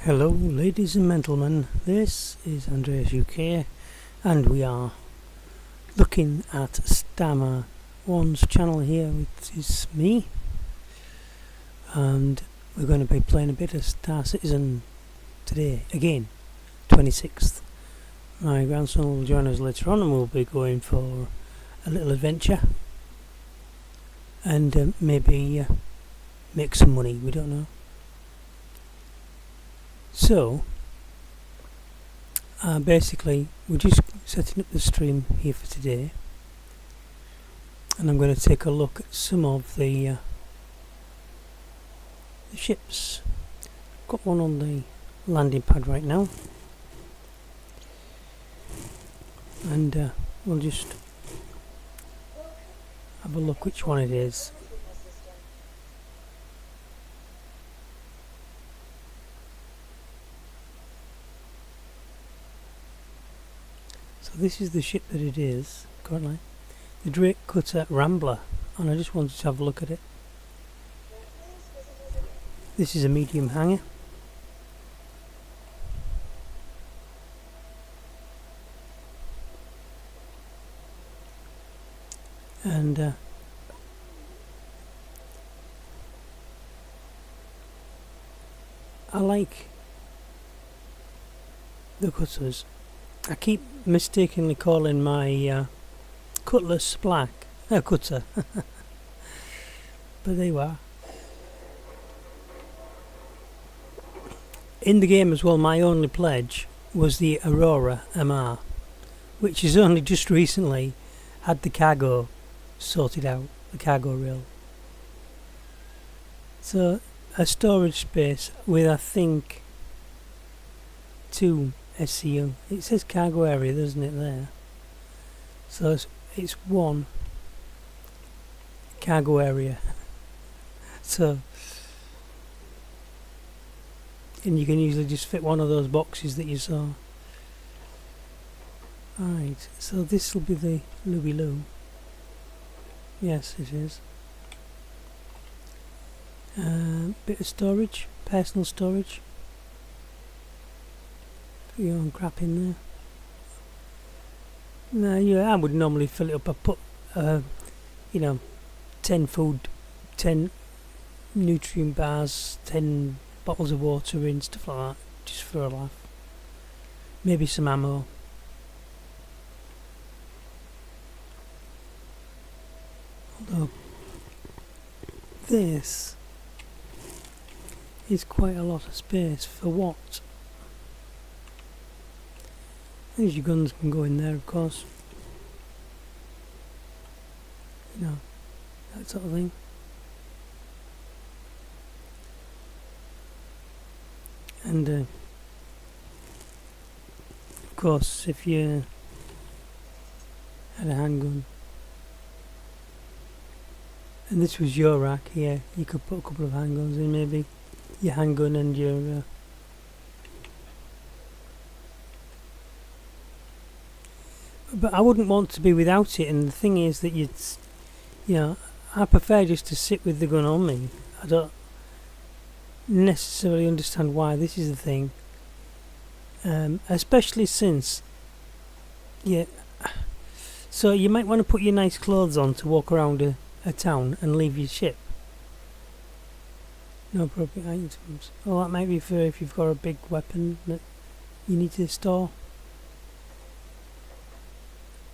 Hello ladies and gentlemen, this is Andreas UK and we are looking at StarManOne's channel here, which is me, and we're going to be playing a bit of StarCitizen today, again, 26th. My grandson will join us later on and we'll be going for a little adventure and maybe make some money, we don't know. So, basically, we're just setting up the stream here for today, and I'm going to take a look at some of the ships. Got one on the landing pad right now, and we'll just have a look which one it is. So this is the ship that it is currently, the Drake Cutter Rambler, and I just wanted to have a look at it. This is a medium hangar, and I like the cutters. I keep mistakenly calling my Cutlass Black a cutter, but there you are. In the game as well, my only pledge was the Aurora MR, which has only just recently had the cargo sorted out, the cargo rail. So a storage space with, I think, 2 SCU. It says cargo area, doesn't it, there? So it's 1 cargo area. So, and you can usually just fit one of those boxes that you saw. Alright, so this will be the Looby Loo. Yes, it is. Bit of storage, personal storage. Put your own crap in there. No, yeah, I would normally fill it up. I put, 10 food, 10 nutrient bars, 10 bottles of water in, stuff like that, just for a laugh. Maybe some ammo. Although this is quite a lot of space for what? Your guns can go in there, of course. That sort of thing. And of course, if you had a handgun, and this was your rack here, you could put a couple of handguns in, maybe your handgun and your but I wouldn't want to be without it, and the thing is that I prefer just to sit with the gun on me. I don't necessarily understand why this is the thing, especially since, so you might want to put your nice clothes on to walk around a town and leave your ship. No appropriate items. Well, that might be for if you've got a big weapon that you need to store.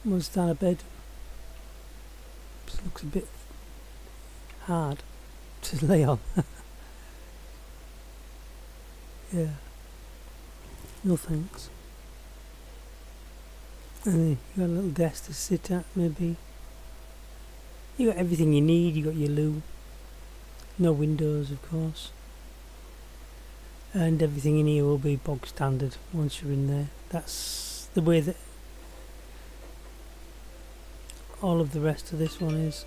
Was down a bed. This looks a bit hard to lay on. Yeah. No thanks. And then you got a little desk to sit at, maybe. You got everything you need. You got your loo. No windows, of course. And everything in here will be bog standard once you're in there. That's the way that all of the rest of this one is.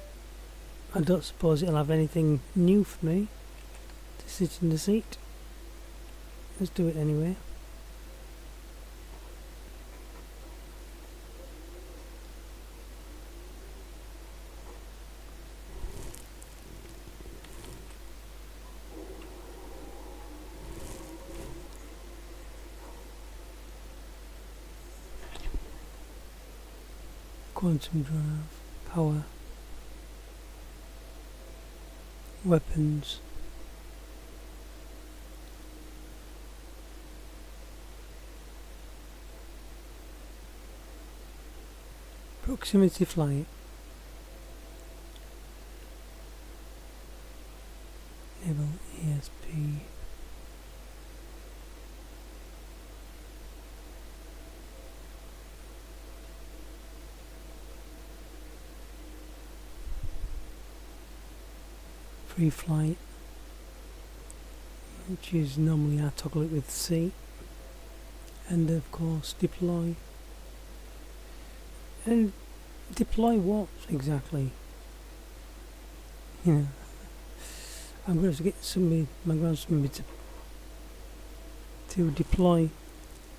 I don't suppose it'll have anything new for me to sit in the seat. Let's do it anyway. quantum drive, power, weapons, proximity flight, enable ESP, free flight, which is normally I toggle it with C, and of course deploy. And deploy what exactly? You know, I'm going to have to get somebody, my grandson, to deploy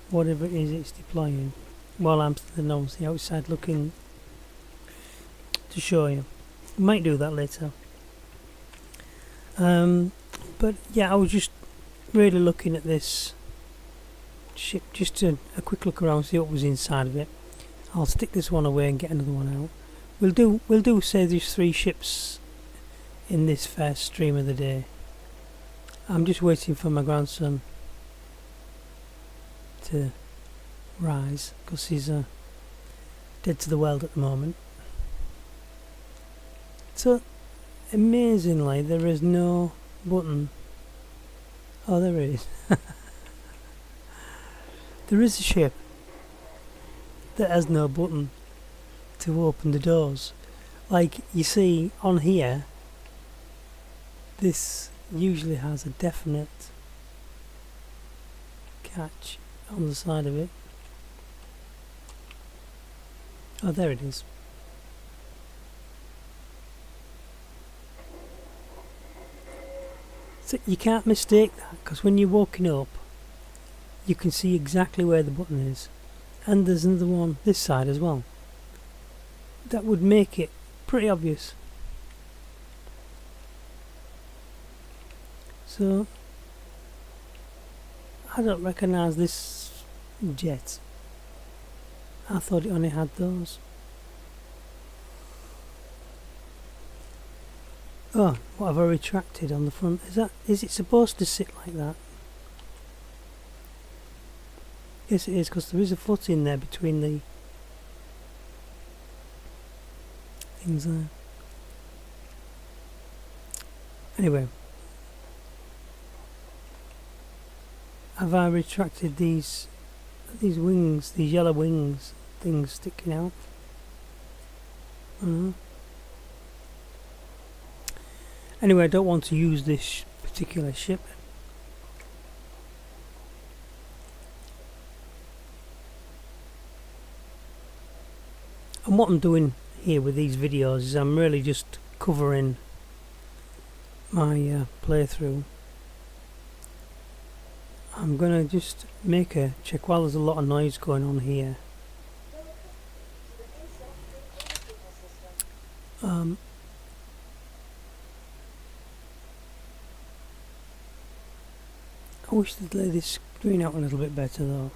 whatever it is it's deploying while I'm standing on the outside looking to show you. Might do that later. But yeah, I was just really looking at this ship, just a quick look around, see what was inside of it. I'll stick this one away and get another one out. We'll do say there's 3 ships in this first stream of the day. I'm just waiting for my grandson to rise because he's dead to the world at the moment. So amazingly, there is no button. Oh, there is. There is a ship that has no button to open the doors. Like you see on here, this usually has a definite catch on the side of it. Oh, there it is. So you can't mistake that, because when you're walking up you can see exactly where the button is. And there's another one this side as well. That would make it pretty obvious. So I don't recognise this jet. I thought it only had those. Oh, what have I retracted on the front? Is it supposed to sit like that? Yes it is, because there is a foot in there between the things there. Anyway, have I retracted these wings, these yellow wings things sticking out? Anyway, I don't want to use this particular ship. And what I'm doing here with these videos is I'm really just covering my playthrough. I'm gonna just make a check while there's a lot of noise going on here. I wish they'd lay this screen out a little bit better though.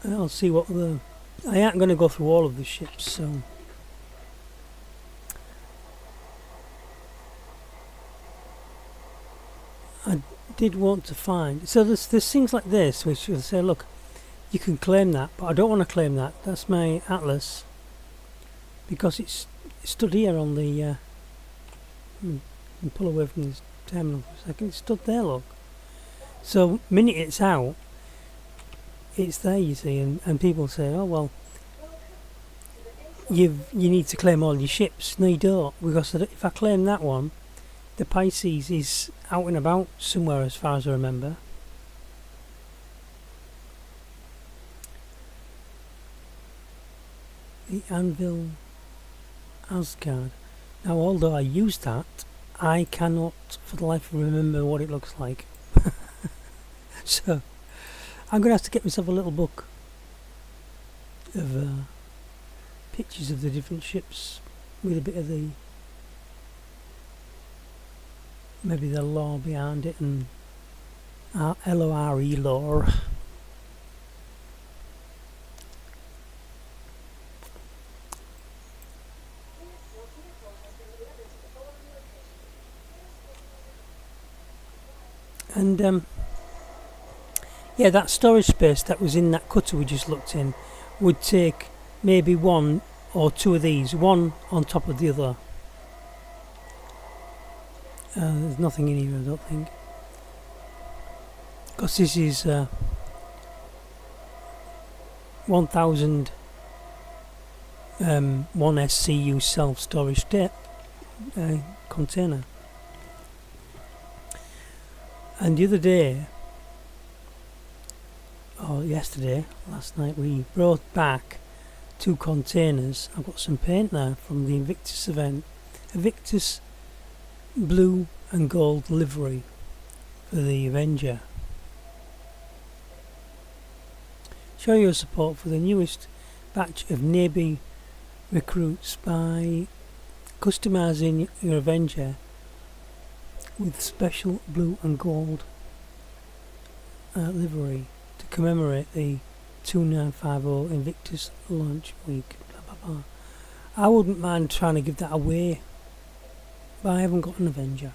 And I'll see what I ain't going to go through all of the ships, so I did want to find, so there's things like this which will say, look, you can claim that, but I don't want to claim that. That's my Atlas, because it's stood here on the pull away from this terminal for a second. It's stood there, look. So minute it's out, it's there, you see, and people say, oh well, you need to claim all your ships. No, you don't, because if I claim that one, the Pisces is out and about somewhere as far as I remember. The Anvil Asgard. Now, although I used that, I cannot for the life of me remember what it looks like. So I'm going to have to get myself a little book of pictures of the different ships with a bit of the maybe the lore behind it, and LORE lore. And yeah, that storage space that was in that cutter we just looked in would take maybe one or two of these, one on top of the other. There's nothing in here, I don't think, because this is 1000 1 SCU self-storage container. And the other day, or yesterday, last night, we brought back 2 containers. I've got some paint there from the Invictus event. Invictus blue and gold livery for the Avenger. Show your support for the newest batch of Navy recruits by customising your Avenger with special blue and gold livery to commemorate the 2950 Invictus launch week. Blah, blah, blah. I wouldn't mind trying to give that away, but I haven't got an Avenger.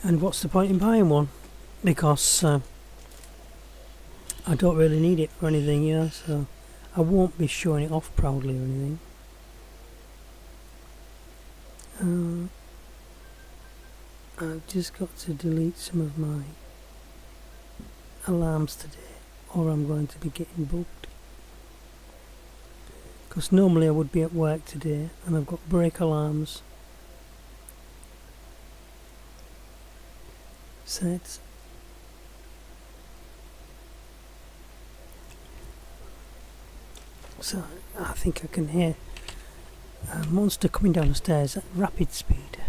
And what's the point in buying one? Because I don't really need it for anything, you know, so I won't be showing it off proudly or anything. I've just got to delete some of my alarms today, or I'm going to be getting booked. Because normally I would be at work today, and I've got break alarms set. So I think I can hear a monster coming down the stairs at rapid speed.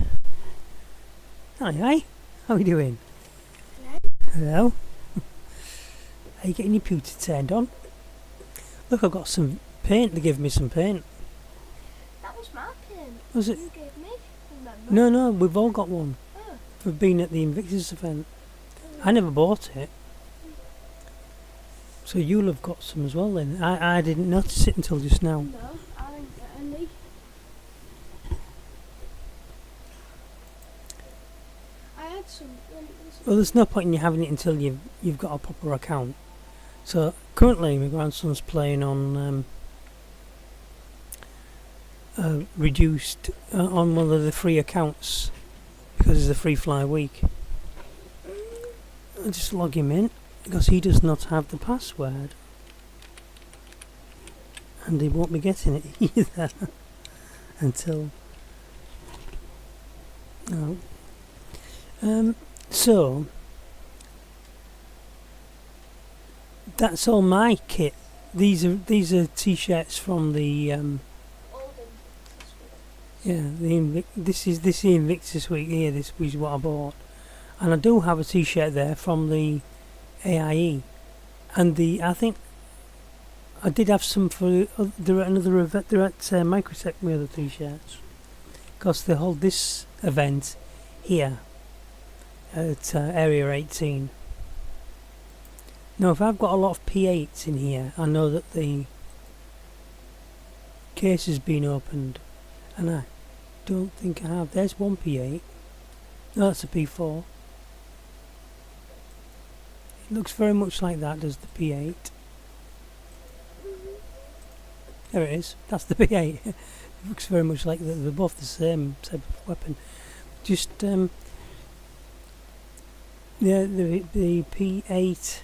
Hi, how are you doing? Hello. Are you getting your pewter turned on? Look, I've got some paint. They gave me some paint. That was my paint. Was it? You gave me, remember? No, we've all got one. Oh. For being at the Invictus event. I never bought it. So you'll have got some as well then. I didn't notice it until just now. No, I didn't get any. I had some. Well, there's no point in you having it until you've got a proper account. So currently my grandson's playing on reduced on one of the free accounts because it's a free fly week. I'll just log him in because he does not have the password, and he won't be getting it either until no. So that's all my kit. These are t-shirts from the this is the Invictus week here. This is what I bought, and I do have a t-shirt there from the AIE, and I think I did have some for they're at Microtech with other t-shirts because they hold this event here at Area 18. Now if I've got a lot of P8s in here, I know that the case has been opened, and I don't think I have. There's one P8. No, that's a P4. It looks very much like that, does the P8. There it is, that's the P8. It looks very much like they're both the same type of weapon. Just yeah, the P8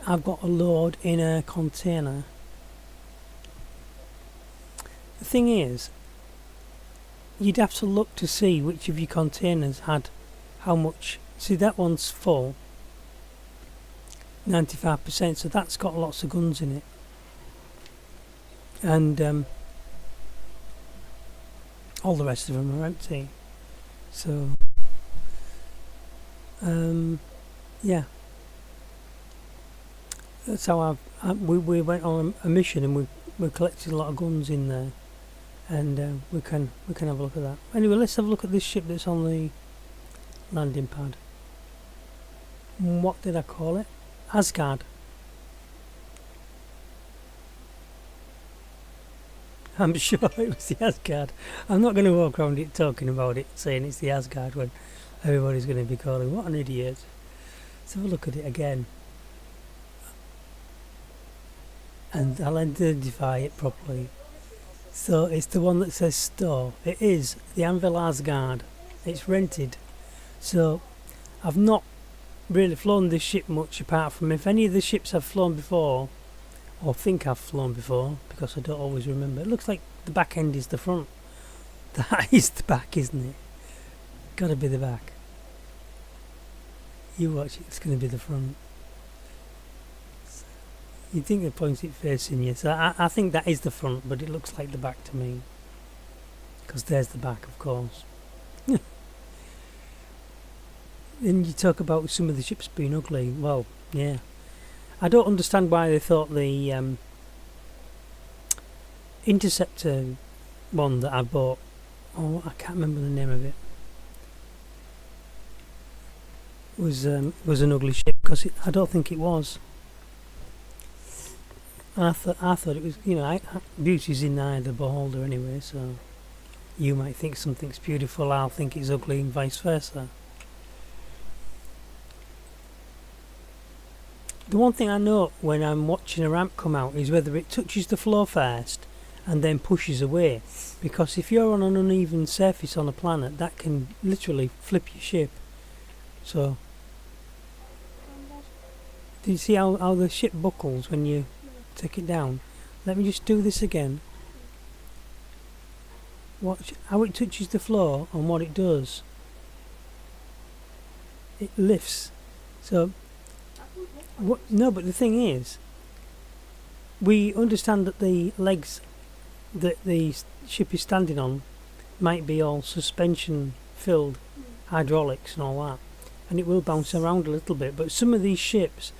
I've got a load in a container. The thing is, you'd have to look to see which of your containers had how much. See, that one's full, 95%, so that's got lots of guns in it. And all the rest of them are empty. So yeah, that's how we went on a mission, and we collected a lot of guns in there, and we can have a look at that. Anyway, let's have a look at this ship that's on the landing pad. What did I call it? Asgard. I'm sure it was the Asgard. I'm not going to walk around it talking about it, saying it's the Asgard when everybody's going to be calling, what an idiot. Let's have a look at it again. And I'll identify it properly. So it's the one that says store. It is the Anvil Asgard. It's rented. So I've not really flown this ship much, apart from if any of the ships I've flown before, or think I've flown before, because I don't always remember. It looks like the back end is the front. That is the back, isn't it? Gotta be the back. You watch it, it's gonna be the front. You'd think they point it facing you, so I think that is the front, but it looks like the back to me. Because there's the back, of course. Then you talk about some of the ships being ugly. Well, yeah. I don't understand why they thought the Interceptor one that I bought, oh, I can't remember the name of it, was an ugly ship, because I don't think it was. I thought it was, you know, beauty's in the eye of the beholder anyway, so you might think something's beautiful, I'll think it's ugly, and vice versa. The one thing I note when I'm watching a ramp come out is whether it touches the floor first and then pushes away, because if you're on an uneven surface on a planet, that can literally flip your ship. So do you see how the ship buckles when you take it down? Let me just do this again. Watch how it touches the floor and what it does. It lifts. So what? No, but the thing is, we understand that the legs that the ship is standing on might be all suspension filled, hydraulics and all that, and it will bounce around a little bit, but some of these ships,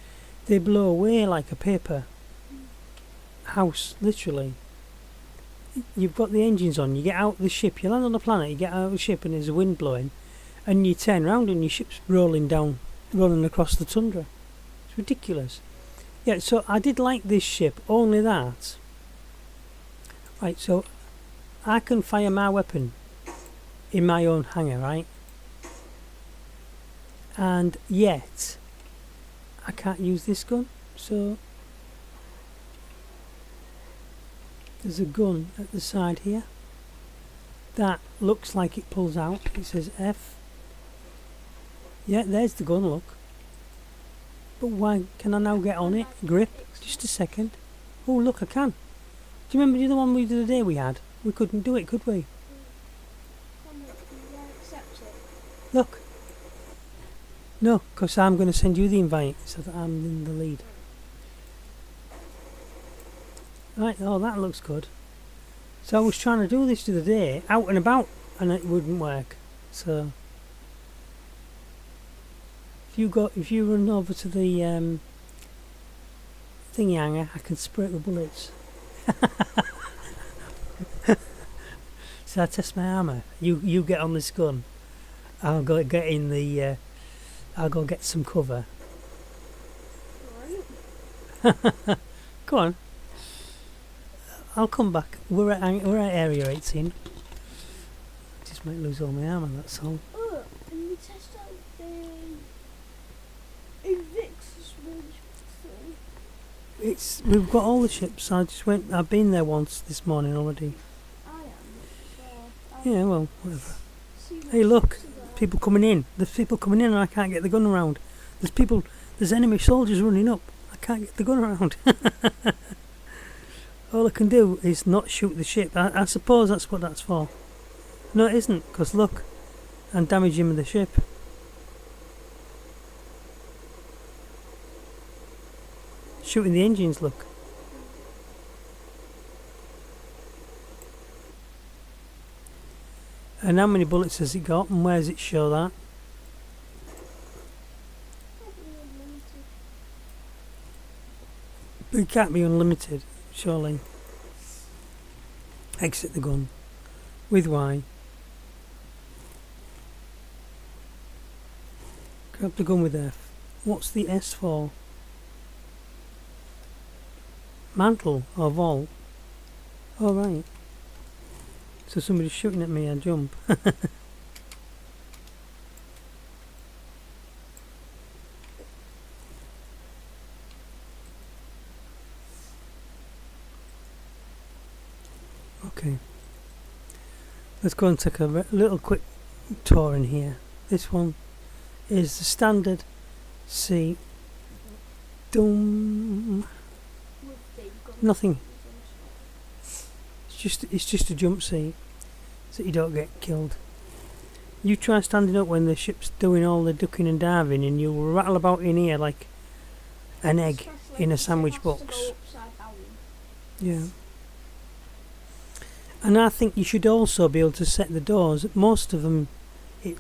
they blow away like a paper house, literally. You've got the engines on, you get out of the ship, you land on the planet, you get out of the ship and there's a wind blowing, and you turn around and your ship's rolling across the tundra. It's ridiculous. Yeah, so I did like this ship, only that. Right, so I can fire my weapon in my own hangar, right? And yet I can't use this gun, so there's a gun at the side here that looks like it pulls out. It says F. Yeah, there's the gun, look. But why can I now get on it? Grip. Just a second. Oh, look, I can. Do you remember the other one the other day we had? We couldn't do it, could we? Look. No, because I'm going to send you the invite so that I'm in the lead. Right, oh, that looks good. So I was trying to do this the other day, out and about, and it wouldn't work. So if you run over to the thingy hanger, I can spray it with bullets. So I test my armour. You get on this gun. I'll go get in the. I'll go get some cover. Go on. I'll come back. We're at area 18. Just might lose all my armour. That's all. Oh, can we test out the Invictus thing? We've got all the ships. I've been there once this morning already. I am. Yeah, well, whatever. Hey, look, people coming in. There's people coming in, and I can't get the gun around. There's enemy soldiers running up. I can't get the gun around. All I can do is not shoot the ship. I suppose that's what that's for. No, it isn't, because look, I'm damaging the ship. Shooting the engines, look. And how many bullets has it got, and where does it show that? But it can't be unlimited, surely. exit the gun with Y. Grab the gun with F. What's the S for? Mantle or vault? Oh right. So somebody's shooting at me, I jump. Okay. Let's go and take a little quick tour in here. This one is the standard C. Dum. Nothing. It's just a jump seat so you don't get killed. You try standing up when the ship's doing all the ducking and diving and you'll rattle about in here like an egg in a sandwich box. Yeah. And I think you should also be able to set the doors. Most of them, it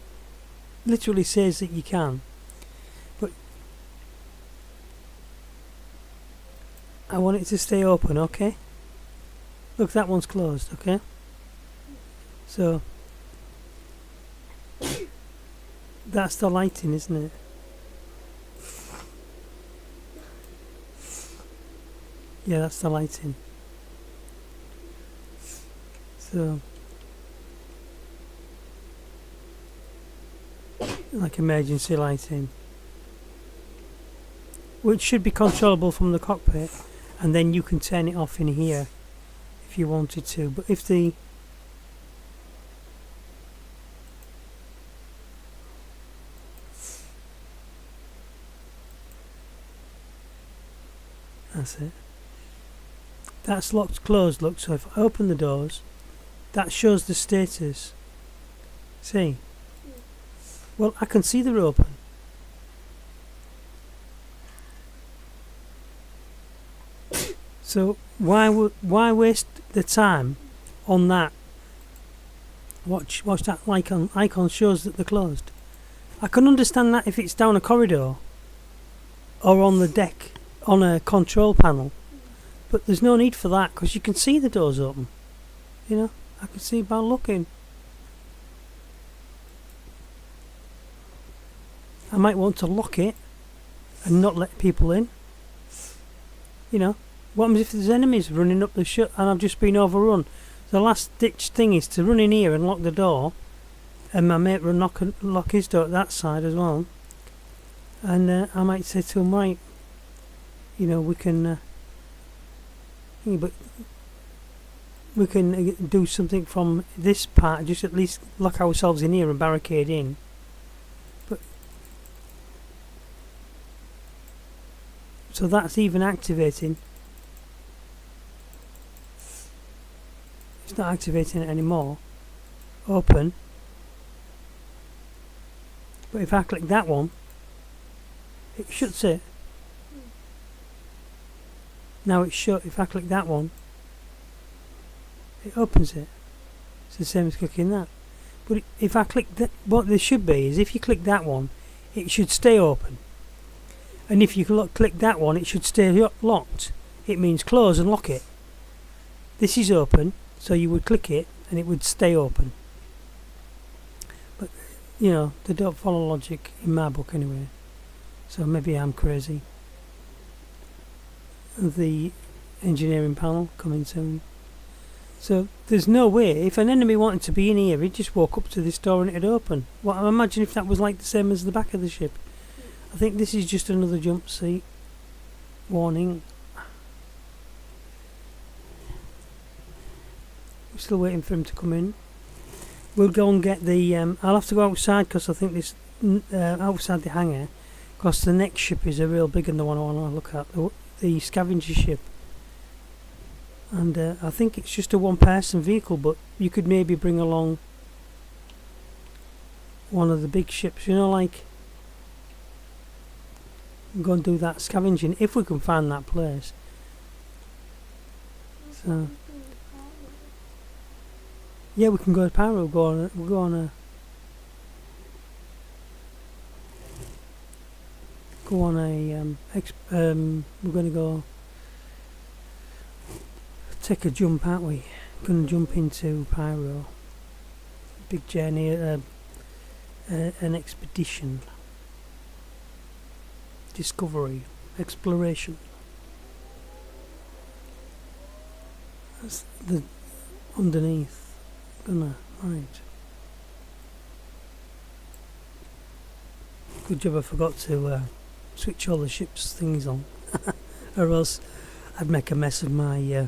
literally says that you can. But I want it to stay open, okay? Look, that one's closed, okay? So, that's the lighting, isn't it? Yeah, that's the lighting. So, like emergency lighting, which should be controllable from the cockpit, and then you can turn it off in here if you wanted to. But if the that's it. That's locked closed, look, so if I open the doors, that shows the status. See? Well, I can see they're open. So why waste the time on that? Watch that icon shows that they're closed. I can understand that if it's down a corridor or on the deck on a control panel, but there's no need for that because you can see the doors open. You know, I can see by looking. I might want to lock it and not let people in. You know, what happens if there's enemies running up the shut and I've just been overrun? The last ditch thing is to run in here and lock the door, and my mate will lock his door at that side as well. And I might say to him, right, you know, we can but we can do something from this part, just at least lock ourselves in here and barricade in. But so that's even activating. It's not activating it anymore. Open. But if I click that one, it shuts it. Now it's shut. If I click that one, it opens it. It's the same as clicking that. But if I click that, what there should be is if you click that one, it should stay open. And if you click that one, it should stay locked. It means close and lock it. This is open, so you would click it and it would stay open. But, you know, they don't follow logic in my book anyway. So maybe I'm crazy. The engineering panel coming soon. So there's no way, if an enemy wanted to be in here, he'd just walk up to this door and it'd open. Well, I imagine if that was like the same as the back of the ship. I think this is just another jump seat warning. We're still waiting for him to come in. We'll go and get the I'll have to go outside because I think this outside the hangar, because the next ship is a real big one, the one I want to look at, the scavenger ship. And I think it's just a one-person vehicle, but you could maybe bring along one of the big ships, you know, like go and do that scavenging if we can find that place. So yeah, we can go to Pyro. We'll go on a we're going to go take a jump, aren't we? Gonna jump into Pyro. Big journey, an expedition. Discovery. Exploration. That's the underneath. Right. Good job I forgot to switch all the ship's things on. Or else I'd make a mess of my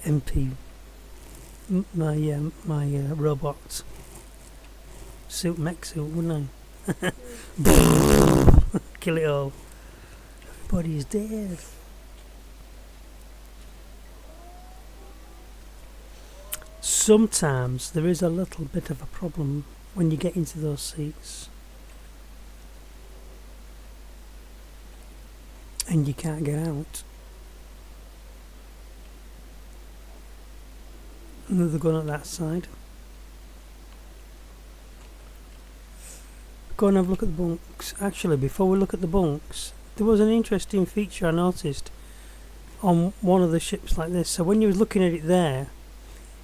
MP, my robot mech suit, wouldn't I? Kill it all. Everybody is dead. Sometimes there is a little bit of a problem when you get into those seats and you can't get out. Another gun at that side. Go and have a look at the bunks. Actually, before we look at the bunks, there was an interesting feature I noticed on one of the ships like this. So when you was looking at it there,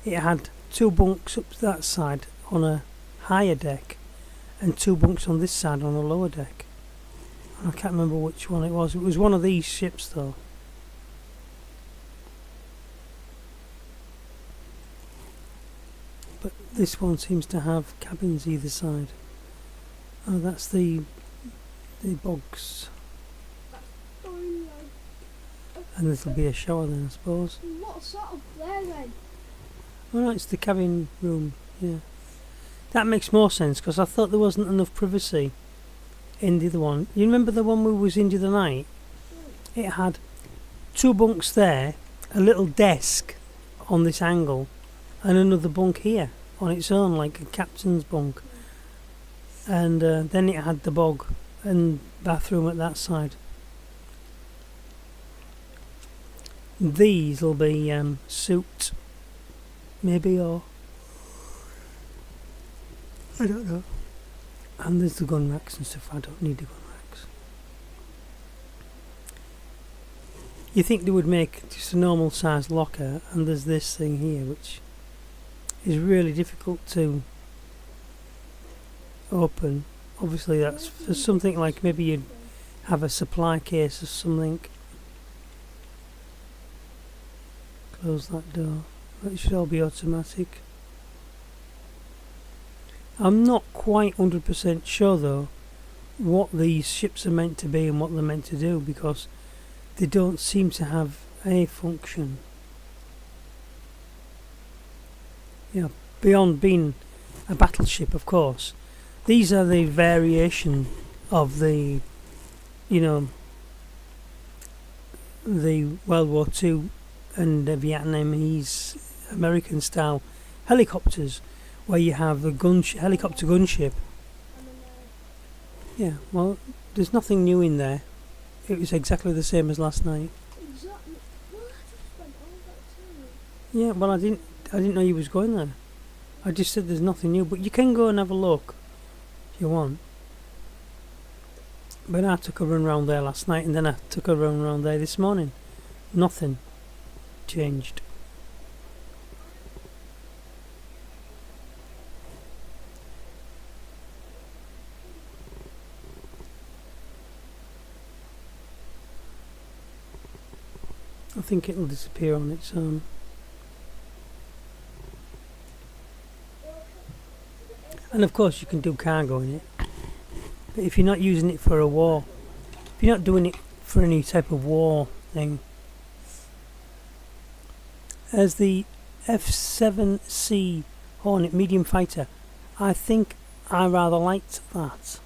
it had 2 bunks up that side on a higher deck and 2 bunks on this side on a lower deck. And I can't remember which one it was. It was one of these ships though. But this one seems to have cabins either side. Oh, that's the bogs. And there'll be a shower then, I suppose. What's sort of there then? Oh no, it's the cabin room, yeah. That makes more sense, because I thought there wasn't enough privacy in the other one. You remember the one we was in the other night? It had 2 bunks there, a little desk on this angle, and another bunk here on its own, like a captain's bunk. And then it had the bog and bathroom at that side. These will be suit, maybe, or I don't know. And there's the gun racks and stuff. I don't need the gun racks. You think they would make just a normal size locker, and there's this thing here which is really difficult to open. Obviously that's for something like maybe you'd have a supply case or something. Close that door. That should all be automatic. I'm not quite 100% sure though what these ships are meant to be and what they're meant to do, because they don't seem to have a function. Yeah, beyond being a battleship, of course. These are the variation of the, you know, the World War II and Vietnamese American style helicopters, where you have the helicopter gunship. Yeah, well, there's nothing new in there. It was exactly the same as last night. Exactly. Well, I just went over to. Yeah, well, I didn't know you was going there. I just said there's nothing new, but you can go and have a look if you want. But I took a run round there last night, and then I took a run round there this morning. Nothing changed. I think it'll disappear on its own. And of course you can do cargo in it, but if you're not using it for a war, if you're not doing it for any type of war thing, as the F-7C Hornet medium fighter, I think I rather liked that.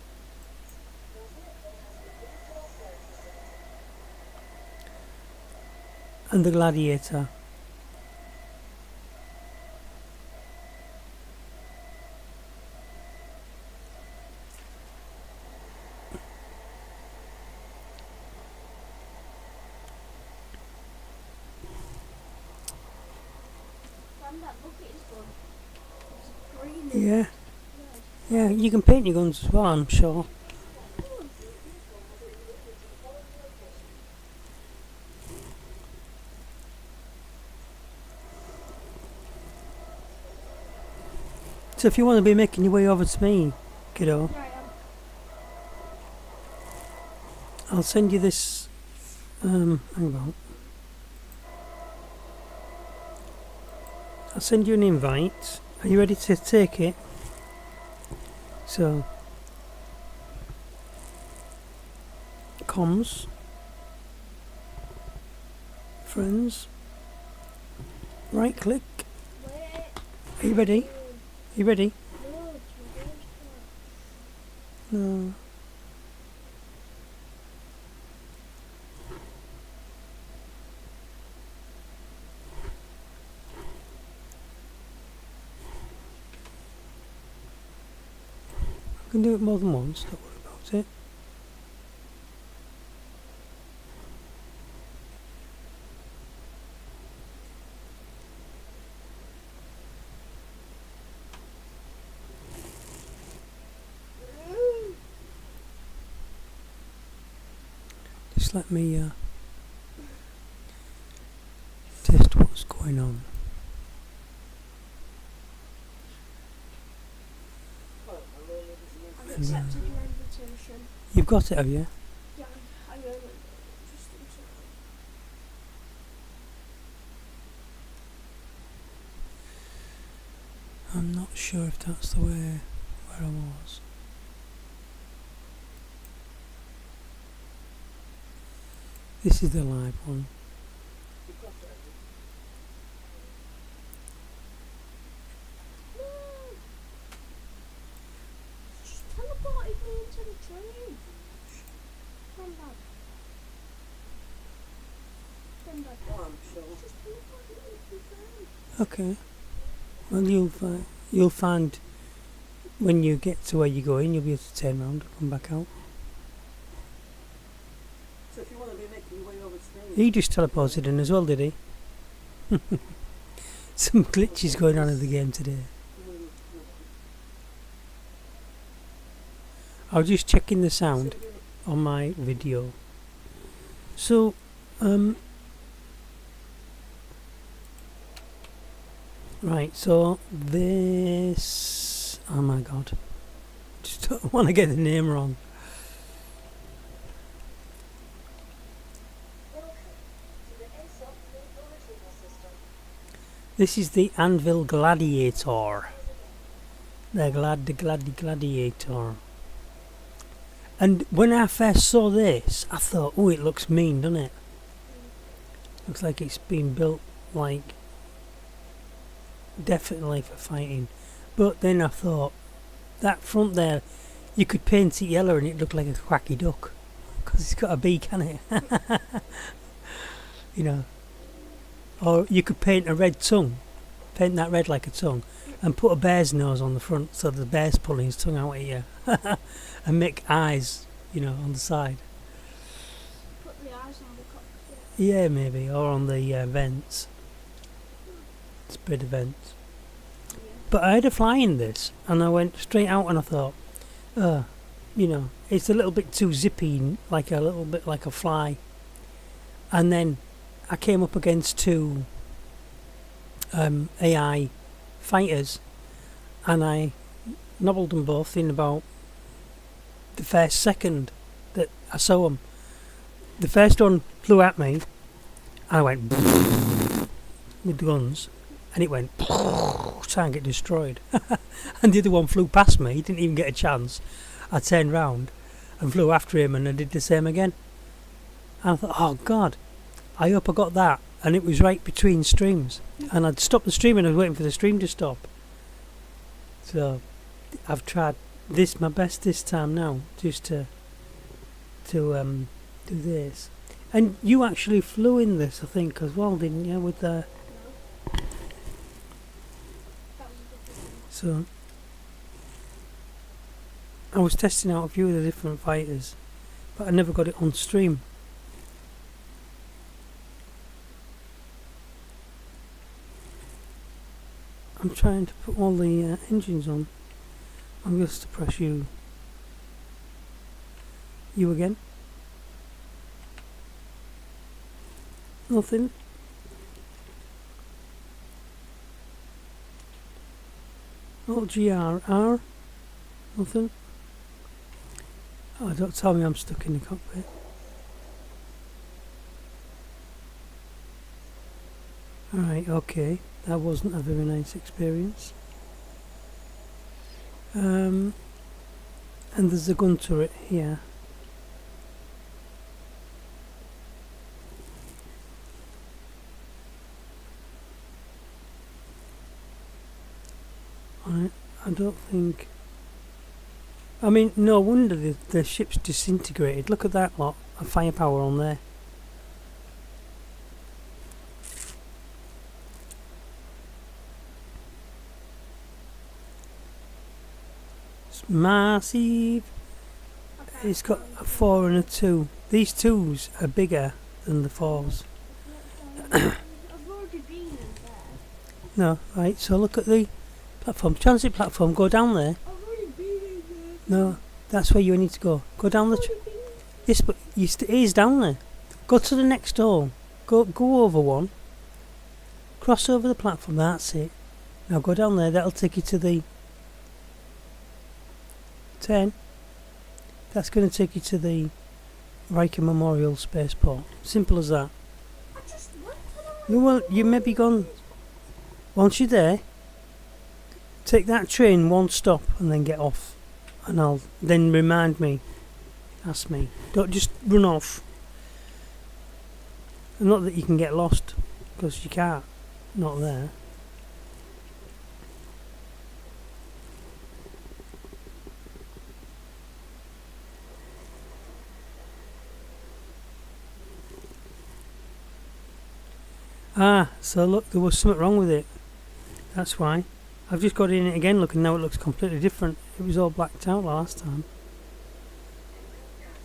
And the Gladiator. And that bucket is good. It's green. Yeah. Yeah, you can paint your guns as well, I'm sure. So if you want to be making your way over to me, kiddo, Here I am. I'll send you this. Hang on. I'll send you an invite. Are you ready to take it? So, comms, friends, right click. Wait. Are you ready? Are you ready? No, it's my game's No. I can do it more than once, don't worry about it. Just let me test what's going on. I've accepted your invitation. You've got it, have you? Yeah, I really just into I'm not sure if that's the way where I was. This is the live one. Just teleported me into the train. Granddad. Granddad. Just teleported me into the train. Okay. Well, you'll find when you get to where you're going, you'll be able to turn around and come back out. So if you want to be making your way over to He just teleported in as well, did he? Some glitches going on in the game today. I was just checking the sound on my video. So, right, so this, oh my god, just don't want to get the name wrong. This is the Anvil Gladiator. The Gladiator. And when I first saw this, I thought, oh, it looks mean, doesn't it? Looks like it's been built, like, definitely for fighting. But then I thought, that front there, you could paint it yellow and it looked like a quacky duck. Because it's got a beak on it. You know. Or you could paint a red tongue. Paint that red like a tongue. And put a bear's nose on the front so the bear's pulling his tongue out at you. And make eyes, you know, on the side. Put the eyes on the cockpit. Yeah, maybe. Or on the vents. Spread the vents. Yeah. But I had a fly in this. And I went straight out and I thought, you know, it's a little bit too zippy. Like a little bit like a fly. And then I came up against two AI fighters. And I nobbled them both in about the first second that I saw them. The first one flew at me, and I went with the guns, and it went trying to get destroyed. And the other one flew past me, he didn't even get a chance. I turned round and flew after him, and I did the same again. And I thought, oh God, I hope I got that. And it was right between streams, and I'd stopped the stream and I was waiting for the stream to stop. So I've tried my best this time now, just to do this. And you actually flew in this, I think, as well, didn't you? With the That was a different one. so I was testing out a few of the different fighters, but I never got it on stream. I'm trying to put all the engines on. I'm just to press you. You again? Nothing? Alt GR. Nothing. Oh, don't tell me I'm stuck in the cockpit. Alright, okay. That wasn't a very nice experience. And there's a gun turret here. I don't think... I mean, no wonder the ship's disintegrated. Look at that lot of firepower on there. It's massive. It's got a 4 and a 2. These 2s are bigger than the 4s. I've already been in there. No, right, so look at the platform. Transit platform, go down there. I've already been in there. No, that's where you need to go. Go down the... I've already been in Yes, but it is down there. Go to the next door. Go over one. Cross over the platform, that's it. Now go down there, that'll take you to the 10. That's going to take you to the Riker Memorial Spaceport. Simple as that. I just went Well, you may be gone. Once you're there, take that train one stop and then get off. And I'll then remind me. Ask me. Don't just run off. And not that you can get lost, because you can't. Not there. Ah, so look, there was something wrong with it. That's why. I've just got in it again, look, and now it looks completely different. It was all blacked out last time.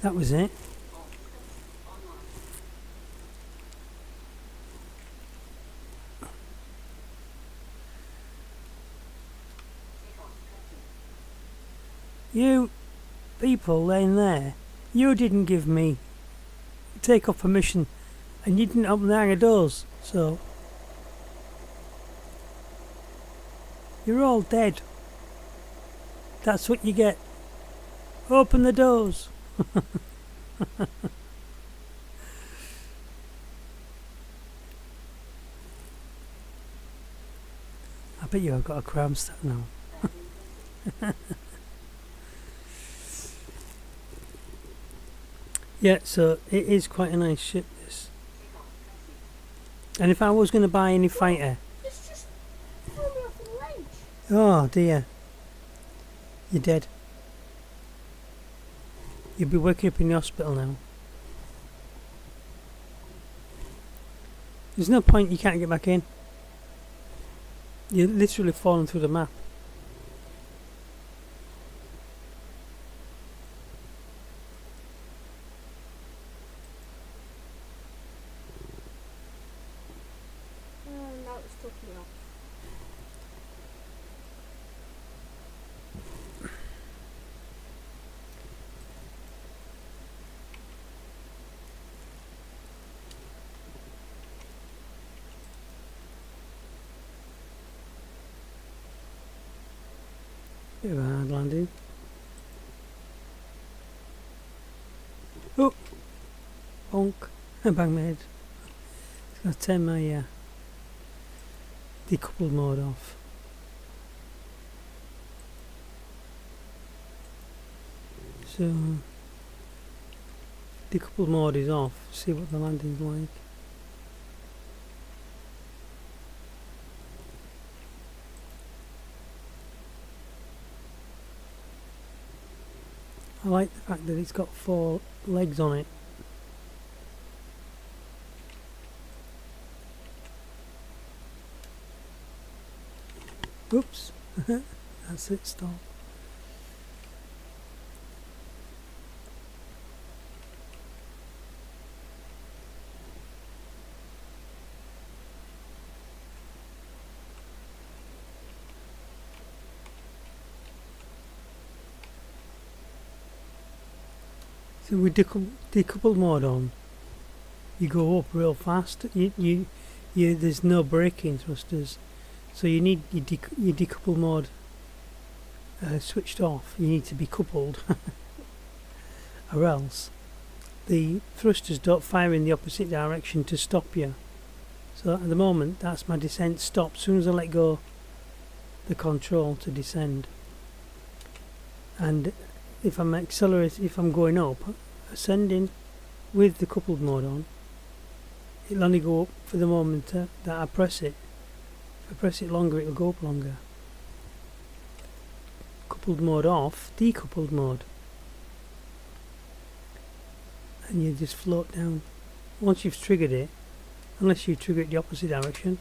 That was it. You people in there, you didn't give me take-off permission, and you didn't open the hangar doors, so you're all dead. That's what you get. Open the doors. I bet you I've got a cram stack now. Yeah, so it is quite a nice ship, this. And if I was going to buy any fighter... It's just threw me off the ledge. Oh dear. You're dead. You'll be waking up in the hospital now. There's no point, you can't get back in. You're literally falling through the map. Now it's took me off. Bit of a hard landing. Oh! Bonk. I banged my head. It's going to turn my decoupled mode off. So, decoupled mode is off. See what the landing's like. I like the fact that it's got 4 legs on it. Oops. That's it, stop. So with decoupled mode on, you go up real fast. There's no braking thrusters, so you need your decoupled mode switched off, you need to be coupled, or else the thrusters don't fire in the opposite direction to stop you. So at the moment, that's my descent stop. As soon as I let go the control to descend, and if I'm accelerating, if I'm going up, ascending with the coupled mode on, it'll only go up for the moment that I press it. If I press it longer, it'll go up longer. Coupled mode off, decoupled mode, and you just float down. Once you've triggered it, unless you trigger it the opposite direction,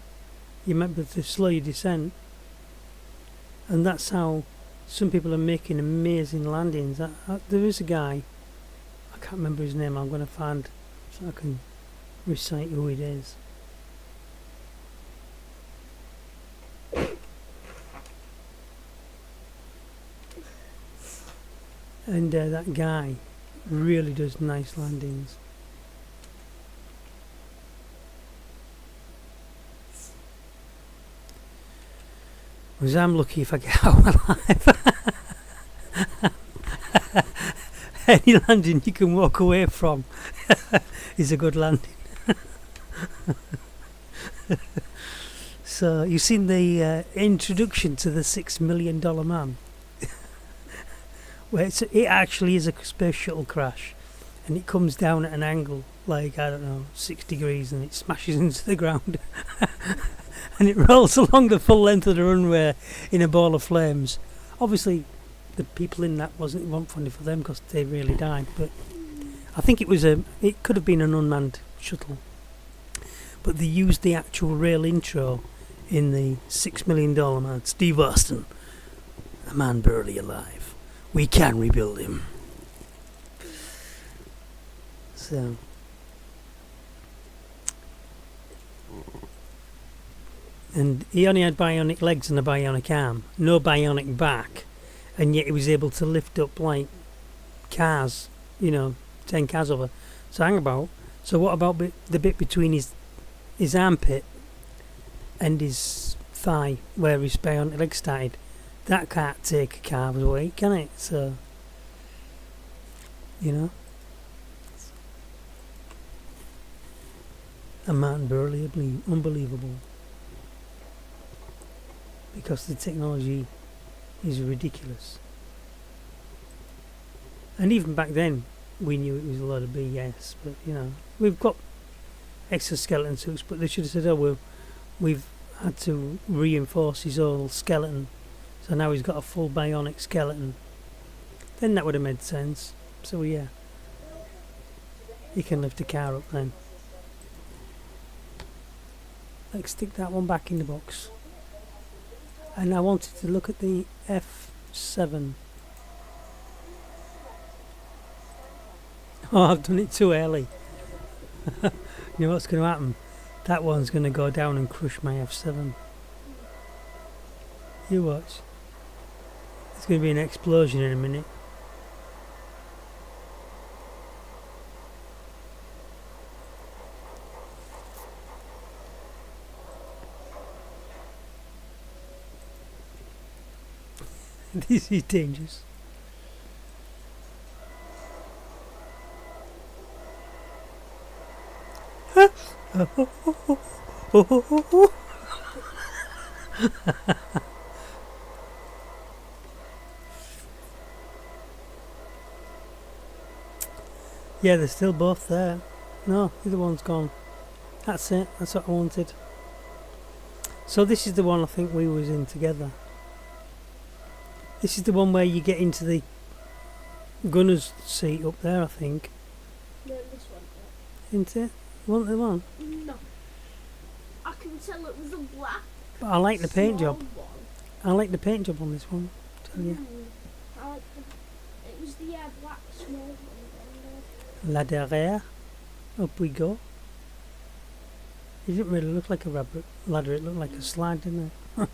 you might be able to slow your descent. And that's how some people are making amazing landings. There is a guy, I can't remember his name, I'm going to find so I can recite who it is. And that guy really does nice landings. Because I'm lucky if I get out alive. Any landing you can walk away from is a good landing. So you've seen the introduction to the $6 million man, where it actually is a space shuttle crash, and it comes down at an angle like, I don't know, 6 degrees, and it smashes into the ground. And it rolls along the full length of the runway in a ball of flames. Obviously, the people in that wasn't funny for them because they really died. But I think it could have been an unmanned shuttle. But they used the actual real intro in the $6 million man, Steve Austin, a man barely alive. We can rebuild him. So. And he only had bionic legs and a bionic arm, no bionic back, and yet he was able to lift up like cars, 10 cars over. So hang about. So what about the bit between his armpit and his thigh, where his bionic leg started? That can't take a car away, can it? So, a man barely unbelievable. Because the technology is ridiculous. And even back then, we knew it was a lot of BS. But, we've got exoskeleton suits, but they should have said, we've had to reinforce his whole skeleton. So now he's got a full bionic skeleton. Then that would have made sense. So, yeah. He can lift a car up then. Let's stick that one back in the box. And I wanted to look at the F7. Oh, I've done it too early. You know what's going to happen? That one's going to go down and crush my F7. You watch. There's going to be an explosion in a minute. This is dangerous. Yeah, they're still both there. No, the other one's gone. That's it. That's what I wanted. So this is the one I think we was in together. This is the one where you get into the gunner's seat up there, I think. No, this one. Isn't it? You want the one? No. I can tell it was a black. But I like the paint job. One. I like the paint job on this one. Tell you. I like it was the black small one. La derrière. Up we go. It didn't really look like a rubber ladder, it looked like a slide, didn't it?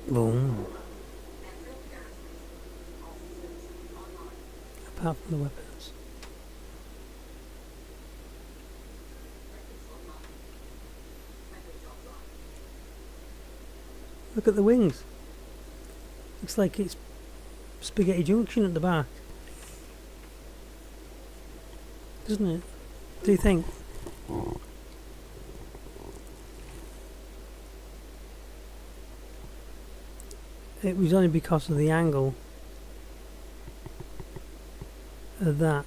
Boom. Apart from the weapons. Look at the wings. Looks like it's Spaghetti Junction at the back. Doesn't it? Do you think? It was only because of the angle of that.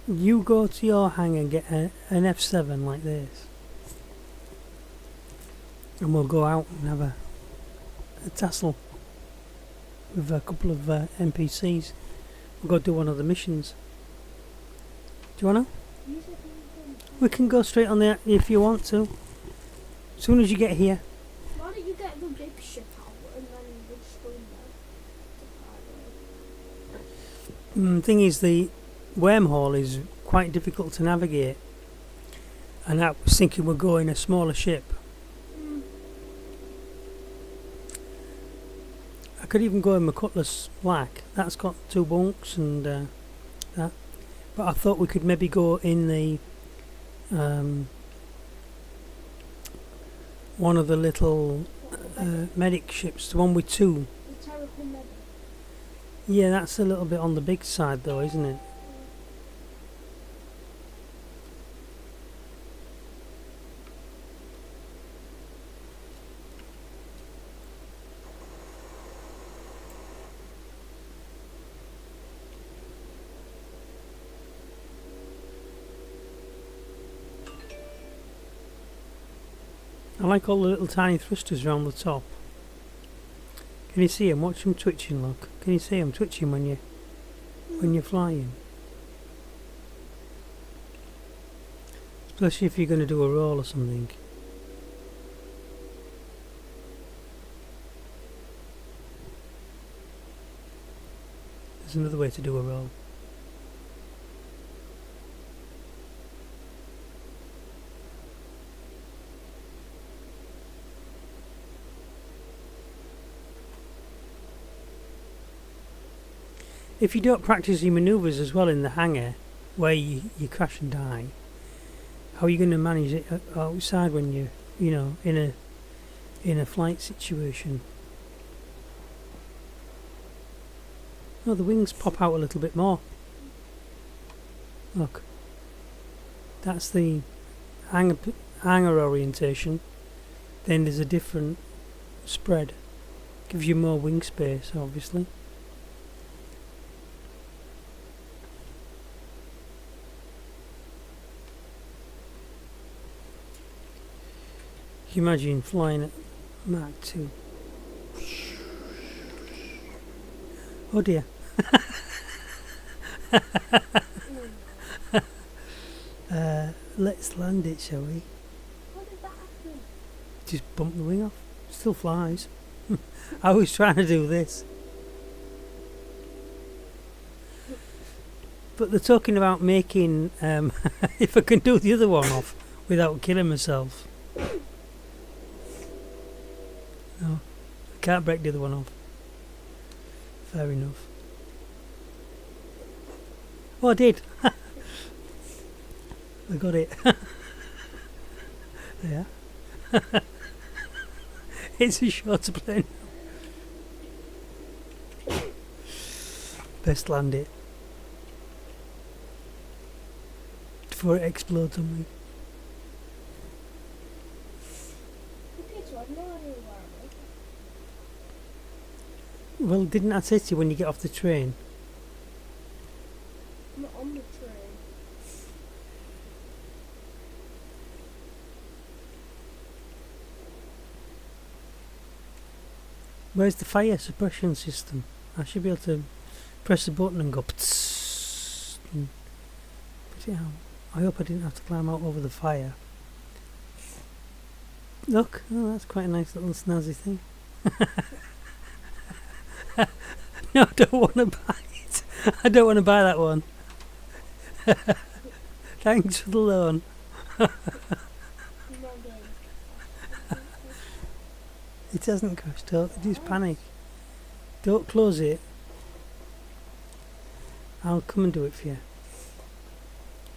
You go to your hangar and get an F7 like this, and we'll go out and have a tussle with a couple of NPCs. We'll go do one of the missions. Do you wanna? We can go straight on there if you want to. As soon as you get here. Why don't you get the big ship out and then we'll just go in there? Thing is, the wormhole is quite difficult to navigate, and I was thinking we'll go in a smaller ship. I could even go in my Cutlass Black. That's got 2 bunks and that. But I thought we could maybe go in the one of the little medic ships, the one with 2. The Terrible Medic. Yeah, that's a little bit on the big side though, isn't it? I like all the little tiny thrusters around the top. Can you see them? Watch them twitching, look. Can you see them twitching when you're flying? Especially if you're going to do a roll or something. There's another way to do a roll. If you don't practice your manoeuvres as well in the hangar, where you crash and die, how are you going to manage it outside when you know, in a flight situation? Oh, the wings pop out a little bit more. Look, that's the hangar orientation. Then there's a different spread. Gives you more wing space, obviously. Can you imagine flying at Mach 2? Oh dear. Let's land it, shall we? How did that happen? Just bump the wing off. Still flies. I was trying to do this. But they're talking about making, if I can do the other one off without killing myself. No, I can't break the other one off. Fair enough. Oh, I did. I got it. Yeah. It's a shorter plane. Best land it before it explodes on me. Okay, so I've no idea where I'm at. Well, didn't I say to you when you get off the train? I'm not on the train. Where's the fire suppression system? I should be able to press the button and go ptss and put it out. I hope I didn't have to climb out over the fire. Look, oh, that's quite a nice little snazzy thing. No, I don't want to buy it. I don't want to buy that one. Thanks for the loan. No game. It hasn't crashed. Don't just panic. Don't close it. I'll come and do it for you.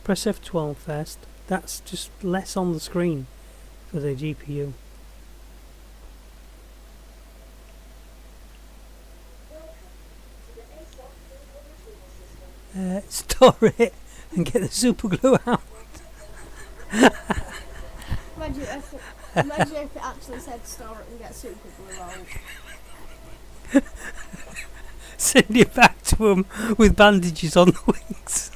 Press F12 first. That's just less on the screen for the GPU. Store it and get the super glue out. Imagine if it actually said store it and get super glue out. Send it back to him with bandages on the wings.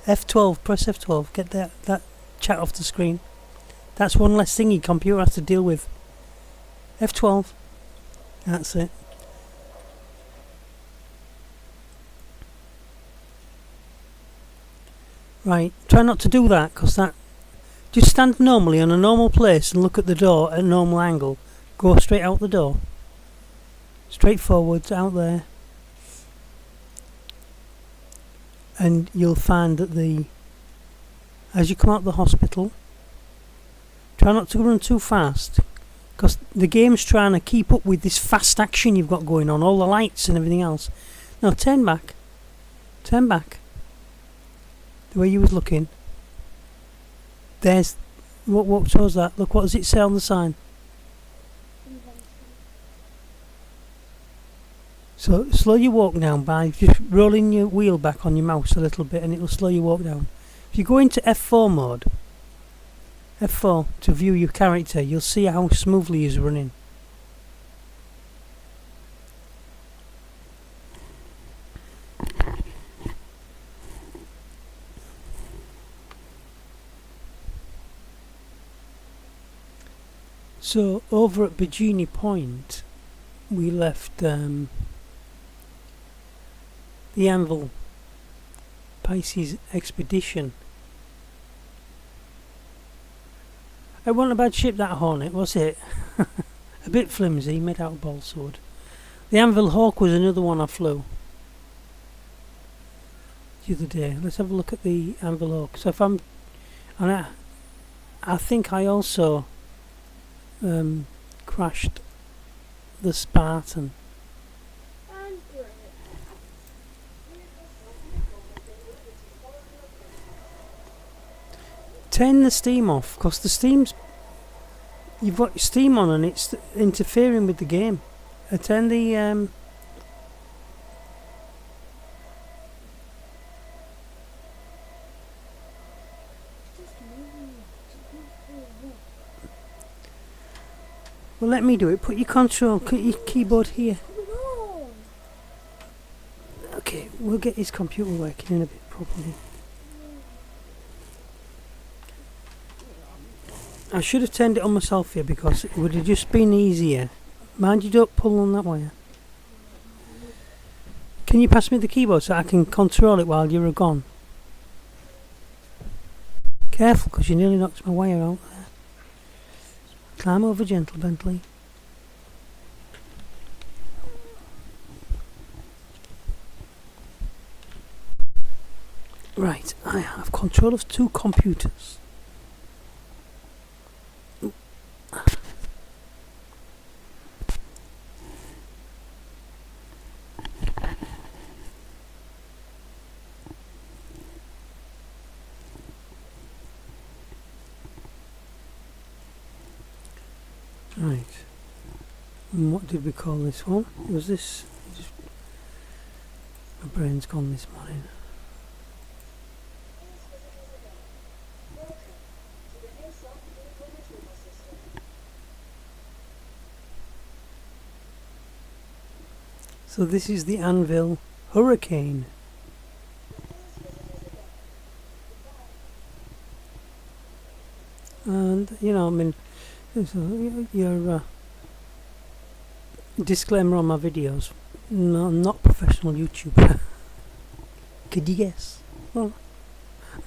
F12, press F12, get that chat off the screen. That's one less thing your computer has to deal with. F12, that's it. Right, try not to do that, because that... Just stand normally on a normal place and look at the door at a normal angle. Go straight out the door. Straight forwards, out there. And you'll find that as you come out of the hospital, try not to run too fast, because the game's trying to keep up with this fast action you've got going on, all the lights and everything else. Now turn back. Turn back. The way you was looking. There's... What shows that? Look, what does it say on the sign? So slow your walk down by just rolling your wheel back on your mouse a little bit, and it'll slow your walk down. If you go into F4 mode, F4 to view your character, you'll see how smoothly he's running. So over at Bikini Point, we left the Anvil Pisces expedition. It wasn't a bad ship, that Hornet, was it? A bit flimsy, made out of balsa-wood. The Anvil Hawk was another one I flew the other day. Let's have a look at the Anvil Hawk. So if I'm... And I think I also crashed the Spartan. Turn the steam off, because the steam's... You've got steam on and it's interfering with the game. Turn the... Well, let me do it. Put your keyboard here. Okay, we'll get his computer working in a bit properly. I should have turned it on myself here, because it would have just been easier. Mind you don't pull on that wire. Can you pass me the keyboard so I can control it while you're gone? Careful, because you nearly knocked my wire out there. Climb over gentle, Bentley. Right, I have control of 2 computers. Right, and what did we call this one? Was this... My brain's gone this morning. So this is the Anvil Hurricane. And, you know, I mean... So your disclaimer on my videos. No, I'm not a professional YouTuber. Could you guess? Well,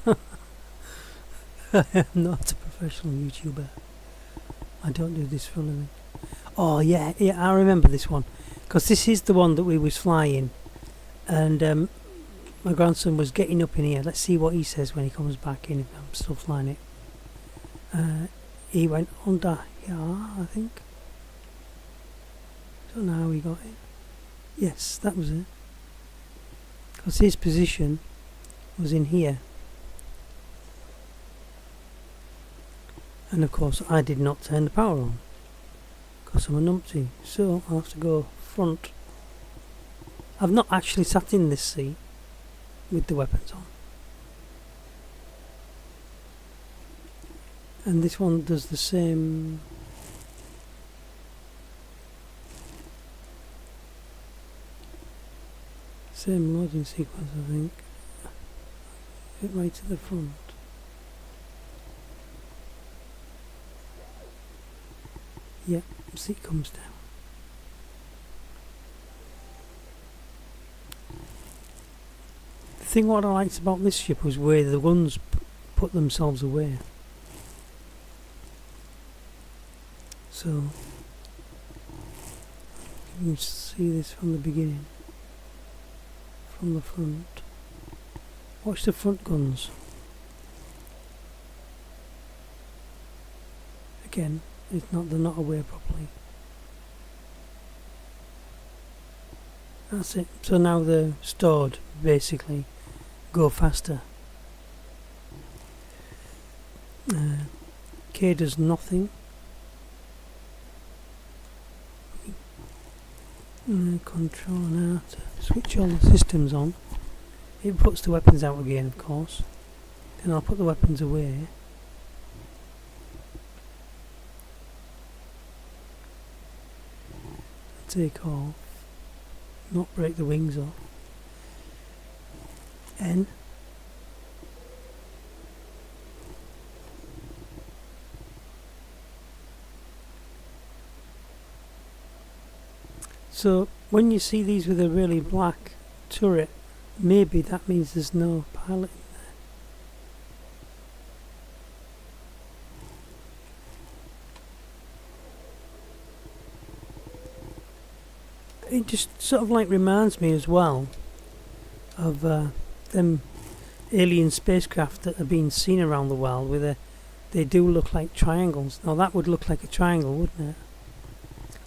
I am not a professional YouTuber. I don't do this for a living. Oh yeah, I remember this one, because this is the one that we was flying, and my grandson was getting up in here. Let's see what he says when he comes back in, if I'm still flying it. He went on Yeah, I think. Don't know how he got it. Yes, that was it. Because his position was in here. And of course I did not turn the power on. Because I'm a numpty. So I'll have to go front. I've not actually sat in this seat with the weapons on. And this one does the same. Same loading sequence, I think. Get right to the front. Yep, seat comes down. The thing what I liked about this ship was where the guns put themselves away. So you can see this from the beginning, from the front. Watch the front guns. Again, they're not away properly. That's it. So now they're stored, basically. Go faster. K does nothing. Control now to switch all the systems on. It puts the weapons out again, of course. Then I'll put the weapons away. Take off. Not break the wings off. N. So when you see these with a really black turret, maybe that means there's no pilot in there. It just sort of like reminds me as well of them alien spacecraft that are being seen around the world where they do look like triangles. Now that would look like a triangle, wouldn't it?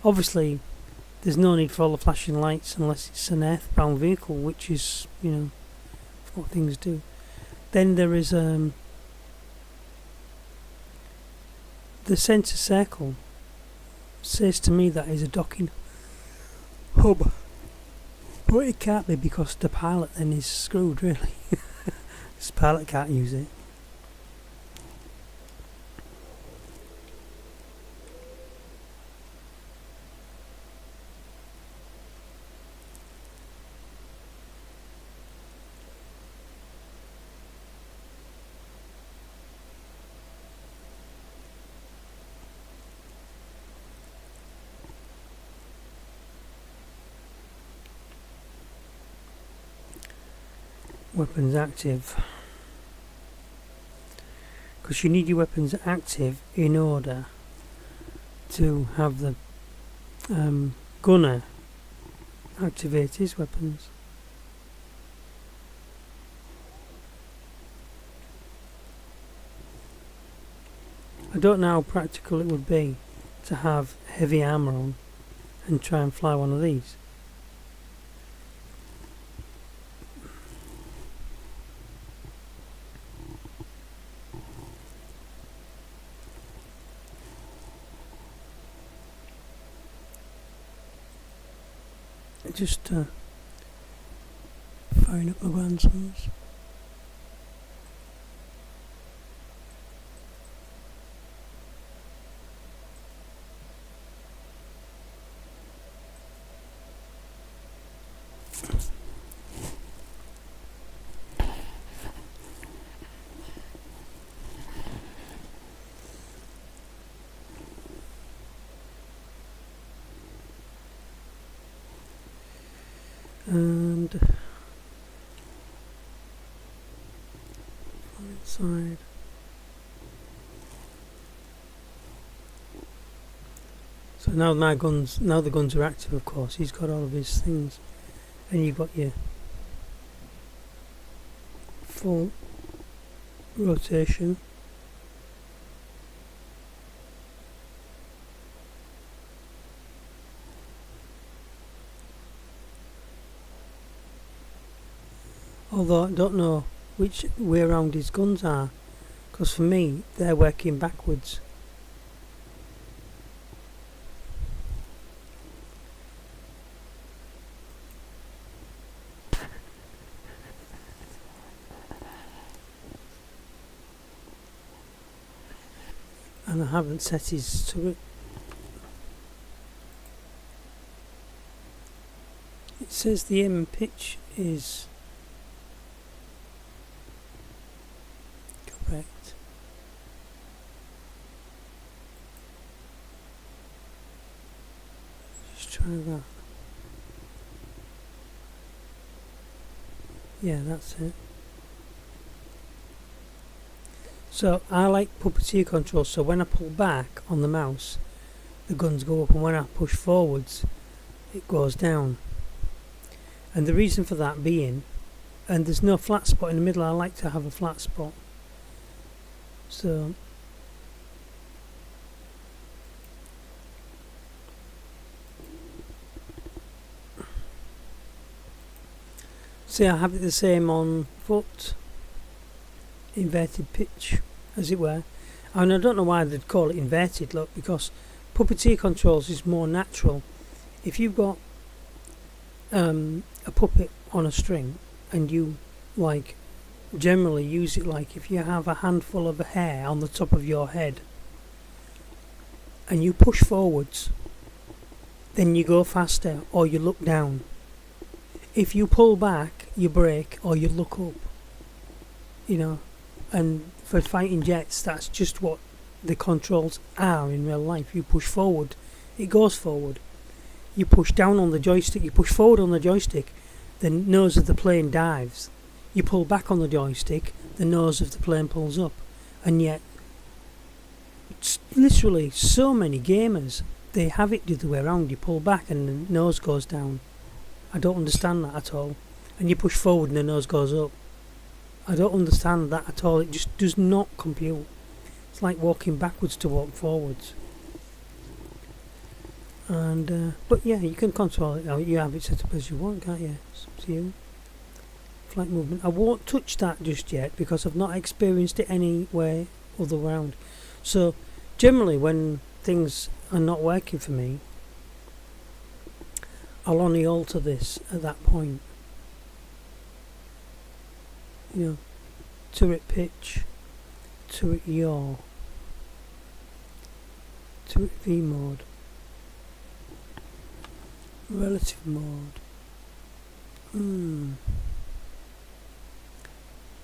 Obviously there's no need for all the flashing lights unless it's an earthbound vehicle, which is, you know, what things do. Then there is the centre circle says to me that is a docking hub, but it can't be because the pilot then is screwed, really. This pilot can't use it. Weapons active, because you need your weapons active in order to have the gunner activate his weapons. I don't know how practical it would be to have heavy armour on and try and fly one of these. Just firing up my grandsons. And from inside, so now the guns are active. Of course, he's got all of his things, and you've got your full rotation. Although I don't know which way around his guns are, because for me they're working backwards. And I haven't set his turret. It says the aim and pitch is correct. Just try that. Yeah, that's it. So I like puppeteer control, so when I pull back on the mouse the guns go up, and when I push forwards it goes down. And the reason for that being, and there's no flat spot in the middle, I like to have a flat spot. So see, I have it the same on foot, inverted pitch as it were. And I don't know why they'd call it inverted, look, because puppeteer controls is more natural. If you've got a puppet on a string and you like generally use it, like if you have a handful of hair on the top of your head and you push forwards, then you go faster or you look down. If you pull back, you brake or you look up, you know. And for fighting jets, that's just what the controls are in real life. You push forward, it goes forward. You push down on the joystick, you push forward on the joystick, the nose of the plane dives. You pull back on the joystick, the nose of the plane pulls up. And yet, literally so many gamers, they have it the other way around. You pull back and the nose goes down. I don't understand that at all. And you push forward and the nose goes up. I don't understand that at all. It just does not compute. It's like walking backwards to walk forwards. And but yeah, you can control it now. You have it set up as you want, can't you? It's up to you. Flight movement. I won't touch that just yet because I've not experienced it any way other round. So generally when things are not working for me, I'll only alter this at that point. You know, turret pitch, turret yaw, turret V mode, relative mode,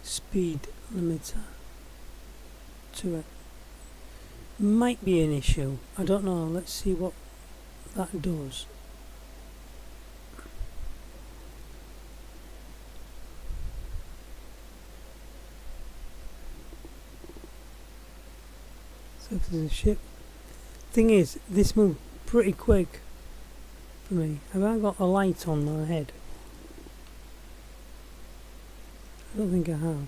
speed limiter, turret. Might be an issue, I don't know, let's see what that does. Surface of the ship. Thing is, this moved pretty quick for me. Have I got a light on my head? I don't think I have.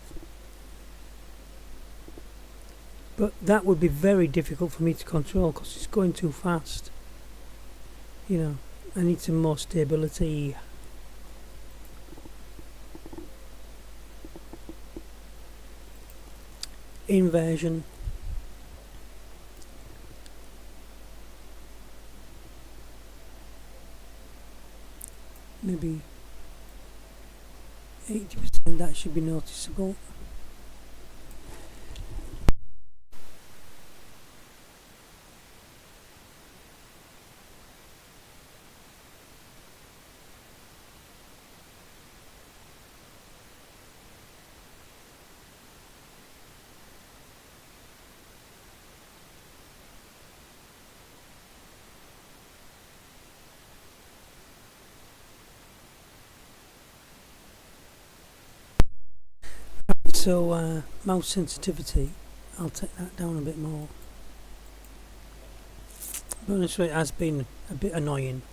But that would be very difficult for me to control because it's going too fast. You know, I need some more stability. Inversion. Maybe 80%, that should be noticeable. So mouse sensitivity, I'll take that down a bit more. But honestly, it has been a bit annoying.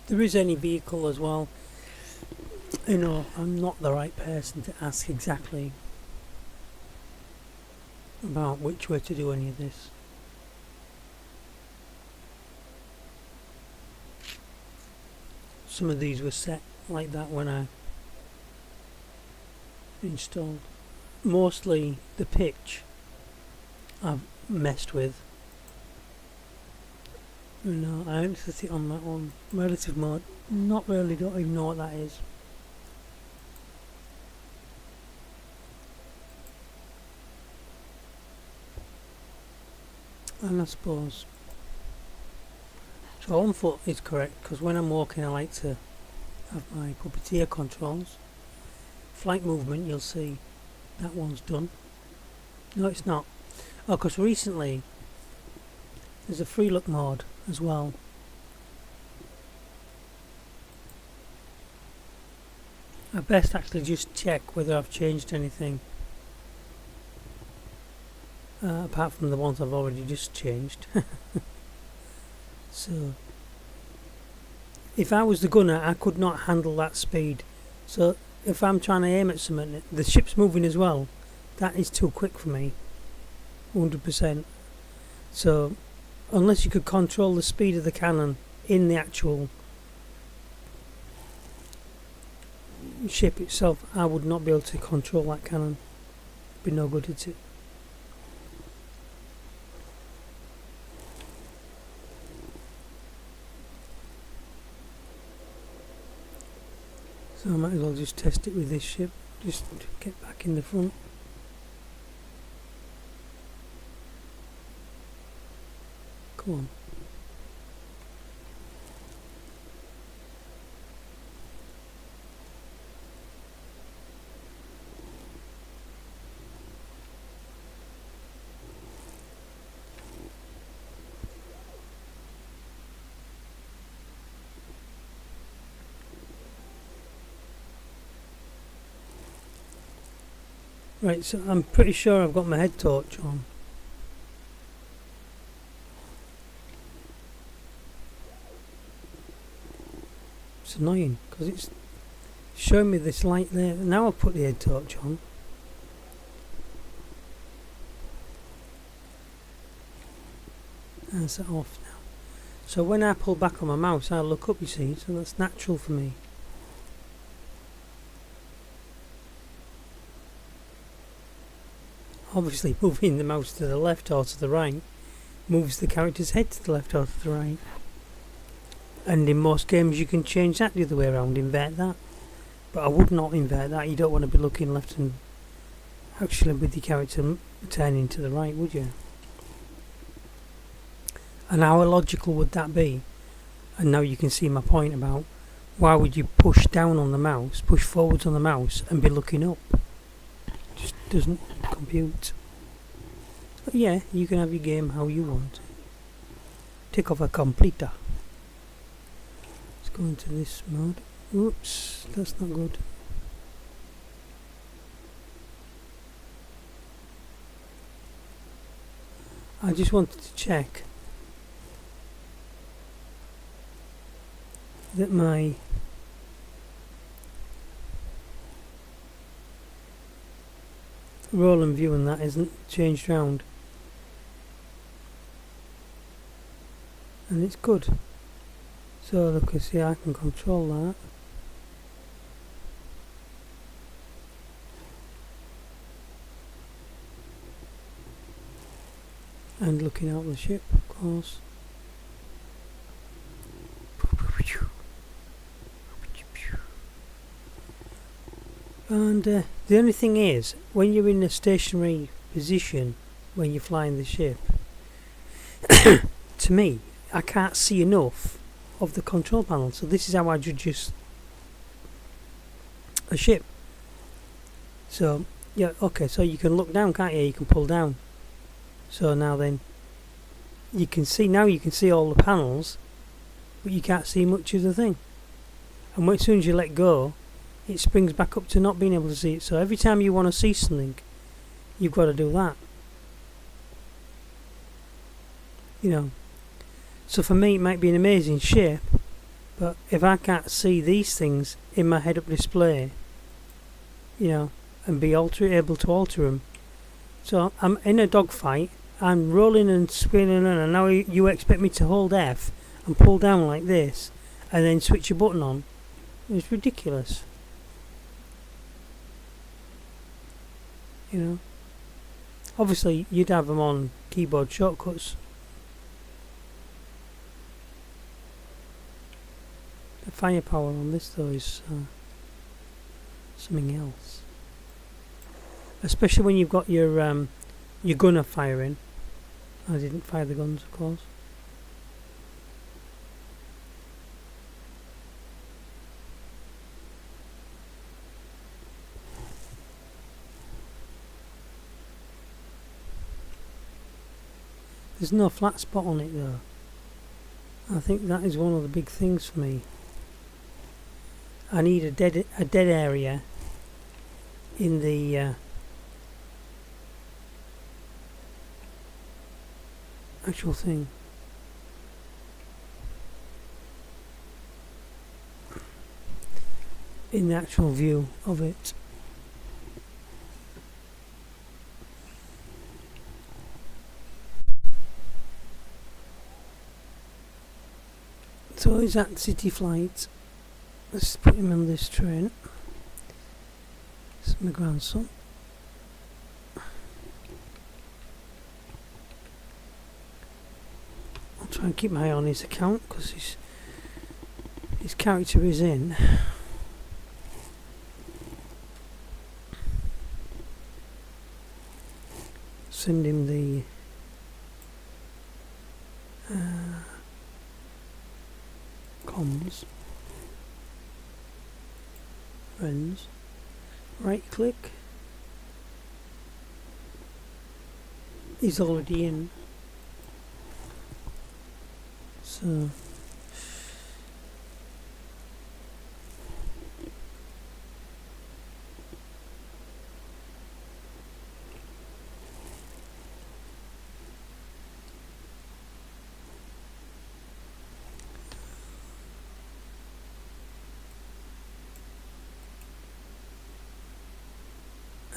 There is any vehicle as well. You know, I'm not the right person to ask exactly about which way to do any of this. Some of these were set like that when I installed. Mostly the pitch I've messed with. No, I only set it on my own relative mode. Not really, don't even know what that is. And I suppose so on foot is correct, because when I'm walking I like to have my puppeteer controls. Flight movement, you'll see that one's done. No, it's not. Oh, because recently there's a free look mode as well. I best actually just check whether I've changed anything apart from the ones I've already just changed. So if I was the gunner I could not handle that speed, so if I'm trying to aim at something, the ship's moving as well, that is too quick for me, 100%. So unless you could control the speed of the cannon in the actual ship itself, I would not be able to control that cannon. Be no good at it. So I might as well just test it with this ship, just to get back in the front. Come on. Right, so I'm pretty sure I've got my head torch on. It's annoying because it's showing me this light there. Now I've put the head torch on. That's it off now. So when I pull back on my mouse, I look up, you see, so that's natural for me. Obviously moving the mouse to the left or to the right moves the character's head to the left or to the right. And in most games you can change that the other way around, invert that. But I would not invert that. You don't want to be looking left and actually with the character turning to the right, would you? And how illogical would that be? And now you can see my point about why would you push down on the mouse, push forwards on the mouse and be looking up? Just doesn't compute. But yeah, you can have your game how you want. Tick off a completer. Let's go into this mode. Oops, that's not good. I just wanted to check that my roll and view and that isn't changed round, and it's good. So look, you see I can control that. And looking out the ship, of course. And the only thing is, when you're in a stationary position, when you're flying the ship, to me, I can't see enough of the control panel. So this is how I judge a ship. So, yeah, okay, so you can look down, can't you? You can pull down. So now then, you can see all the panels, but you can't see much of the thing. And as soon as you let go, it springs back up to not being able to see it. So every time you want to see something, you've got to do that. You know. So for me, it might be an amazing shape, but if I can't see these things in my head-up display, you know, and be able to alter them. So I'm in a dogfight, I'm rolling and spinning, and now you expect me to hold F and pull down like this, and then switch a button on. It's ridiculous. you know. Obviously, you'd have them on keyboard shortcuts. The firepower on this though is something else. Especially when you've got your gunner firing. I didn't fire the guns, of course. There's no flat spot on it though. I think that is one of the big things for me. I need a dead area in the actual thing. In the actual view of it. So he's at City Flight. Let's put him on this train. It's my grandson. I'll try and keep my eye on his account because his character is in. Send him the comms. Friends. Right click. He's already in. So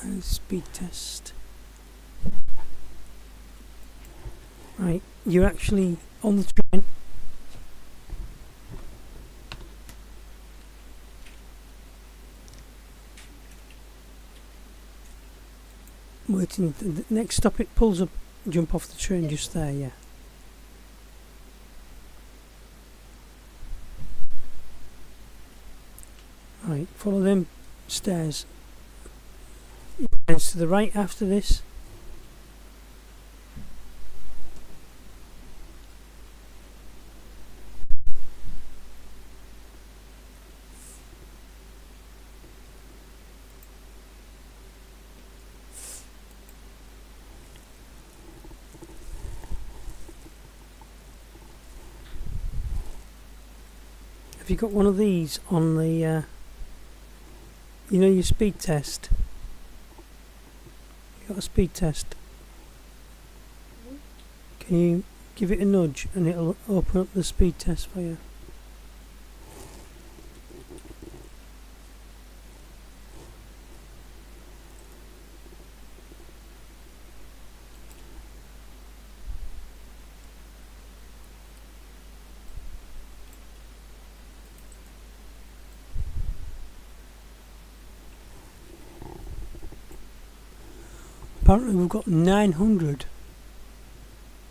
and speed test. Right, you're actually on the train. Waiting, the next stop it pulls up, jump off the train just there, yeah. Right, follow them stairs. It's to the right after this. Have you got one of these on the, you know, your speed test? You got a speed test? Can you give it a nudge and it'll open up the speed test for you? Apparently we've got 900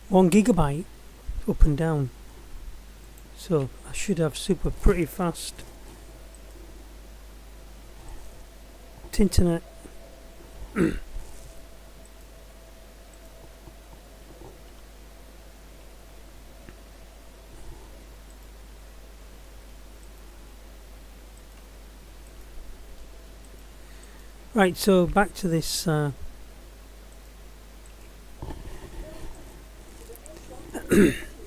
1 gigabyte up and down, so I should have super pretty fast internet. Right, so back to this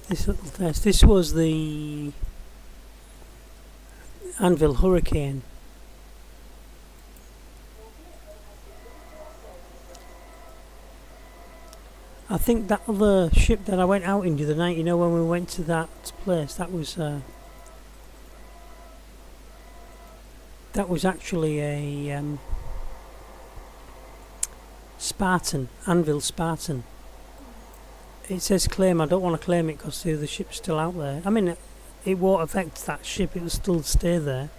this little test. This was the Anvil Hurricane. I think that other ship that I went out in the other night, you know, when we went to that place, that was actually a Spartan, Anvil Spartan. It says claim. I don't want to claim it because the other ship's still out there. I mean, it won't affect that ship. It will still stay there.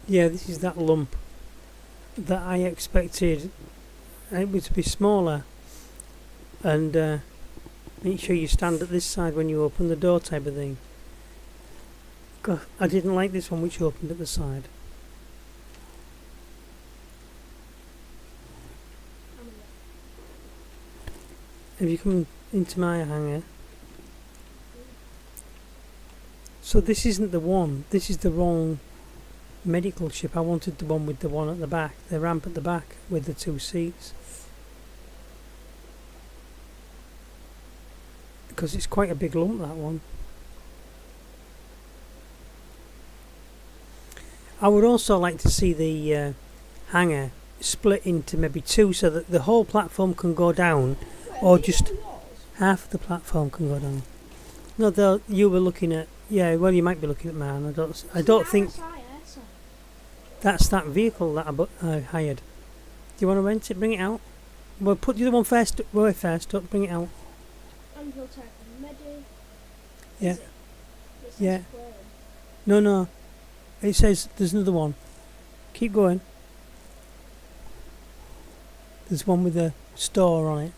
Yeah, this is that lump that I expected it would to be smaller. And make sure you stand at this side when you open the door type of thing. 'Cause I didn't like this one which opened at the side. If you come into my hangar. So this isn't the one. This is the wrong medical ship. I wanted the one with the one at the back. The ramp at the back with the 2 seats. Because it's quite a big lump, that one. I would also like to see the hangar split into maybe 2 so that the whole platform can go down, or just half of the platform can go down. No, you were looking at, yeah, well you might be looking at mine. I don't think that's that vehicle that I hired. Do you want to rent it? Bring it out. Well, put the other one first. Away first. Don't bring it out. Yeah. Yeah. No. It says there's another one. Keep going. There's one with a store on it.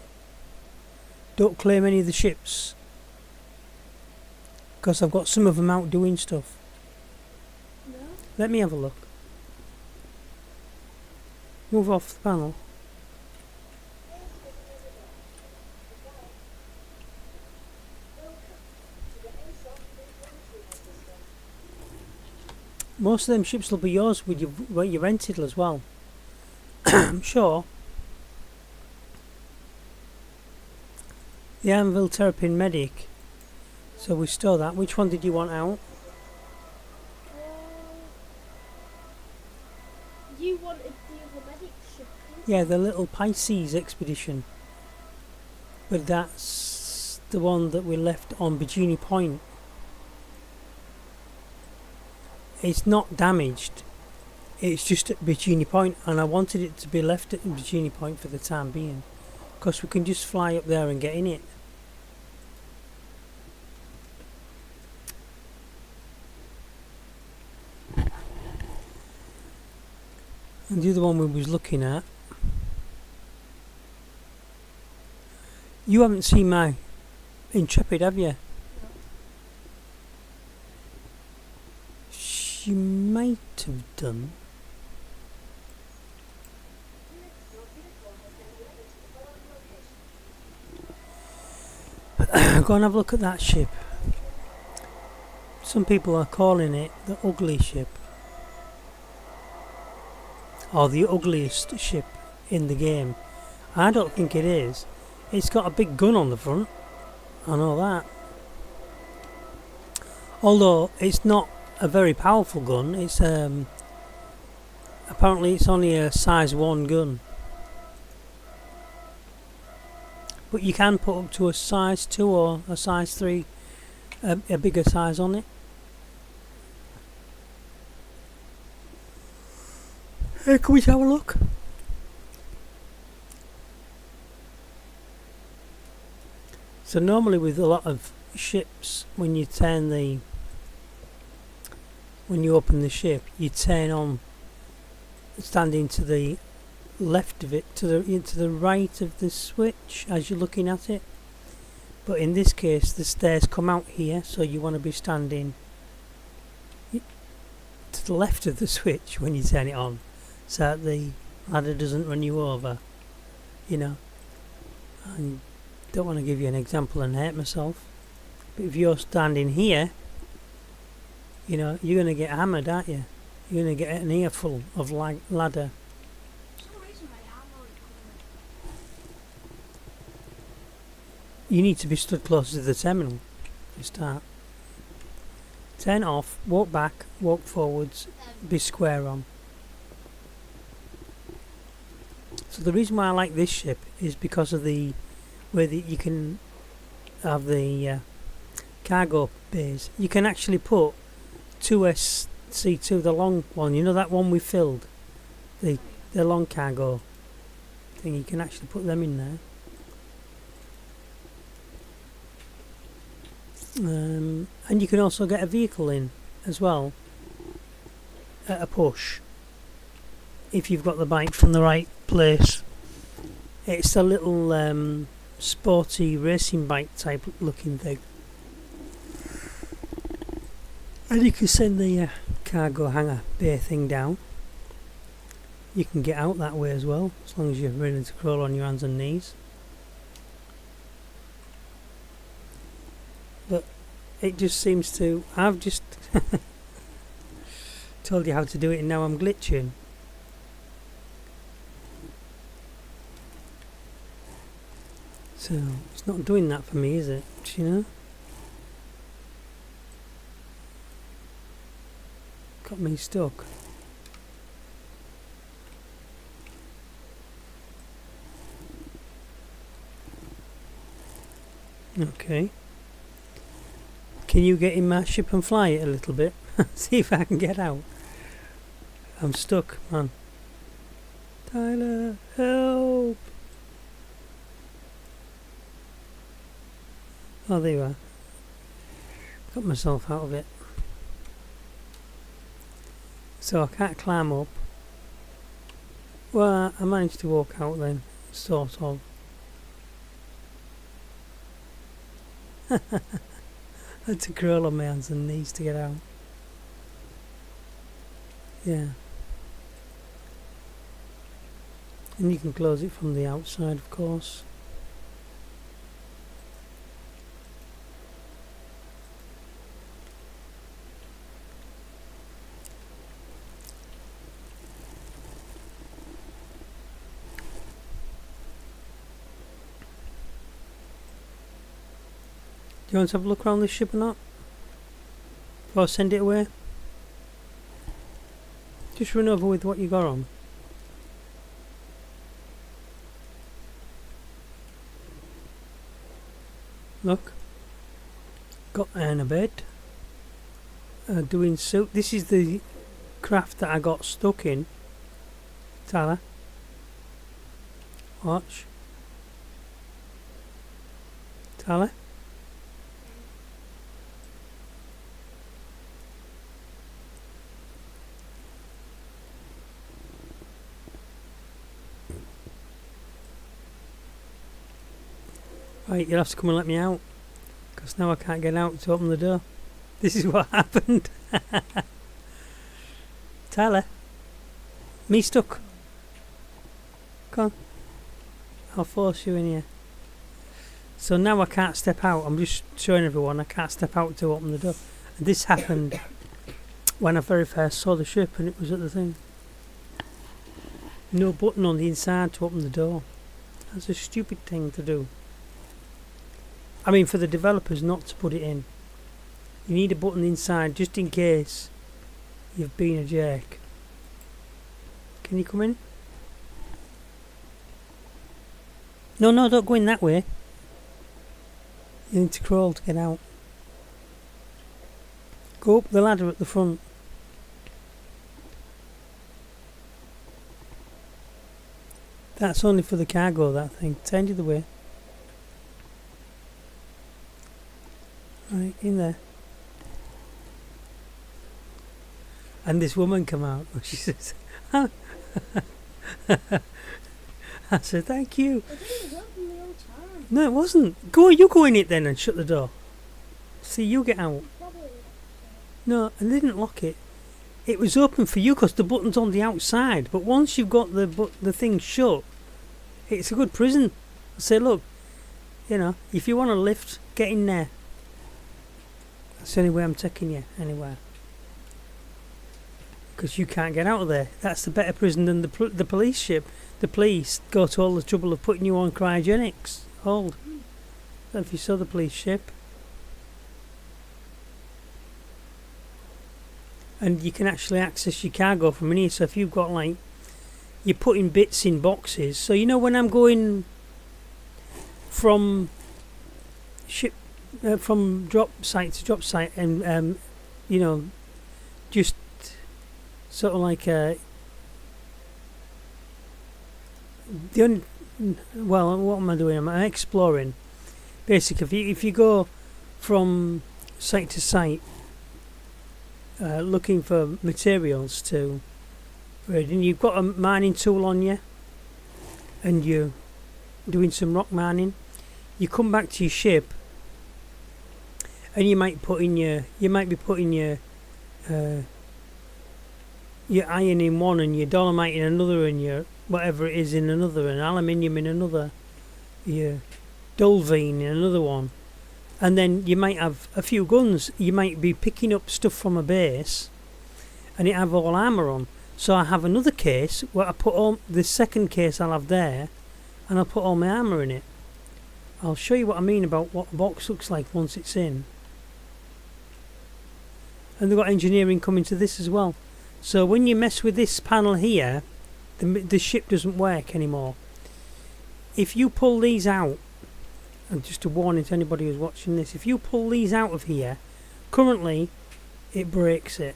Don't claim any of the ships, because I've got some of them out doing stuff. No. Let me have a look. Move off the panel. Most of them ships will be yours with where you rented as well. I'm sure. The Anvil Terrapin Medic. So we store that. Which one did you want out? You wanted the other medic ship. Yeah, the little Pisces expedition. But that's the one that we left on Bikini Point. It's not damaged. It's just at Bikini Point, and I wanted it to be left at Bikini Point for the time being, because we can just fly up there and get in it. And the other one we was looking at, you haven't seen my Intrepid, have you? You might have done. Go and have a look at that ship. Some people are calling it the ugly ship, or the ugliest ship in the game. I don't think it is. It's got a big gun on the front, I know that. Although it's not a very powerful gun. It's apparently it's only a size 1 gun, but you can put up to a size 2 or a size 3, a bigger size on it. Hey, can we have a look? So normally with a lot of ships, when you open the ship, you turn on, standing to the left of it, to the right of the switch as you're looking at it. But in this case, the stairs come out here, so you want to be standing to the left of the switch when you turn it on, so that the ladder doesn't run you over. You know. I don't want to give you an example and hurt myself, but if you're standing here, you know, you're going to get hammered, aren't you? You're going to get an earful of ladder. You need to be stood closer to the terminal to start. Turn off, walk back, walk forwards, be square on. So the reason why I like this ship is because of the way that you can have the cargo bays. You can actually put 2SC2, the long one, you know that one we filled, the long cargo thing, you can actually put them in there. And you can also get a vehicle in as well. at a push if you've got the bike from the right place. It's a little sporty racing bike type looking thing. And you can send the cargo hanger bay thing down. You can get out that way as well, as long as you're ready to crawl on your hands and knees. But it just seems to... I've just told you how to do it and now I'm glitching. So, it's not doing that for me, is it? Do you know? Got me stuck. Okay. Can you get in my ship and fly it a little bit? See if I can get out. I'm stuck, man. Tyler, help! Oh, there you are. Got myself out of it. So I can't climb up. Well, I managed to walk out then, sort of. I had to crawl on my hands and knees to get out. Yeah. And you can close it from the outside, of course. Do you want to have a look around this ship or not? Before I send it away? Just run over with what you got on. Look. Got Anna bed. Doing soup. This is the craft that I got stuck in. Tyler. Watch. Tyler. Right, you'll have to come and let me out, because now I can't get out to open the door. This is what happened. Tyler, me stuck. Come on, I'll force you in here. So now I can't step out. I'm just showing everyone I can't step out to open the door. And this happened when I very first saw the ship and it was at the thing. No button on the inside to open the door. That's a stupid thing to do. I mean, for the developers not to put it in. You need a button inside just in case you've been a jerk. Can you come in? No, don't go in that way. You need to crawl to get out. Go up the ladder at the front. That's only for the cargo, that thing. Turn the other way. Right, in there. And this woman come out. She says, I said, thank you. I didn't open the old time. No, it wasn't. You go in it then and shut the door. See, you get out. Probably. No, and they didn't lock it. It was open for you because the button's on the outside. But once you've got the thing shut, it's a good prison. I say, look, you know, if you want a lift, get in there. That's the only way I'm taking you anywhere. Because you can't get out of there. That's the better prison than the police ship. The police go to all the trouble of putting you on cryogenics. Hold. If you saw the police ship. And you can actually access your cargo from in here. So if you've got like, you're putting bits in boxes. So you know when I'm going from ship, from drop site to drop site, and you know, just sort of like the only, well, what am I doing? I'm exploring. Basically, if you go from site to site, looking for materials to raid, and you've got a mining tool on you, and you're doing some rock mining, you come back to your ship, and you might be putting your iron in one, and your dolomite in another, and your whatever it is in another, and aluminium in another, your dulvine in another one, and then you might have a few guns. You might be picking up stuff from a base, and it have all armour on. So I have another case where I put all the second case I'll have there, and I'll put all my armour in it. I'll show you what I mean about what a box looks like once it's in. And they've got engineering coming to this as well. So when you mess with this panel here, the ship doesn't work anymore. If you pull these out, and just a warning to anybody who's watching this, if you pull these out of here, currently it breaks it.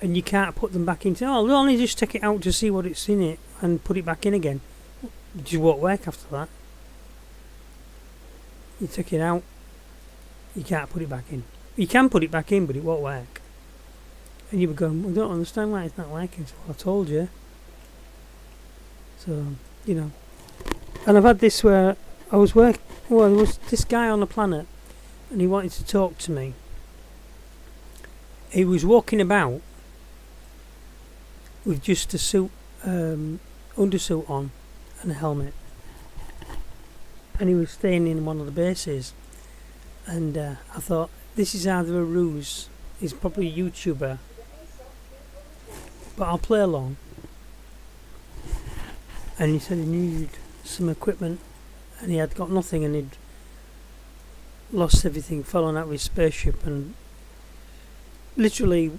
And you can't put them back into, oh, only just take it out to see what it's in it and put it back in again. It just won't work after that. You take it out, you can't put it back in. You can put it back in, but it won't work. And you were going, I don't understand why it's not working. So I told you. So, you know. And I've had this where I was working, well, there was this guy on the planet, and he wanted to talk to me. He was walking about with just a suit, undersuit on, and a helmet. And he was staying in one of the bases. And I thought, this is either a ruse, he's probably a YouTuber, but I'll play along. And he said he needed some equipment, and he had got nothing, and he'd lost everything, fallen out of his spaceship, and literally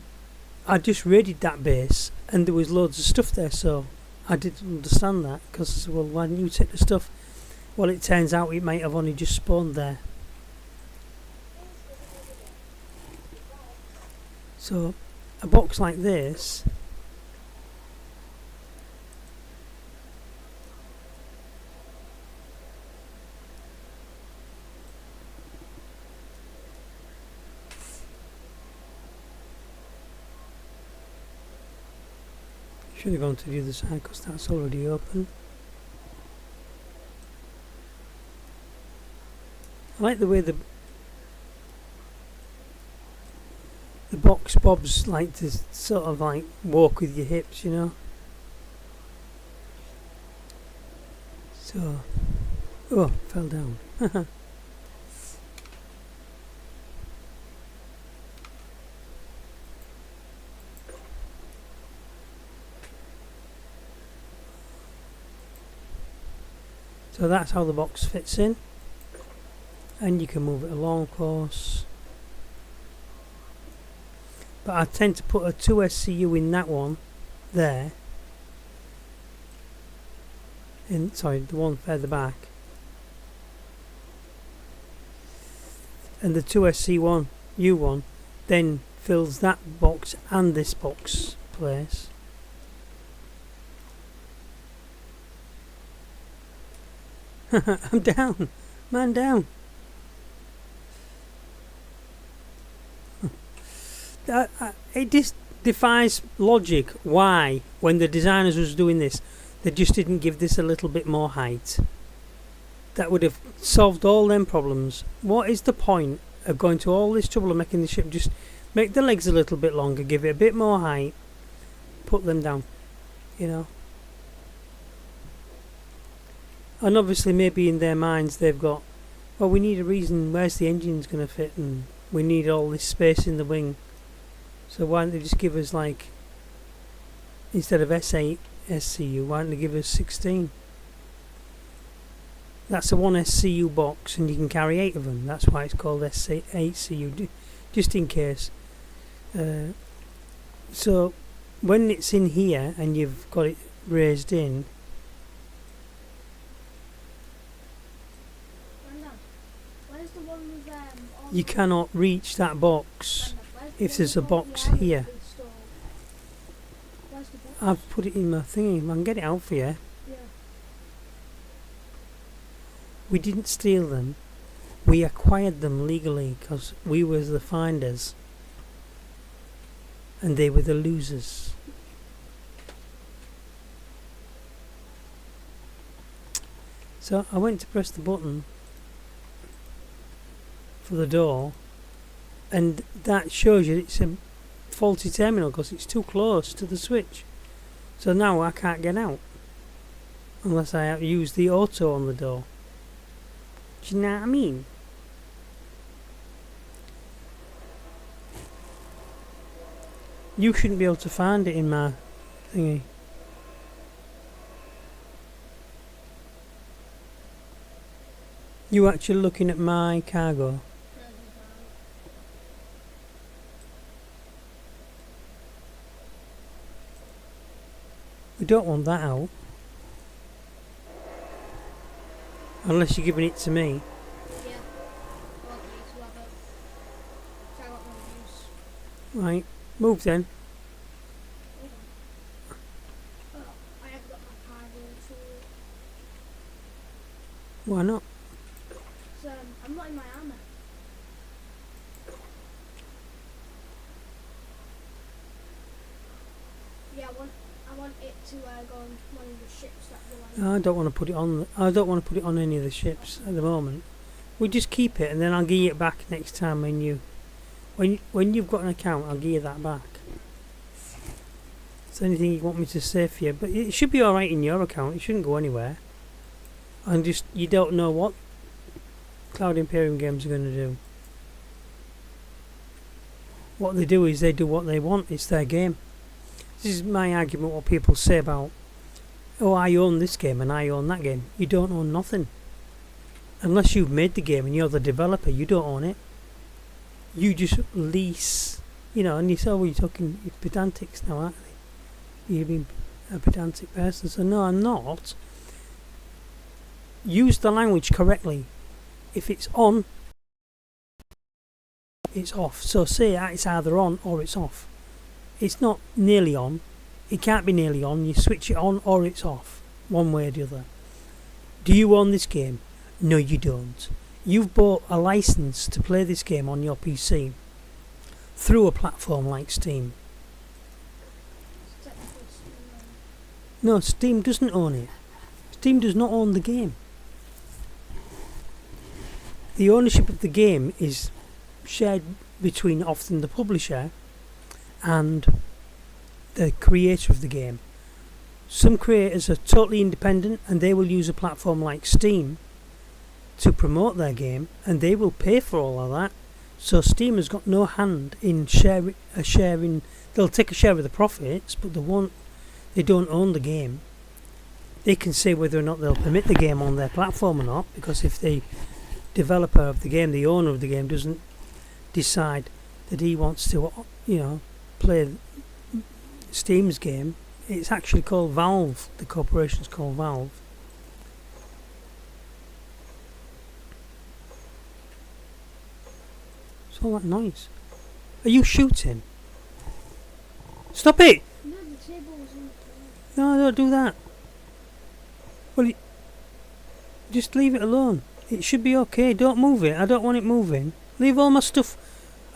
I just raided that base, and there was loads of stuff there, so I didn't understand that, because I said, well, why didn't you take the stuff? Well, it turns out it might have only just spawned there. So a box like this should have gone to the other side because that's already open. I like the way the box bobs like to sort of like walk with your hips, you know. So, oh, fell down. So that's how the box fits in, and you can move it along, of course. But I tend to put a 2 SCU in that one there, sorry, the one further back, and the 2 SC1 U1 then fills that box and this box place. I'm down, man down. It just defies logic why, when the designers was doing this, they just didn't give this a little bit more height. That would have solved all them problems. What is the point of going to all this trouble of making the ship just make the legs a little bit longer, give it a bit more height, put them down, you know? And obviously maybe in their minds they've got, well, we need a reason, where's the engine's going to fit, and we need all this space in the wing. So why don't they just give us, like, instead of S8 SCU, why don't they give us 16? That's a 1 SCU box, and you can carry 8 of them. That's why it's called S8 CU, just in case. So when it's in here and you've got it raised in, you cannot reach that box if there's a box here. I've put it in my thingy. I can get it out for you. We didn't steal them. We acquired them legally because we were the finders. and they were the losers. So I went to press the button for the door, and that shows you it's a faulty terminal because it's too close to the switch. So now I can't get out unless I use the auto on the door. Do you know what I mean? You shouldn't be able to find it in my thingy. You actually looking at my cargo? We don't want that out. Unless you're giving it to me. Yeah. Well, please, whoever. So I got no use. Right, move then. Oh, I haven't got my cargo, so Why not? I'm not in my armour. Yeah, I want it to go on one of the ships that we're like. I don't want to put it on. I don't want to put it on any of the ships at the moment. We just keep it, and then I'll give you it back next time when you've got an account. I'll give you that back. Is there anything you want me to say for you? But it should be all right in your account. It shouldn't go anywhere. And just you don't know what Cloud Imperium games are going to do. What they do is they do what they want. It's their game. This is my argument. What people say about, oh, I own this game and I own that game. You don't own nothing. Unless you've made the game and you're the developer, you don't own it. You just lease, and you say, oh, you're talking pedantics now, aren't they? You've been a pedantic person. So no, I'm not. Use the language correctly. If it's on, it's off. So say it's either on or it's off. It's not nearly on. It can't be nearly on. You switch it on or it's off. One way or the other. Do you own this game? No, you don't. You've bought a license to play this game on your PC through a platform like Steam. No, Steam doesn't own it. Steam does not own the game. The ownership of the game is shared between often the publisher and the creator of the game. Some creators are totally independent and they will use a platform like Steam to promote their game, and they will pay for all of that. So Steam has got no hand in sharing. They'll take a share of the profits, but they don't own the game. They can say whether or not they'll permit the game on their platform or not, because if the developer of the game, the owner of the game, doesn't decide that he wants to, play Steam's game, it's actually called Valve. The corporation's called Valve. What's all that noise? Are you shooting? Stop it! No, the table was on the No, don't do that. Well, just leave it alone. It should be okay. Don't move it. I don't want it moving. Leave all my stuff.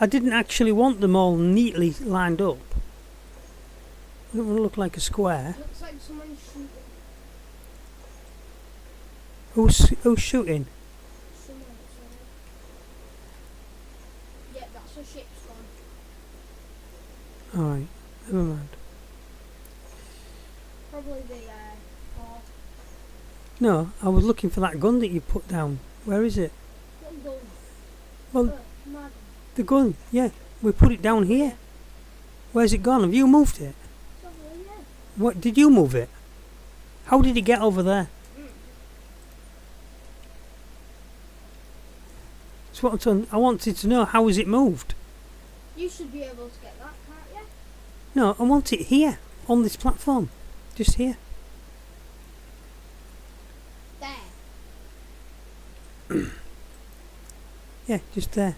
I didn't actually want them all neatly lined up. I don't want to look like a square. Looks like someone's shooting. Who's shooting? Someone, yeah, that's a ship's gone. Alright, never mind. Probably the port. No, I was looking for that gun that you put down. Where is it? What gun? Well, My gun. the gun, yeah. We put it down here. Where's it gone? Have you moved it? Probably, yeah. What, did you move it? How did it get over there? That's what I wanted to know. How is it moved? You should be able to get that, can't you? No, I want it here, on this platform. Just here. There. Yeah, just there.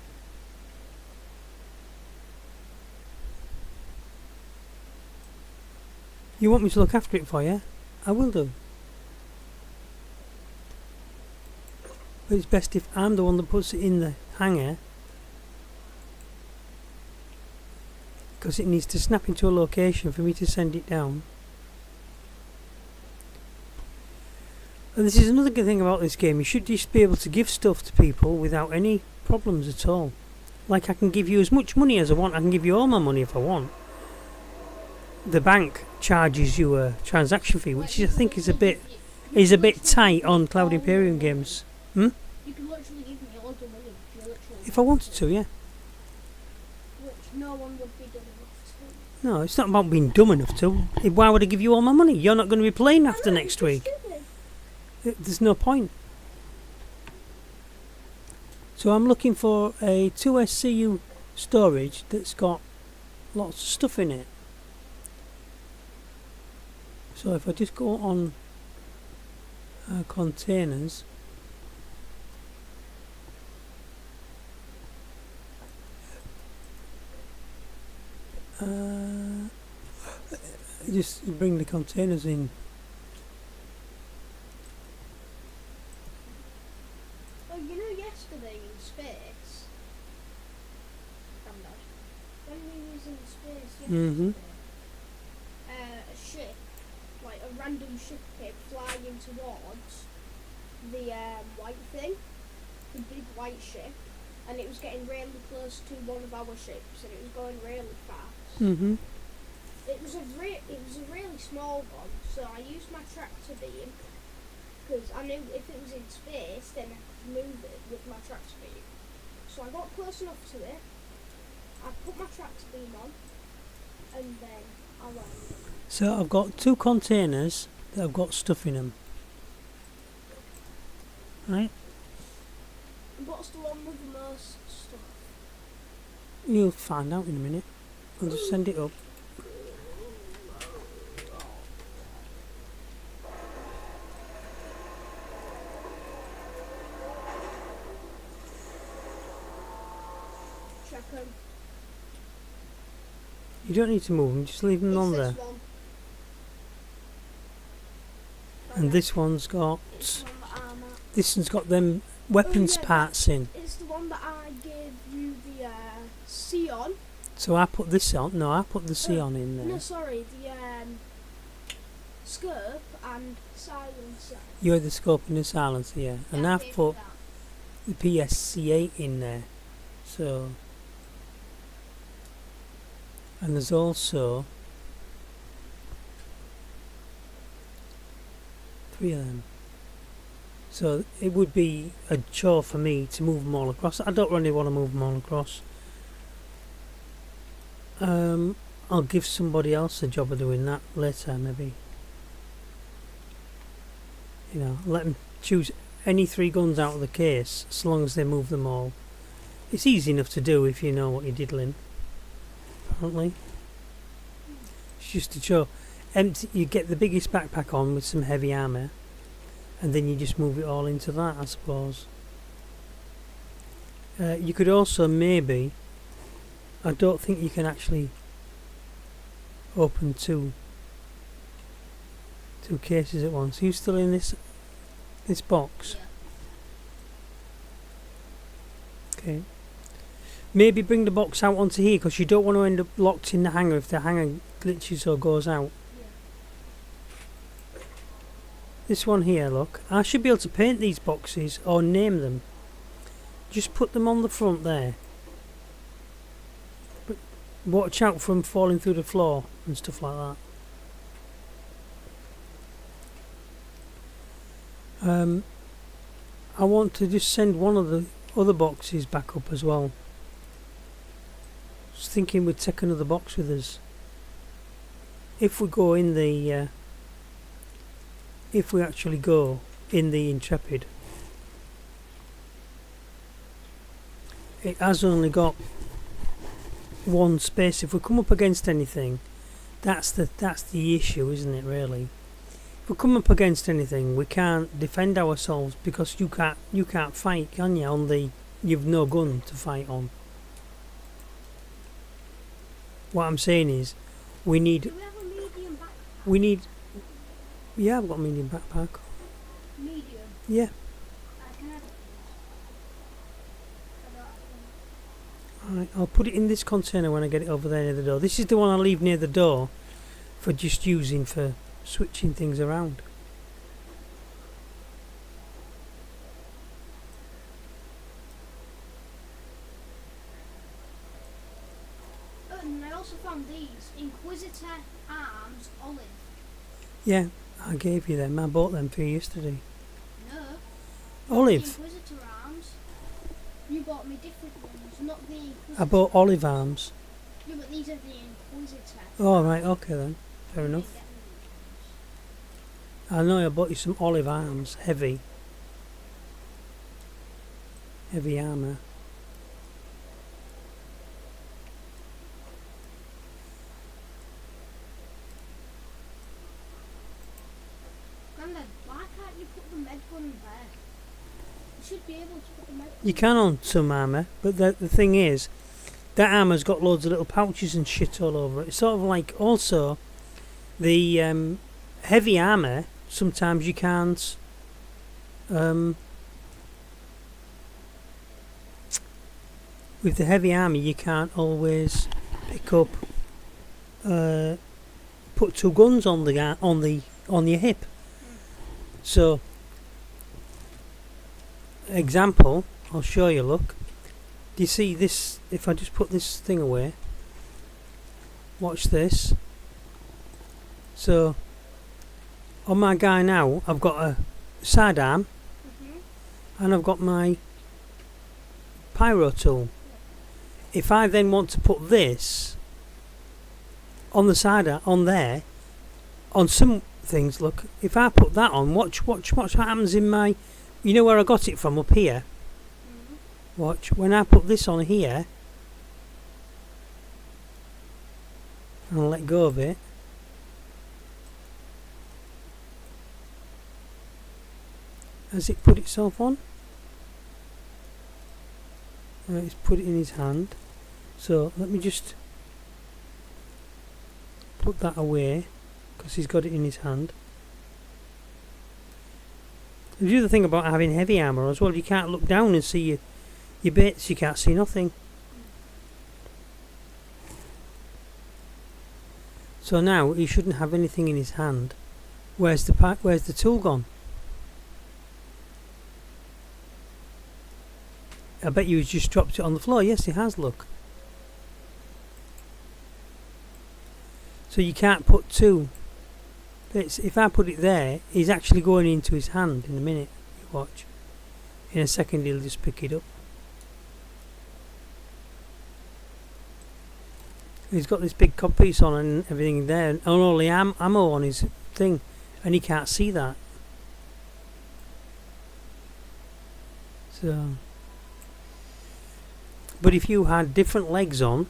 You want me to look after it for you? I will do. But it's best if I'm the one that puts it in the hangar. because it needs to snap into a location for me to send it down. And this is another good thing about this game. You should just be able to give stuff to people without any problems at all. Like, I can give you as much money as I want. I can give you all my money if I want. The bank charges you a transaction fee, which I think is a bit tight on Cloud Imperium games. You can literally give me loads of money if you literally. If I wanted to, yeah. Which no one would be dumb enough to. No, it's not about being dumb enough to. Why would I give you all my money? You're not going to be playing after next week. There's no point. So I'm looking for a 2SCU storage that's got lots of stuff in it. So if I just go on containers, just bring the containers in. Oh, you know, yesterday in space, when we was in space yesterday, a ship, like a random ship, came flying towards the white thing, the big white ship, and it was getting really close to one of our ships, and it was going really fast. It was a really small one, so I used my tractor beam, because I knew if it was in space, then I could move it with my tractor beam. So I got close enough to it, I put my tractor beam on, and then I landed. So I've got 2 containers that have got stuff in them. Right? What's the one with the most stuff? You'll find out in a minute. I'll just send it up. Check 'em. You don't need to move them, just leave them on there. This one. And this one's got... It's the one that I'm at. This one's got them weapons Oh, yeah, parts in. It's the one that I gave you the C on. So I put this on. No, I put the C on in No, there. sorry, the scope and silencer. You had the scope and the silencer, yeah. And Yeah, I I've gave put you the PSC8 in there. So... And there's also 3 of them. So it would be a chore for me to move them all across. I don't really want to move them all across. I'll give somebody else a job of doing that later, maybe. You know, let them choose any 3 guns out of the case, as long as they move them all. It's easy enough to do if you know what you're diddling. Apparently, it's just a chore. Empty. You get the biggest backpack on with some heavy armour, and then you just move it all into that, I suppose. You could also maybe... I don't think you can actually open two cases at once. Are you still in this box? Yeah. Okay. Maybe bring the box out onto here, because you don't want to end up locked in the hangar if the hangar glitches or goes out. Yeah. This one here, look. I should be able to paint these boxes or name them. Just put them on the front there. But watch out from falling through the floor and stuff like that. I want to just send one of the other boxes back up as well. Just thinking we'd take another box with us. If we go in the... if we actually go in the Intrepid. It has only got 1 space. If we come up against anything, that's the issue, isn't it, really? If we come up against anything, we can't defend ourselves, because you can't fight, can you? On the... you've no gun to fight on. What I'm saying is, we need... Do we have a medium backpack? We need... Yeah, I've got a medium backpack. Medium. Yeah. I can have it, please. I don't have Alright, I'll put it in this container when I get it over there near the door. This is the one I leave near the door for just using for switching things around. Oh, and I also found these Inquisitor arms olive. Yeah, I gave you them. I bought them for you yesterday. No. Olive. The Inquisitor arms. You bought me different ones, not the Inquisitor. I bought olive arms. Yeah, but these are the Inquisitor. Oh, right, okay then. Fair I didn't enough. get I know I bought you some olive arms, heavy armour. Grandad, why can't you put the med gun there? You should be able to put the med gun. You can on some armour, but the thing is, that armour's got loads of little pouches and shit all over it. It's sort of like also the heavy armour. Sometimes you can't. With the heavy armour, you can't always pick up. Put two guns on your hip. So, example, I'll show you. Look, do you see this? If I just put this thing away, watch this. So, on my guy now, I've got a sidearm, and I've got my pyro tool. If I then want to put this on the sidearm, on there, on some things, look, if I put that on, watch what happens in my, you know where I got it from, up here. Watch, when I put this on here, and I'll let go of it, has it put itself on? Right, it's put it in his hand. So let me just put that away, because he's got it in his hand. The other thing about having heavy armour as well, you can't look down and see your bits, you can't see nothing. So now he shouldn't have anything in his hand. Where's the tool gone? I bet you he's just dropped it on the floor. Yes, he has, look. So you can't put two bits. If I put it there, he's actually going into his hand in a minute. You watch. In a second he'll just pick it up. He's got this big codpiece on and everything there, and all the ammo on his thing, and he can't see that. So, but if you had different legs on,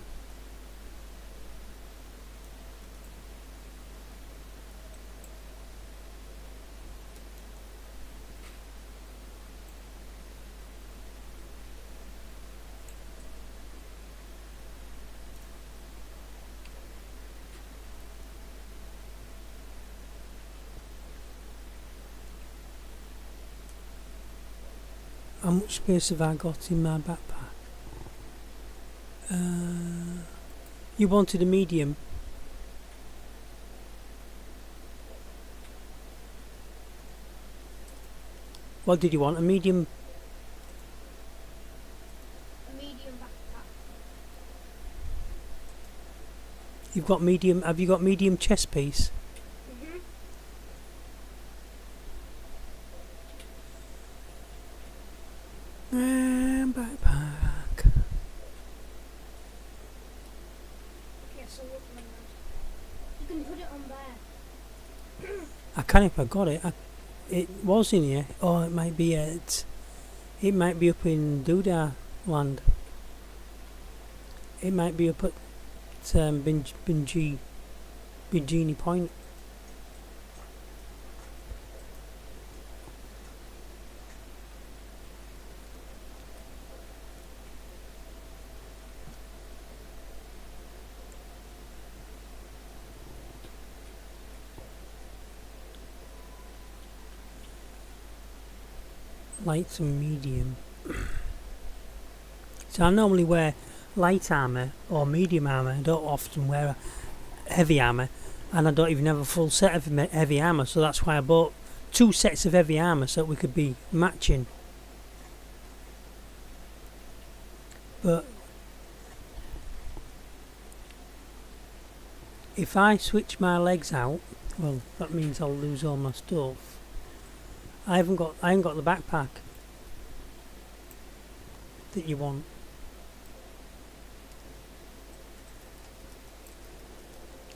how much space have I got in my backpack? You wanted a medium. What did you want? A medium? A medium backpack. You've got medium. Have you got medium chest piece? Backpack. Okay, so look, you can put it on there. I can if I got it. It was in here. Oh, it might be it. It might be up in Doodah land. It might be up at Bingini Point. Light and medium. So I normally wear light armour or medium armour. I don't often wear heavy armour, and I don't even have a full set of heavy armour, so that's why I bought 2 sets of heavy armour so that we could be matching. But if I switch my legs out, well, that means I'll lose all my stuff. I ain't got the backpack that you want.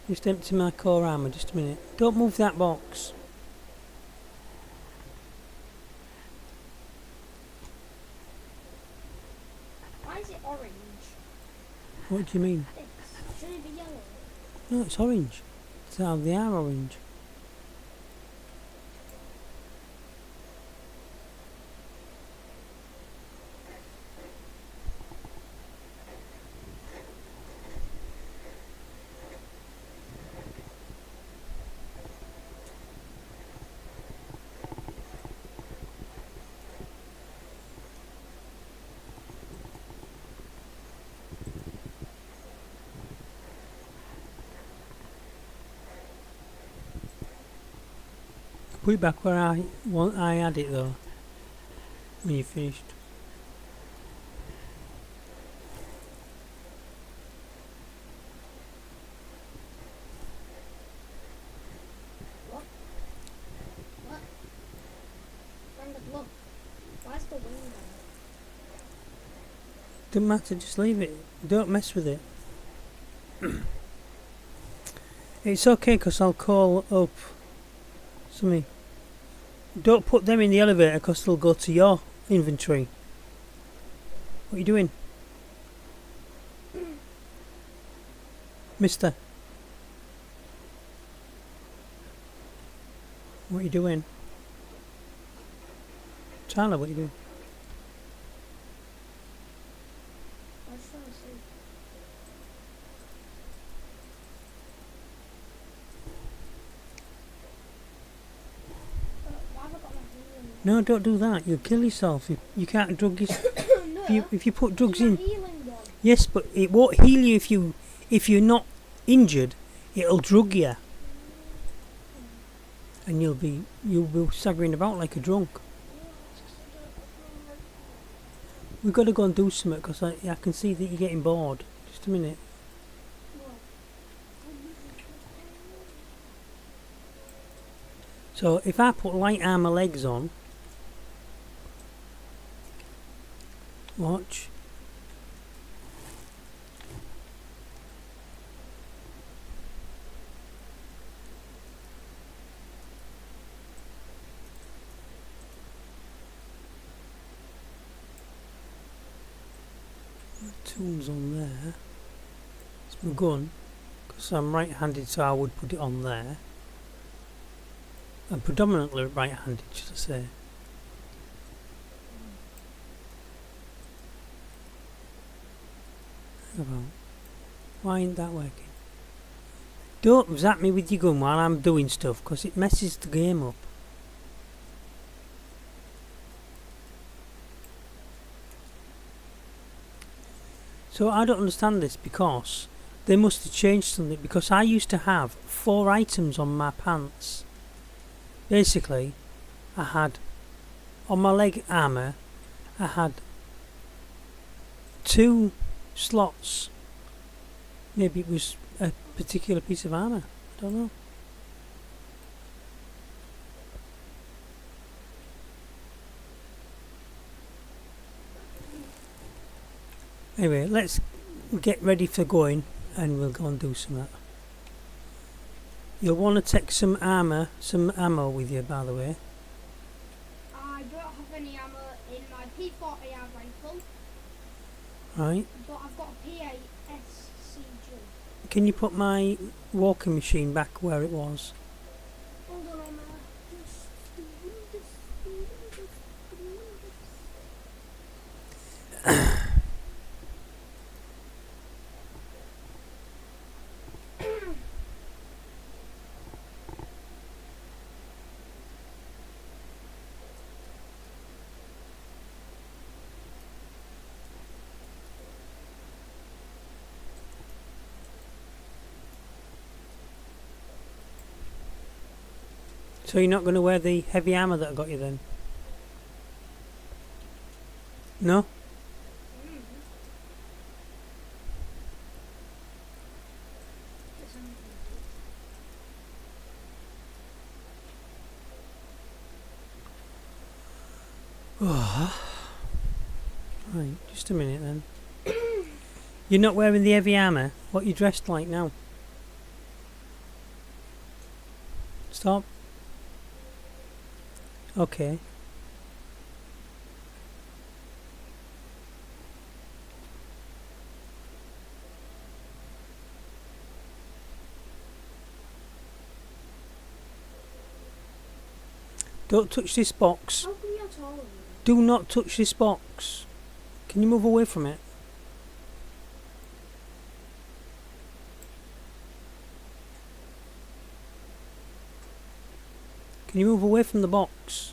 Just empty my core armour, just a minute. Don't move that box. Why is it orange? What do you mean? Should it be yellow? No, it's orange. It's how they are orange. Put it back where I had it though. When you finished. Look. Why's the wing there? Doesn't matter, just leave it. Don't mess with it. It's okay because I'll call up somebody. Don't put them in the elevator because they'll go to your inventory. What are you doing? Mister? What are you doing? Tyler, what are you doing? I was trying to see. Why have I got my healing? No, don't do that. You'll kill yourself. You can't drug yourself. No, If you put drugs my in. healing one. Yes, but it won't heal you if you're not injured. It'll drug you, and you'll be staggering about like a drunk. We've got to go and do something because I can see that you're getting bored. Just a minute. So if I put light armour legs on, watch. My tools on there. It's my gun because I'm right-handed, so I would put it on there. I'm predominantly right-handed, should I say. Hang about. Why ain't that working? Don't zap me with your gun while I'm doing stuff because it messes the game up. So I don't understand this because they must have changed something because I used to have 4 items on my pants. Basically, I had on my leg armour, I had 2 slots. Maybe it was a particular piece of armour. I don't know. Anyway, let's get ready for going and we'll go and do some of that. You'll want to take some ammo with you, by the way. I don't have any ammo in my P40 rifle, Right. but I've got a P8 SCG. Can you put my walking machine back where it was? Hold on, I'm So you're not going to wear the heavy armour that I got you then? No? Mm. Guess I'm Oh. Right, just a minute then. You're not wearing the heavy armour? What you dressed like now? Stop. Okay. Don't touch this box. How come you're taller than me? Do not touch this box. Can you move away from it? Can you move away from the box?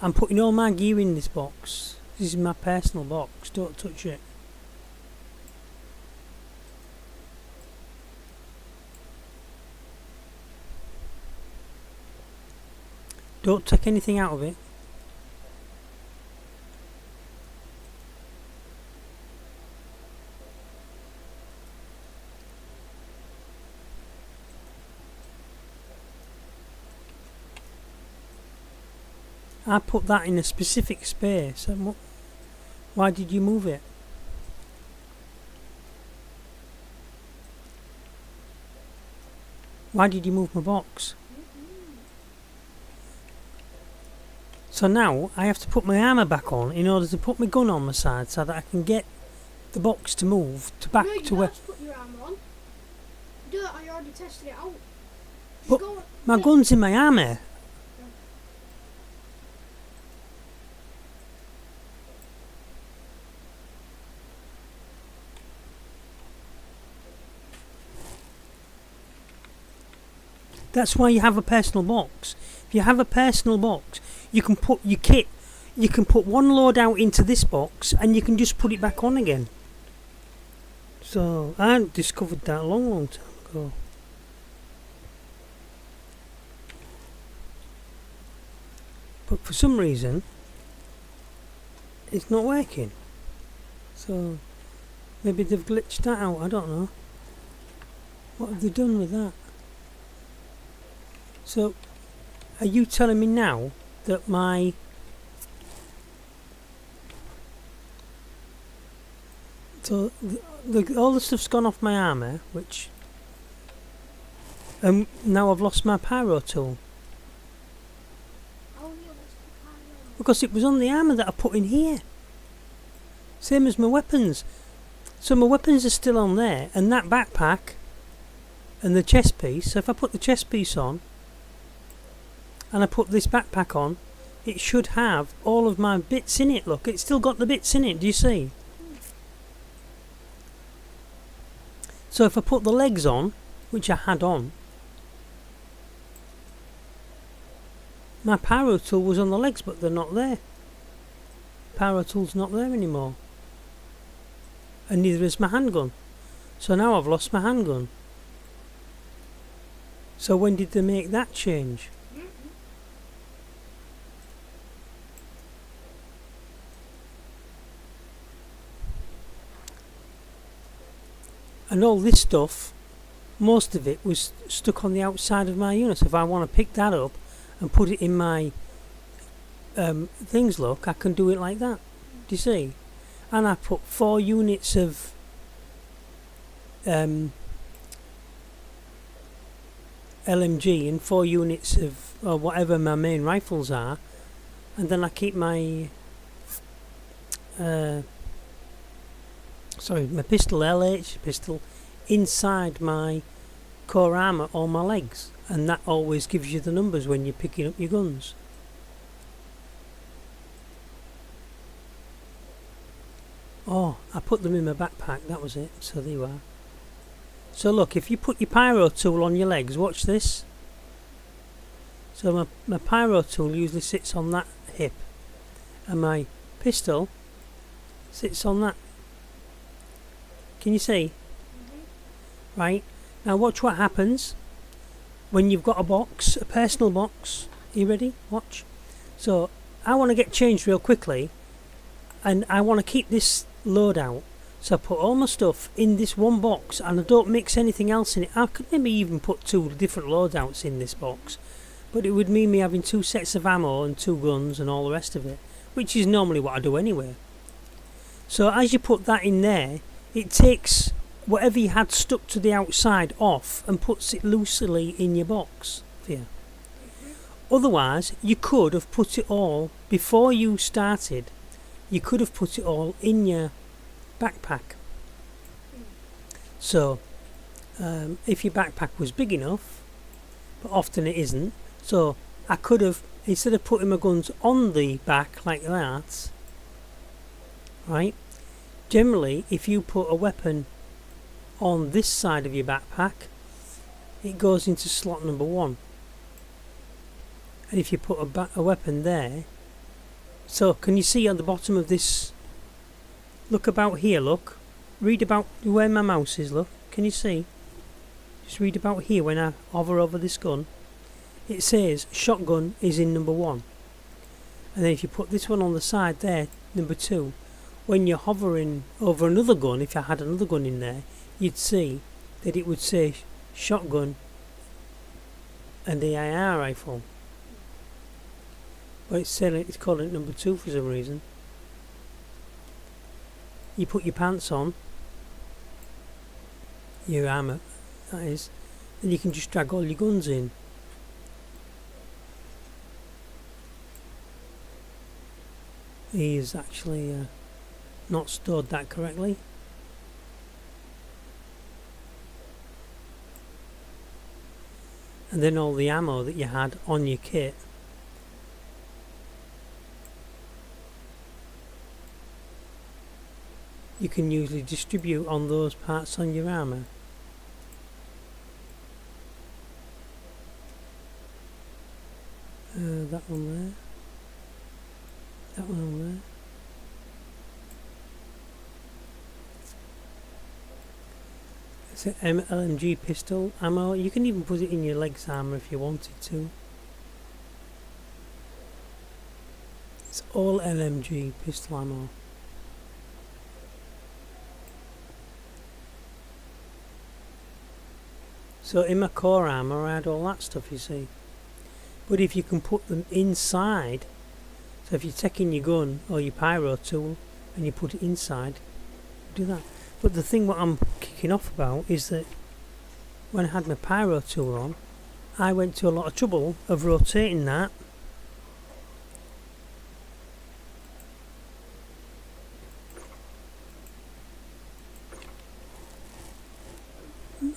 I'm putting all my gear in this box. This is my personal box. Don't touch it. Don't take anything out of it. I put that in a specific space. And why did you move it? Why did you move my box? So now I have to put my armour back on in order to put my gun on my side so that I can get the box to move to back No, you to don't where. have to put your armour on. Do it, I already tested it out. Just But go, my yeah. gun's in my armour. That's why you have a personal box. If you have a personal box, you can put your kit, you can put one load out into this box and you can just put it back on again. So I discovered that a long time ago. But for some reason it's not working. So maybe they've glitched that out, I don't know. What have they done with that? So, are you telling me now that my all the stuff's gone off my armour, which now I've lost my pyro tool Oh, yeah, that's the pyro. because it was on the armour that I put in here, same as my weapons. So my weapons are still on there, and that backpack and the chest piece. So if I put the chest piece on and I put this backpack on, it should have all of my bits in it. Look, it's still got the bits in it, do you see? So if I put the legs on, which I had on, my pyro tool was on the legs, but they're not there. Pyro tool's not there anymore, and neither is my handgun. So now I've lost my handgun. So when did they make that change? And all this stuff, most of it was stuck on the outside of my unit. So if I want to pick that up and put it in my things, look, I can do it like that. Do you see? And I put 4 units of LMG and 4 units of whatever my main rifles are, and then I keep my my pistol, LH pistol, inside my core armour on my legs, and that always gives you the numbers when you're picking up your guns. Oh, I put them in my backpack, that was it, so there you are. So look, if you put your pyro tool on your legs, watch this. So my pyro tool usually sits on that hip, and my pistol sits on that. Can you see? Right, now watch what happens. when you've got a box, a personal box. Are you ready? Watch. So I want to get changed real quickly, and I want to keep this loadout. So I put all my stuff in this one box, and I don't mix anything else in it. I could maybe even put 2 different loadouts in this box, but it would mean me having 2 sets of ammo and 2 guns and all the rest of it, which is normally what I do anyway. So as you put that in there, it takes whatever you had stuck to the outside off and puts it loosely in your box for you. Otherwise, you could have put it all, before you started, you could have put it all in your backpack. So if your backpack was big enough, but often it isn't, so I could have, instead of putting my guns on the back like that, right, generally if you put a weapon on this side of your backpack, it goes into slot number 1, and if you put a weapon there, so can you see on the bottom of this, look about here, look, read about where my mouse is, look, can you see, just read about here when I hover over this gun, it says shotgun is in number 1, and then if you put this one on the side there, number 2, when you're hovering over another gun, if I had another gun in there, you'd see that it would say shotgun and the AR rifle, but it's calling it number 2 for some reason. You put your pants on, your armour that is, then you can just drag all your guns in. He is actually not stored that correctly. And then all the ammo that you had on your kit, you can usually distribute on those parts on your armour. That one there, that one on there. It's an LMG pistol ammo. You can even put it in your legs armour if you wanted to. It's all LMG pistol ammo. So in my core armour I had all that stuff, you see. But if you can put them inside, so if you're taking your gun or your pyro tool and you put it inside, do that. But the thing what I'm kicking off about is that when I had my pyro tool on, I went to a lot of trouble of rotating that.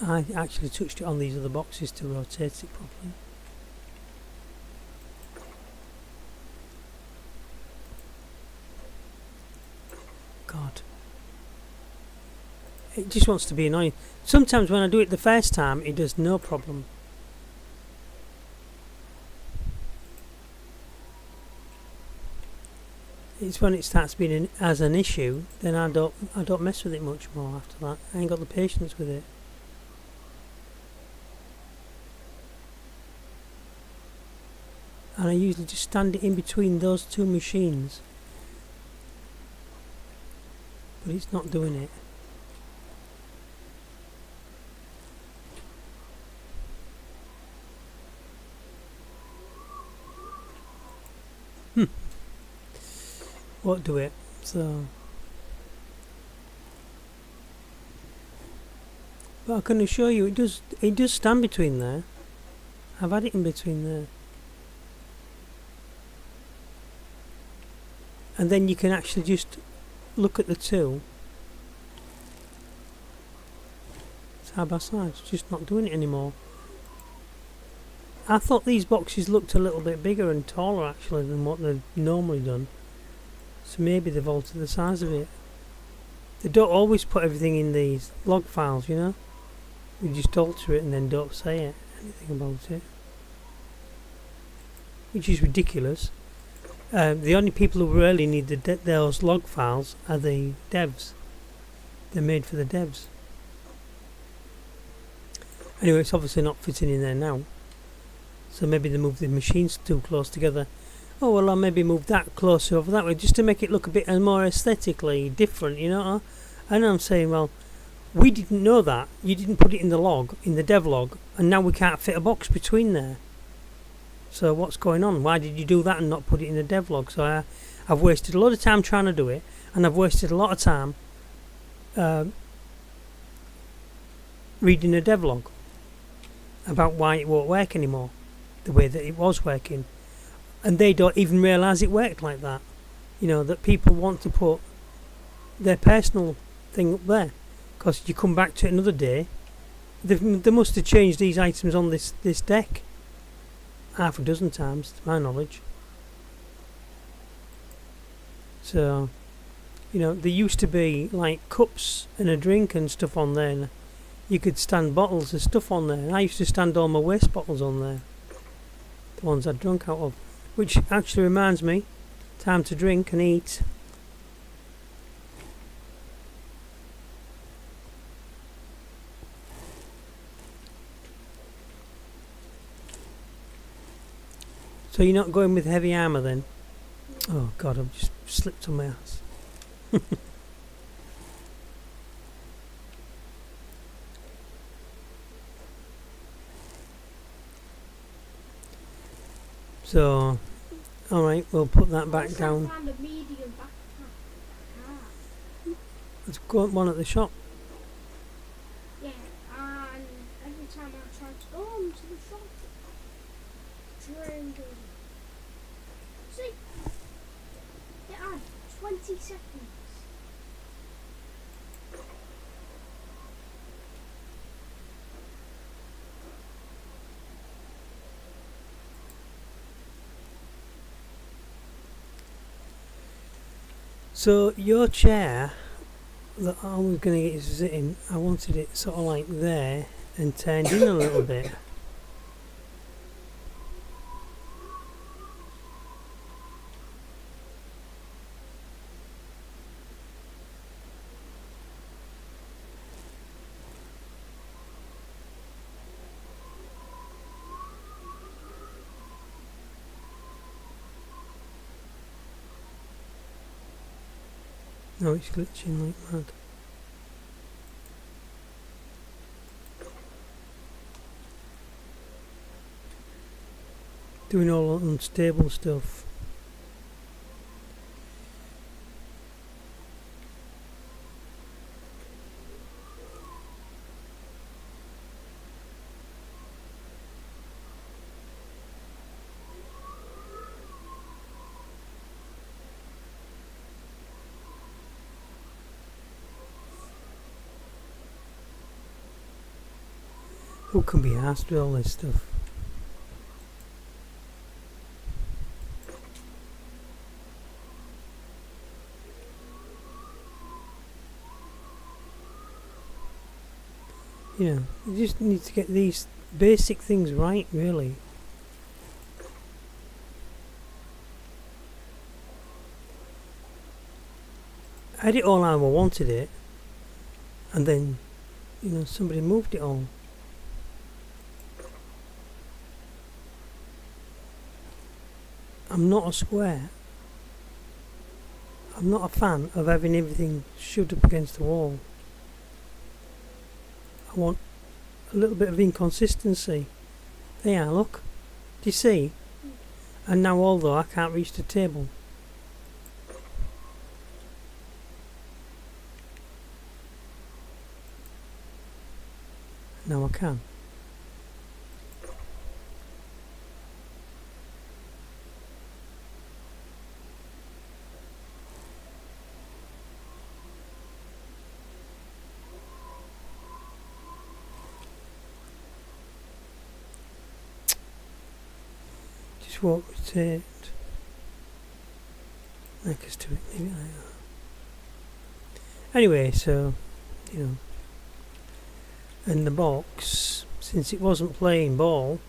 I actually touched it on these other boxes to rotate it properly. God. It just wants to be annoying. Sometimes when I do it the first time, it does no problem. It's when it starts being as an issue, then I don't mess with it much more after that. I ain't got the patience with it. And I usually just stand it in between those 2 machines. But it's not doing it. Won't do it. So, but I can assure you, it does stand between there. I've had it in between there. And then you can actually just look at the 2 side by side. It's just not doing it anymore. I thought these boxes looked a little bit bigger and taller actually than what they've normally done. So maybe they've altered the size of it. They don't always put everything in these log files, you know. You just alter it and then don't say anything about it. Which is ridiculous. The only people who really need those log files are the devs. They're made for the devs. Anyway, it's obviously not fitting in there now. So maybe they moved the machines too close together. Oh well, I'll maybe move that closer over that way just to make it look a bit more aesthetically different, you know. And I'm saying, well, we didn't know that. You didn't put it in the log, in the dev log, and now we can't fit a box between there. So what's going on? Why did you do that and not put it in the dev log? So I've wasted a lot of time trying to do it, and I've wasted a lot of time reading a dev log about why it won't work anymore, the way that it was working. And they don't even realise it worked like that. You know, that people want to put their personal thing up there. Because you come back to it another day, they must have changed these items on this deck half a dozen times, to my knowledge. So, you know, there used to be like cups and a drink and stuff on there. And you could stand bottles of stuff on there. And I used to stand all my waste bottles on there. The ones I'd drunk out of. Which actually reminds me, time to drink and eat. So you're not going with heavy armour then? Oh god, I've just slipped on my ass. So, alright, we'll put that back down. I found a medium backpack. Let's go on one at the shop. Yeah, and every time I try to go on to the shop, drain goes. See? It had 20 seconds. So your chair that I was going to get you to sit in, I wanted it sort of like there and turned in a little bit. No, it's glitching like mad. Doing all unstable stuff. Who can be asked with all this stuff? You know, you just need to get these basic things right, really. I had it all how I wanted it, and then, you know, somebody moved it all. I'm not a square. I'm not a fan of having everything shoved up against the wall. I want a little bit of inconsistency. There, look. Do you see? And now, although I can't reach the table. Now I can. Won't rotate. Like us to it, leave it like that. Anyway, so, you know, and the box, since it wasn't playing ball,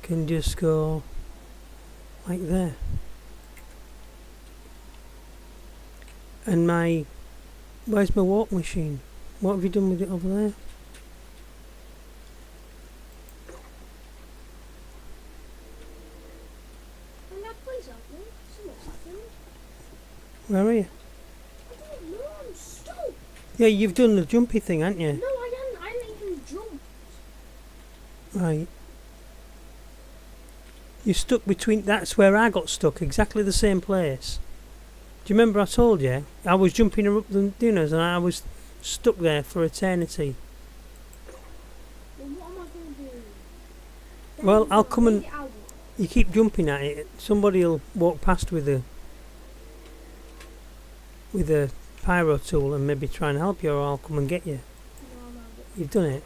can just go like there. And where's my walk machine? What have you done with it over there? Guys, help me. Something's happened. Where are you? I don't know, I'm stuck. Yeah, you've done the jumpy thing, haven't you? No, I hadn't even jumped. Right. You're stuck between... That's where I got stuck, exactly the same place. Do you remember I told you? I was jumping up the dinners and I was stuck there for eternity. Well, what am I going to do? Well, Then I'll what, come and... leave it out? You keep jumping at it, somebody will walk past with a pyro tool and maybe try and help you, or I'll come and get you. No, I'm out of it. You've done it.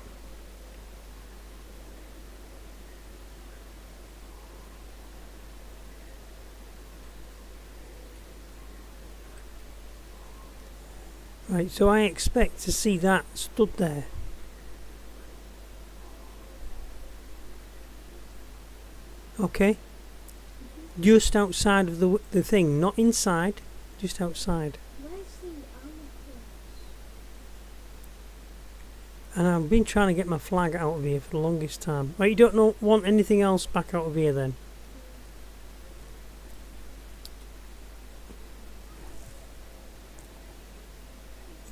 Right, so I expect to see that stood there. Okay. Just outside of the thing, not inside, just outside. Where's the amethyst? And I've been trying to get my flag out of here for the longest time. Right, you don't want anything else back out of here then?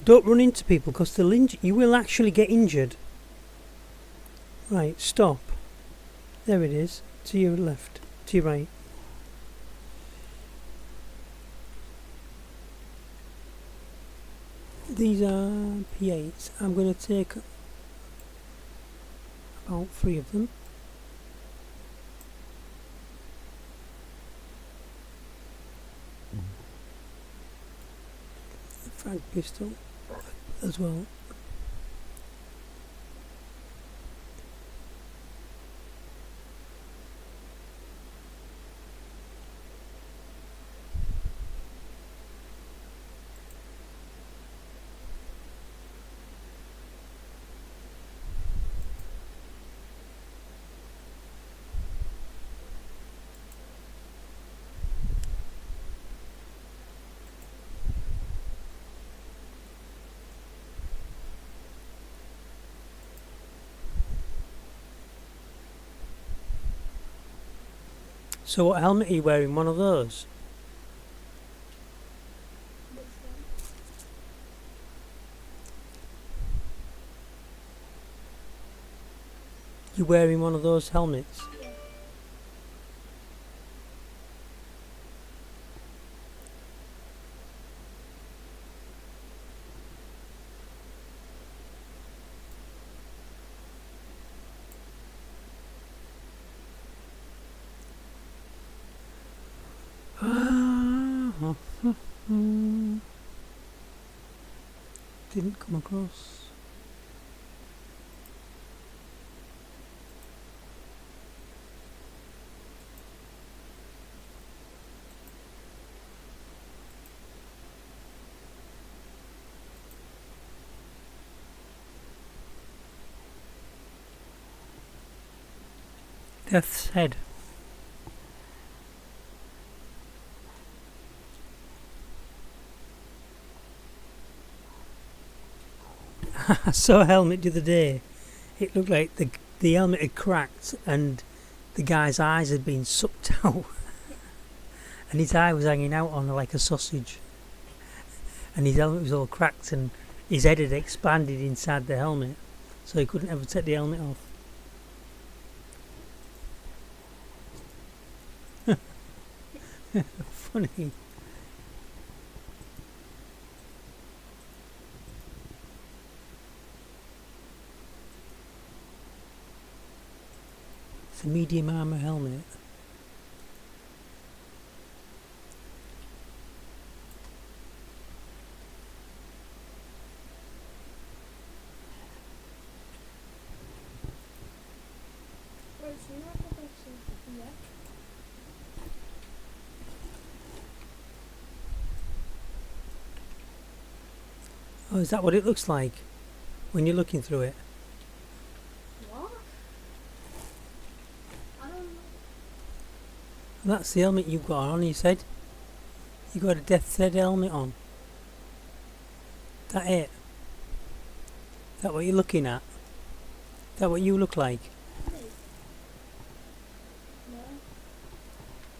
Don't run into people because you will actually get injured. Right, stop. There it is. To your left. To your right. These are P8s. I'm going to take about 3 of them. The frag pistol as well. So what helmet are you wearing? One of those? Which one? You're wearing one of those helmets? Yeah. Didn't come across. Death's Head. I saw a helmet the other day. It looked like the helmet had cracked and the guy's eyes had been sucked out. And his eye was hanging out on like a sausage. And his helmet was all cracked and his head had expanded inside the helmet. So he couldn't ever take the helmet off. Funny. It's a medium armour helmet. Right, so you're at the base of here. Oh, is that what it looks like when you're looking through it? What? I don't know. That's the helmet you've got on, you said? You got a Death's Head helmet on. That it? That what you're looking at? That what you look like? No.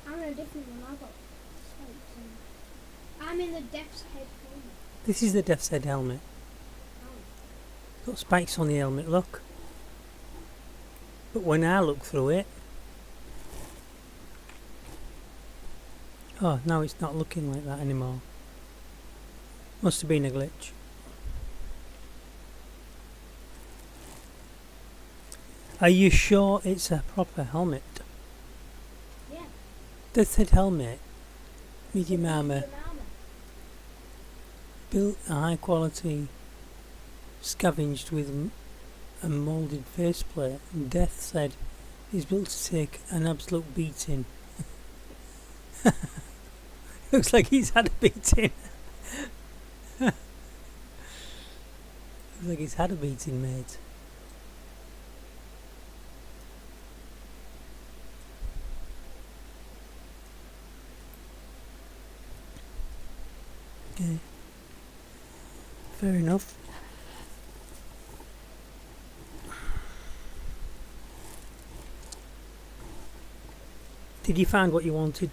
I'm in a different different when I got spikes and I'm in the Death's Head helmet. This is the Death's Head helmet. Got spikes on the helmet, look. But when I look through it... Oh, now it's not looking like that anymore. Must have been a glitch. Are you sure it's a proper helmet? Yeah. Death's Head helmet. Medium armour. Medium armour. Built a high quality, scavenged with a moulded faceplate. And Death's Head is built to take an absolute beating. Looks like he's had a beating. Looks like he's had a beating, mate. Okay. Fair enough. Did you find what you wanted?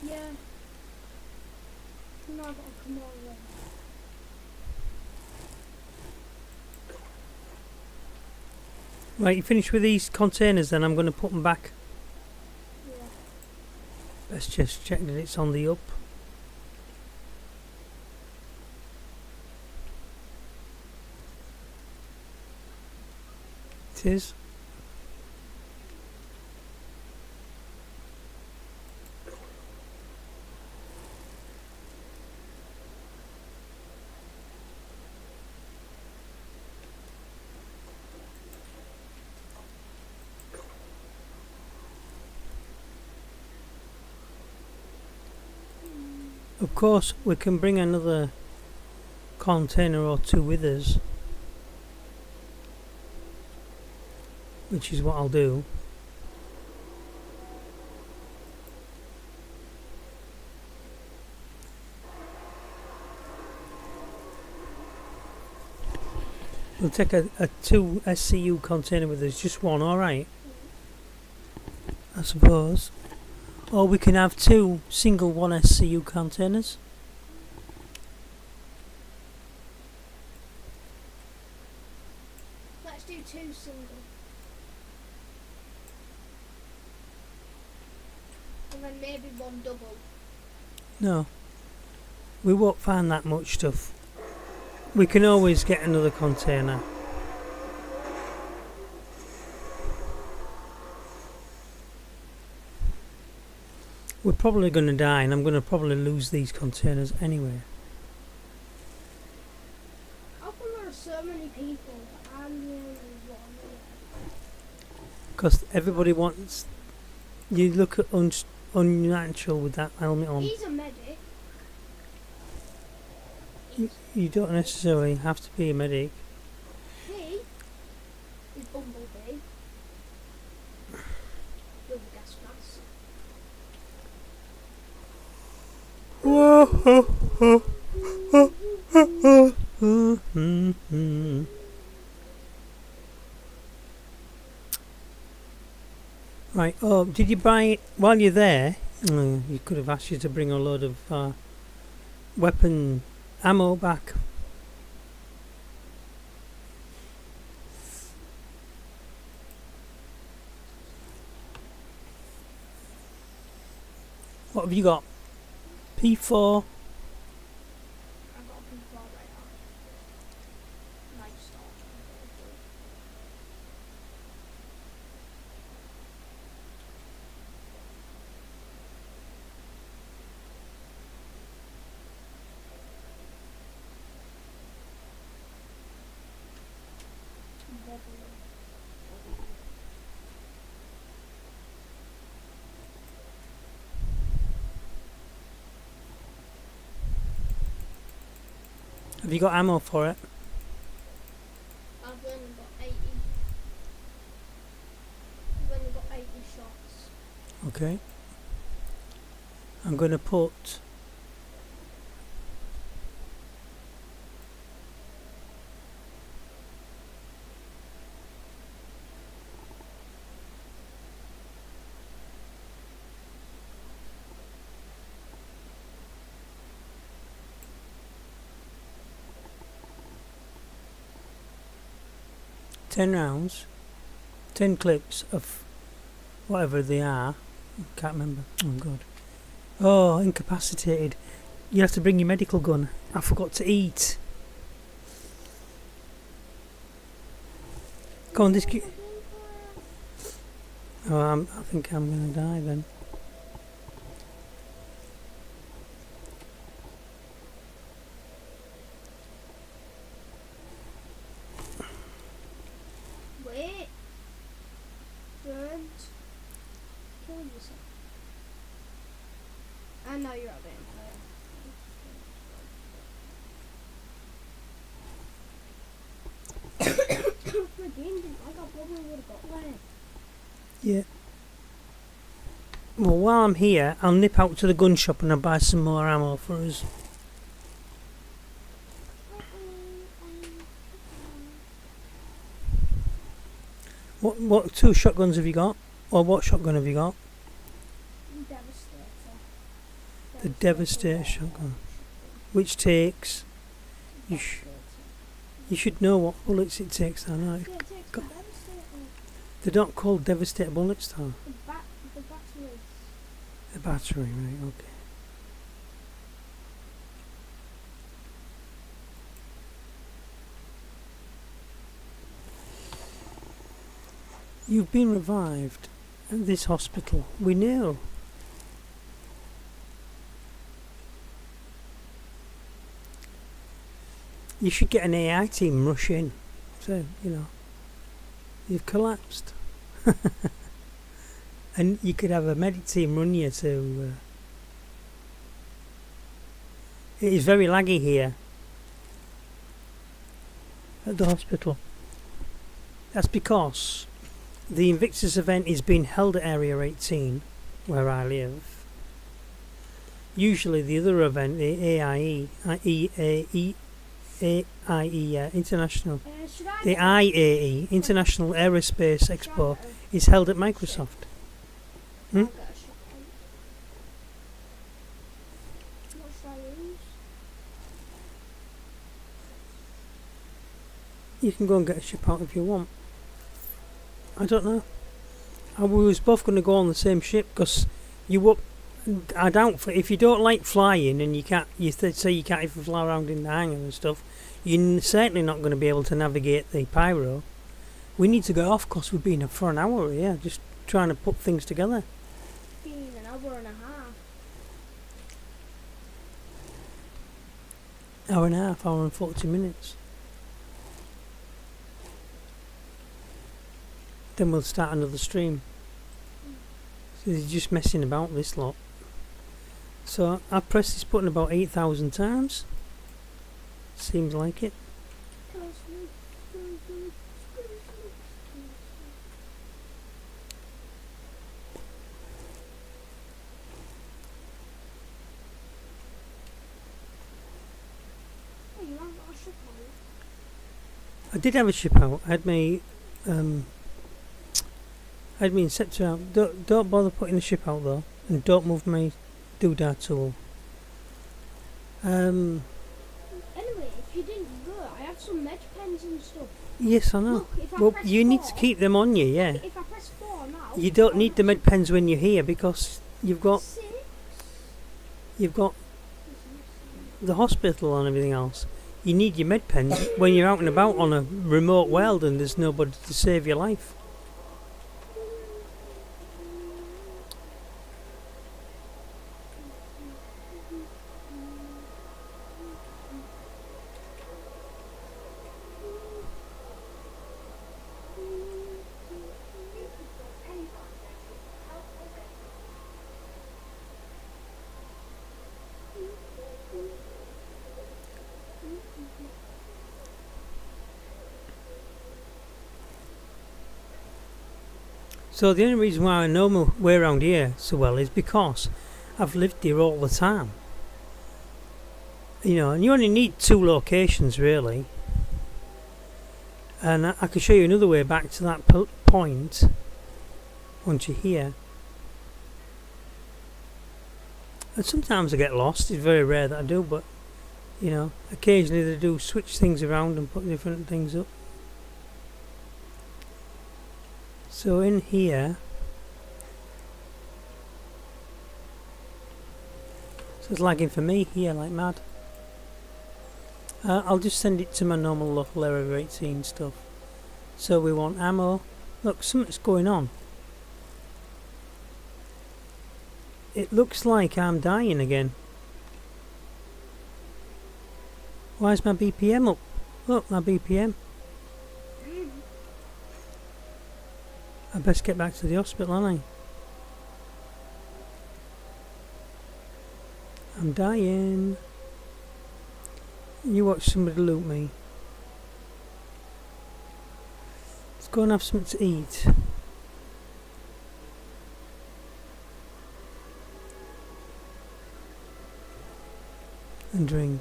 Yeah. Now I've got to come all the way. Right, you finished with these containers then? I'm going to put them back. Yeah. Let's just check that it's on the up. It is. Of course, we can bring another container or two with us, which is what I'll do. We'll take a 2 SCU container with us, just one, alright? I suppose. Or we can have 2 single 1 SCU containers. Let's do 2 single. And then maybe 1 double. No. We won't find that much stuff. We can always get another container. We're probably going to die, and I'm going to probably lose these containers anyway. How come there are so many people that I'm the only one? Because everybody wants... You look at unnatural with that helmet on. He's a medic. You don't necessarily have to be a medic. He is Bumblebee. With a gas mask. Right, oh, did you buy it while you're there? You could have asked you to bring a load of weapon ammo back. What have you got? P4. I've got a P4 right now. Nice start. Have you got ammo for it? I've only got 80. I've only got 80 shots. Okay. I'm going to put... 10 rounds, 10 clips of whatever they are. Can't remember. Oh god. Oh, incapacitated. You have to bring your medical gun. I forgot to eat. Go on, this. Oh, I think I'm gonna die then. Wait. Don't kill yourself. I know you're a vampire. I probably would have got one. Yeah. Well, while I'm here, I'll nip out to the gun shop and I'll buy some more ammo for us. What 2 shotguns have you got? Or what shotgun have you got? Devastator. The Devastator shotgun. Which takes... You should know what bullets it takes, I know. Yeah, it takes the Devastator. They're not called Devastator bullets, though. The battery. The battery, right, okay. You've been revived at this hospital. We know. You should get an AI team rush in. So, you know, you've collapsed. And you could have a medic team run you to... It is very laggy here. At the hospital. That's because the Invictus event is being held at Area 18, where I live. Usually the other event, the International, the IAE, International Aerospace Expo, is held at Microsoft. Hmm? What should I use? You can go and get a ship out if you want. I don't know. We was both going to go on the same ship because I doubt if you don't like flying and say you can't even fly around in the hangar and stuff, you're certainly not going to be able to navigate the pyro. We need to go off because we've been for an hour here just trying to put things together. Been an hour and a half. Hour and a half, hour and 40 minutes. Then we'll start another stream. So they're just messing about this lot. So I've pressed this button about 8,000 times. Seems like it. Oh, you haven't got a ship on it? I did have a ship out. I had my inceptor out. Don't bother putting the ship out though, and don't move my doodah tool. Anyway, if you didn't go, I have some med pens and stuff. Yes, I know. Look, if I Well, press you need to 4, keep them on you, yeah. If I press 4 now, You don't need the med pens when you're here because you've got 6. the hospital and everything else. You need your med pens when you're out and about on a remote world and there's nobody to save your life. So the only reason why I know my way around here so well is because I've lived here all the time. You know, and you only need 2 locations really. And I can show you another way back to that point once you're here. And sometimes I get lost. It's very rare that I do, but you know, occasionally they do switch things around and put different things up. So in here, so it's lagging for me here like mad. I'll just send it to my normal local error 18 stuff. So we want ammo. Look, something's going on. It looks like I'm dying again. Why is my BPM up? Look, my BPM. I best get back to the hospital, aren't I? I'm dying. You watch somebody loot me. Let's go and have something to eat. And drink.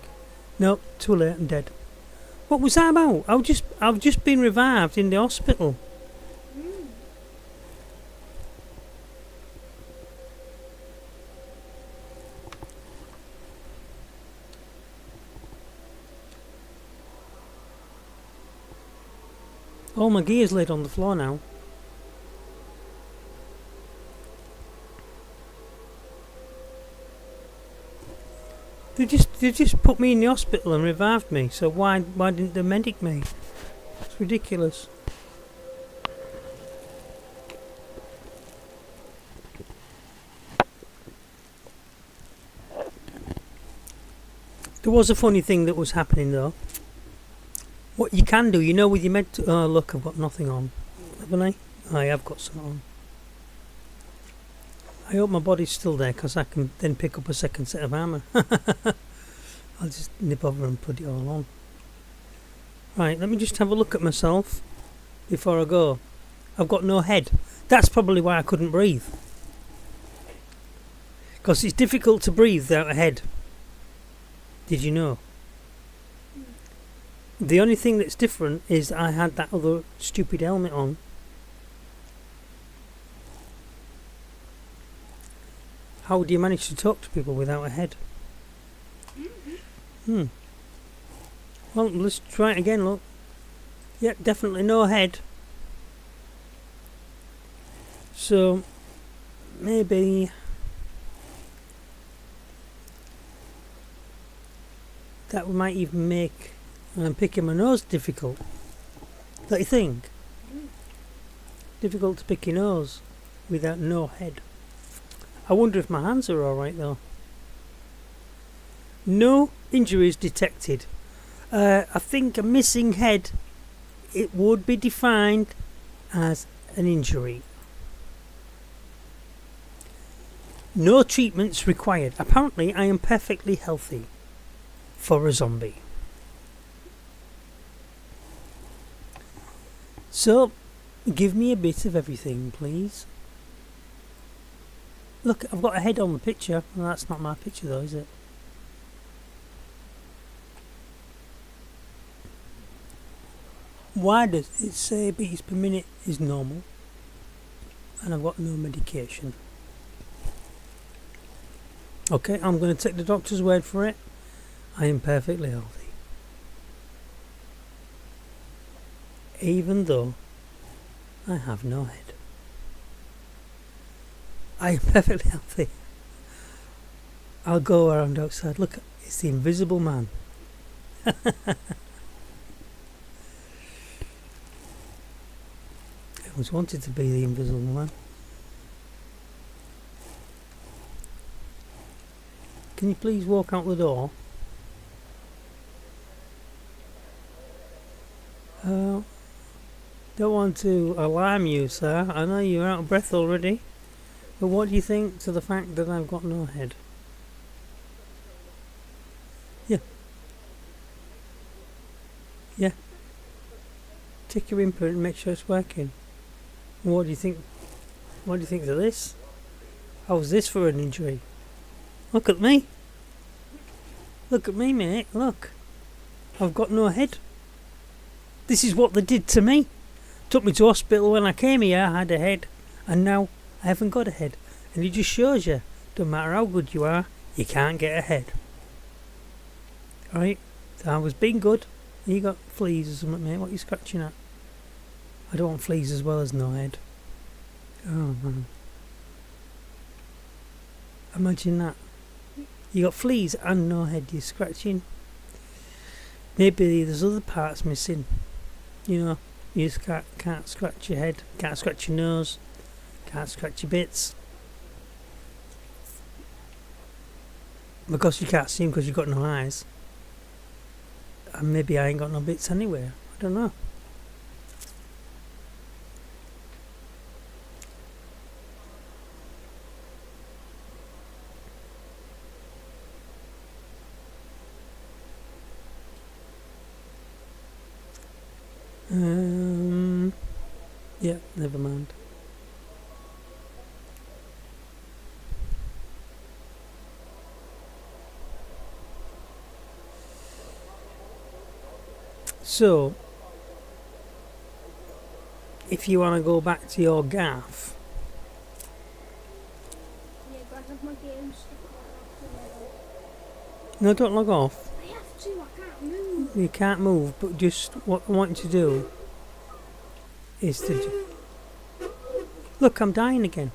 Nope, too late, I'm dead. What was that about? I've just been revived in the hospital. All my gear's laid on the floor now. They just put me in the hospital and revived me. So why didn't they medic me? It's ridiculous. There was a funny thing that was happening though. What you can do, you know, with your oh look, I've got nothing on, haven't I? I have got some on. I hope my body's still there, because I can then pick up a second set of armour. I'll just nip over and put it all on. Right, let me just have a look at myself before I go. I've got no head. That's probably why I couldn't breathe. Because it's difficult to breathe without a head. Did you know? The only thing that's different is I had that other stupid helmet on. How would you manage to talk to people without a head? Well, let's try it again, look. Yep, definitely no head. So, maybe that might even make picking my nose difficult. Don't you think? Difficult to pick your nose without no head. I wonder if my hands are alright though. No injuries detected. I think a missing head, it would be defined as an injury. No treatments required. Apparently I am perfectly healthy for a zombie. So, give me a bit of everything, please. Look, I've got a head on the picture. Well, that's not my picture though, is it? Why does it say beats per minute is normal and I've got no medication? Okay, I'm going to take the doctor's word for it. I am perfectly healthy. Even though I have no head. I am perfectly healthy. I'll go around outside. Look, it's the invisible man. I always wanted to be the invisible man. Can you please walk out the door? Don't want to alarm you, sir. I know you're out of breath already. But what do you think to the fact that I've got no head? Yeah. Yeah. Take your input and make sure it's working. And what do you think? What do you think of this? How's this for an injury? Look at me. Look at me, mate. Look. I've got no head. This is what they did to me. Took me to hospital when I came here. I had a head. And now I haven't got a head. And it just shows you, don't matter how good you are, you can't get a head. Alright? So I was being good. You got fleas or something, mate. What are you scratching at? I don't want fleas as well as no head. Oh man. Imagine that. You got fleas and no head you're scratching. Maybe there's other parts missing. You know, you just can't scratch your head, can't scratch your nose, can't scratch your bits. Because you can't see them because you've got no eyes. And maybe I ain't got no bits anywhere. I don't know. Yeah, never mind. So, if you want to go back to your gaff, Yeah, granted my game's stuck right after now. no, don't log off. I have to, I can't move. You can't move, but just what I want you to do is to look. I'm dying again.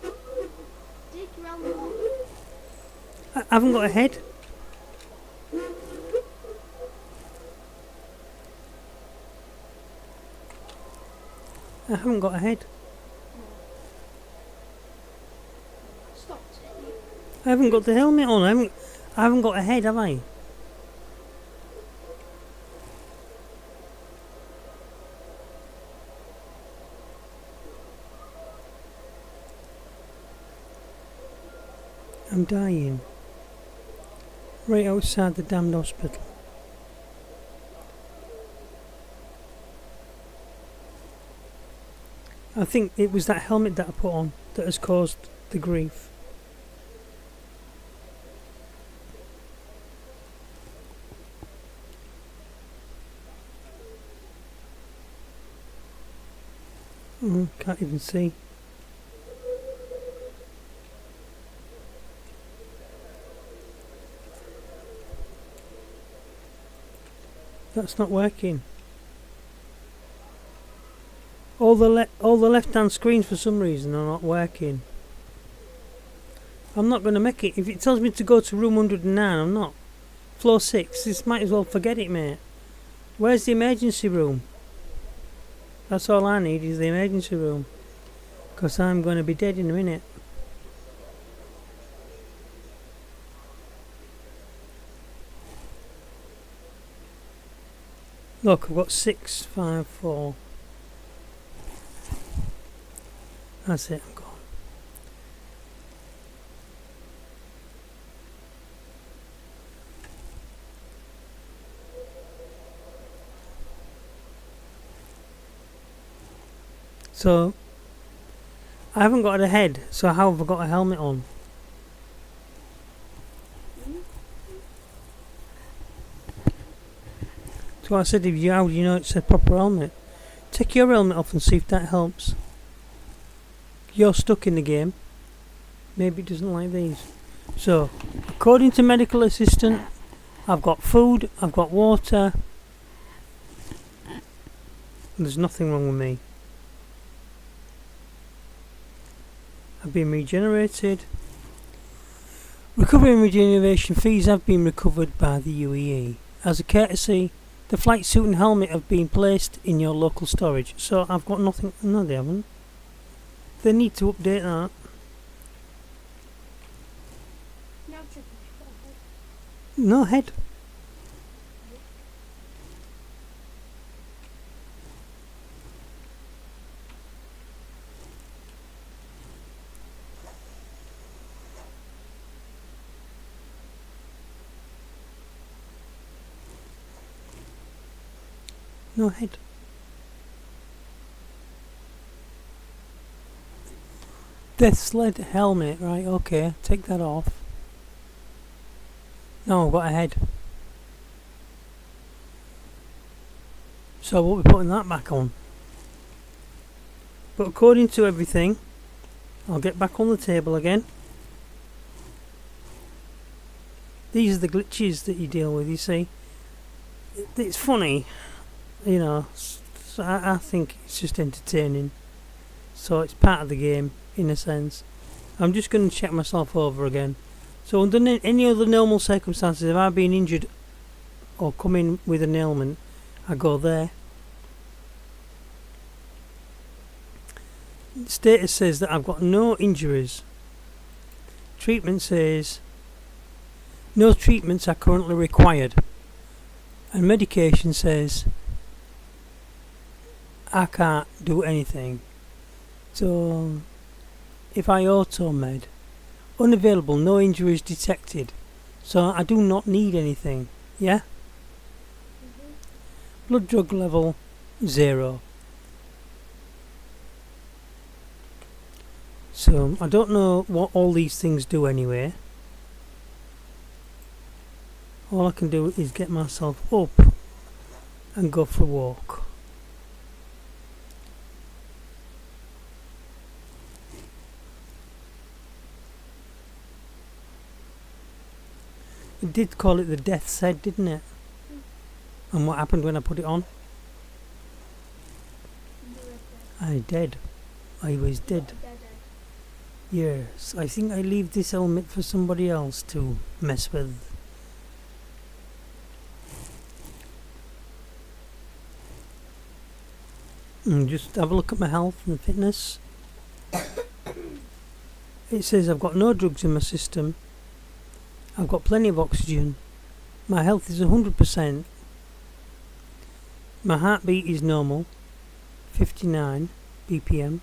Dig your helmet off. I haven't got a head. I haven't got a head. Stop it. I haven't got the helmet on. I haven't got a head, have I? I'm dying. Right outside the damned hospital. I think it was that helmet that I put on that has caused the grief. Can't even see. That's not working. All the left-hand screens for some reason are not working. I'm not going to make it. If it tells me to go to room 109, I'm not. Floor 6. This might as well forget it, mate. Where's the emergency room? That's all I need is the emergency room. Because I'm going to be dead in a minute. Look, I've got 6, 5, 4. That's it, I'm gone. So, I haven't got a head, so how have I got a helmet on? So I said, how do you know it's a proper helmet? Take your helmet off and see if that helps. You're stuck in the game. Maybe it doesn't like these. So, according to medical assistant, I've got food, I've got water. There's nothing wrong with me. I've been regenerated. Recovery and regeneration fees have been recovered by the UEE. As a courtesy, the flight suit and helmet have been placed in your local storage. So I've got nothing. No, they haven't. They need to update that. Now check if you've got a head. No head. No head. Death sled helmet, right, okay, take that off. No, I've got a head. So we'll be putting that back on. But according to everything, I'll get back on the table again. These are the glitches that you deal with, you see. It's funny, you know, so I think it's just entertaining. so it's part of the game in a sense. I'm just going to check myself over again. So under any other normal circumstances, if I've been injured or come in with an ailment, I go there. Status says that I've got no injuries. Treatment says no treatments are currently required. And medication says I can't do anything. So if I auto-med, unavailable, no injuries detected. So I do not need anything. Yeah? Blood drug level 0. So I don't know what all these things do anyway. All I can do is get myself up and go for a walk. It did call it the death's head, didn't it? And what happened when I put it on? I dead. I was dead. Yes, I think I leave this helmet for somebody else to mess with. And just have a look at my health and fitness. It says I've got no drugs in my system. I've got plenty of oxygen. My health is 100%. My heartbeat is normal, 59 BPM,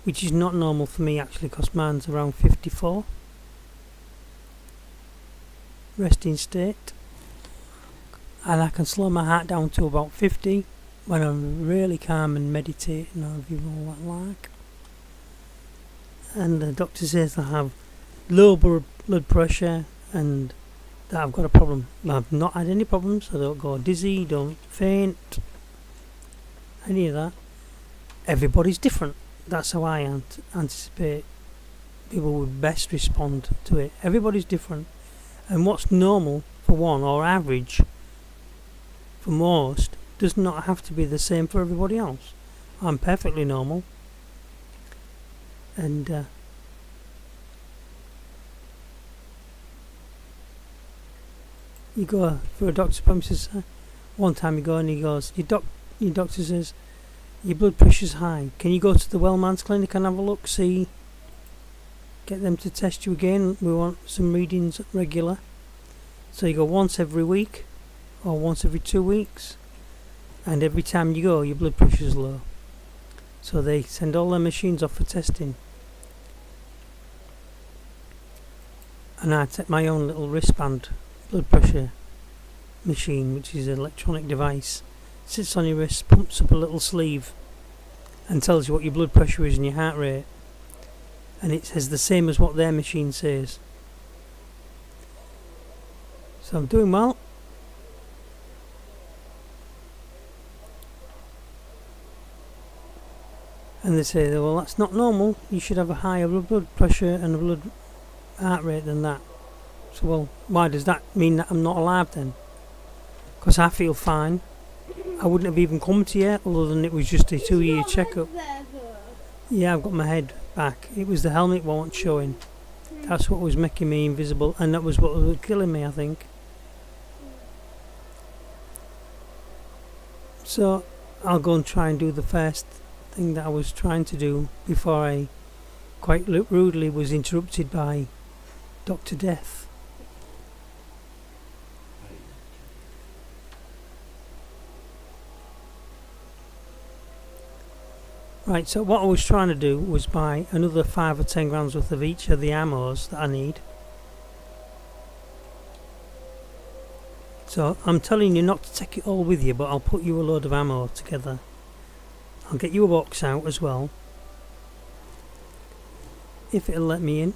which is not normal for me actually, because mine's around 54. Resting state. And I can slow my heart down to about 50 when I'm really calm and meditating or even all that like. And the doctor says I have low blood pressure and that I've got a problem. I've not had any problems. I don't go dizzy, don't faint, any of that. Everybody's different. That's how I anticipate people would best respond to it. Everybody's different. And what's normal for one, or average for most, does not have to be the same for everybody else. I'm perfectly normal. And you go for a doctor's premises. One time you go and he goes, your doctor says, your blood pressure's high. Can you go to the Wellman's clinic and have a look, see, get them to test you again? We want some readings regular. So you go once every week or once every 2 weeks, and every time you go your blood pressure's low. So they send all their machines off for testing. And I take my own little wristband blood pressure machine, which is an electronic device. Sits on your wrist, pumps up a little sleeve and tells you what your blood pressure is and your heart rate, and it says the same as what their machine says. So I'm doing well. And they say, well, that's not normal, you should have a higher blood pressure and a blood heart rate than that. So, well, why does that mean that I'm not alive then? Because I feel fine. I wouldn't have even come to you other than it was just a 2-year checkup. Yeah, I've got my head back. It was the helmet wasn't showing. That's what was making me invisible, and that was what was killing me, I think. So I'll go and try and do the first thing that I was trying to do before I quite rudely was interrupted by Dr. Death. Right, so what I was trying to do was buy another 5 or 10 grams worth of each of the ammos that I need. So I'm telling you not to take it all with you, but I'll put you a load of ammo together. I'll get you a box out as well, if it'll let me in.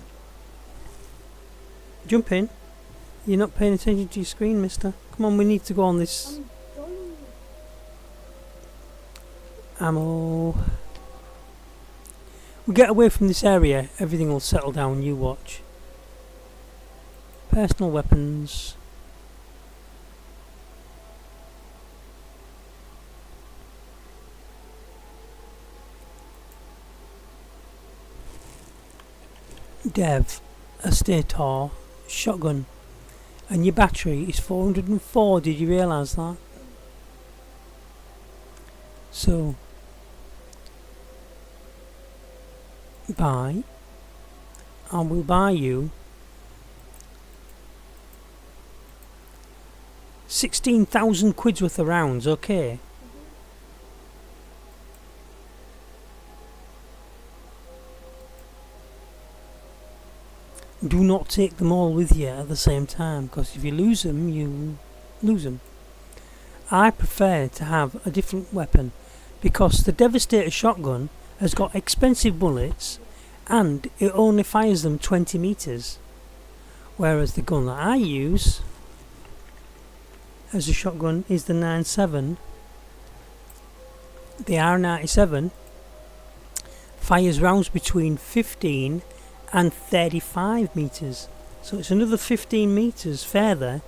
Jump in. You're not paying attention to your screen, mister. Come on, we need to go on this. Ammo. We get away from this area, everything will settle down, you watch. Personal weapons. dev a Stator shotgun, and your battery is 404. Did you realise that? So buy, I will buy you 16,000 quid's worth of rounds, okay? Do not take them all with you at the same time, because if you lose them, you lose them. I prefer to have a different weapon, because the Devastator shotgun has got expensive bullets and it only fires them 20 meters, whereas the gun that I use as a shotgun is the 9.7. The R97 fires rounds between 15 and 35 meters, so it's another 15 meters further,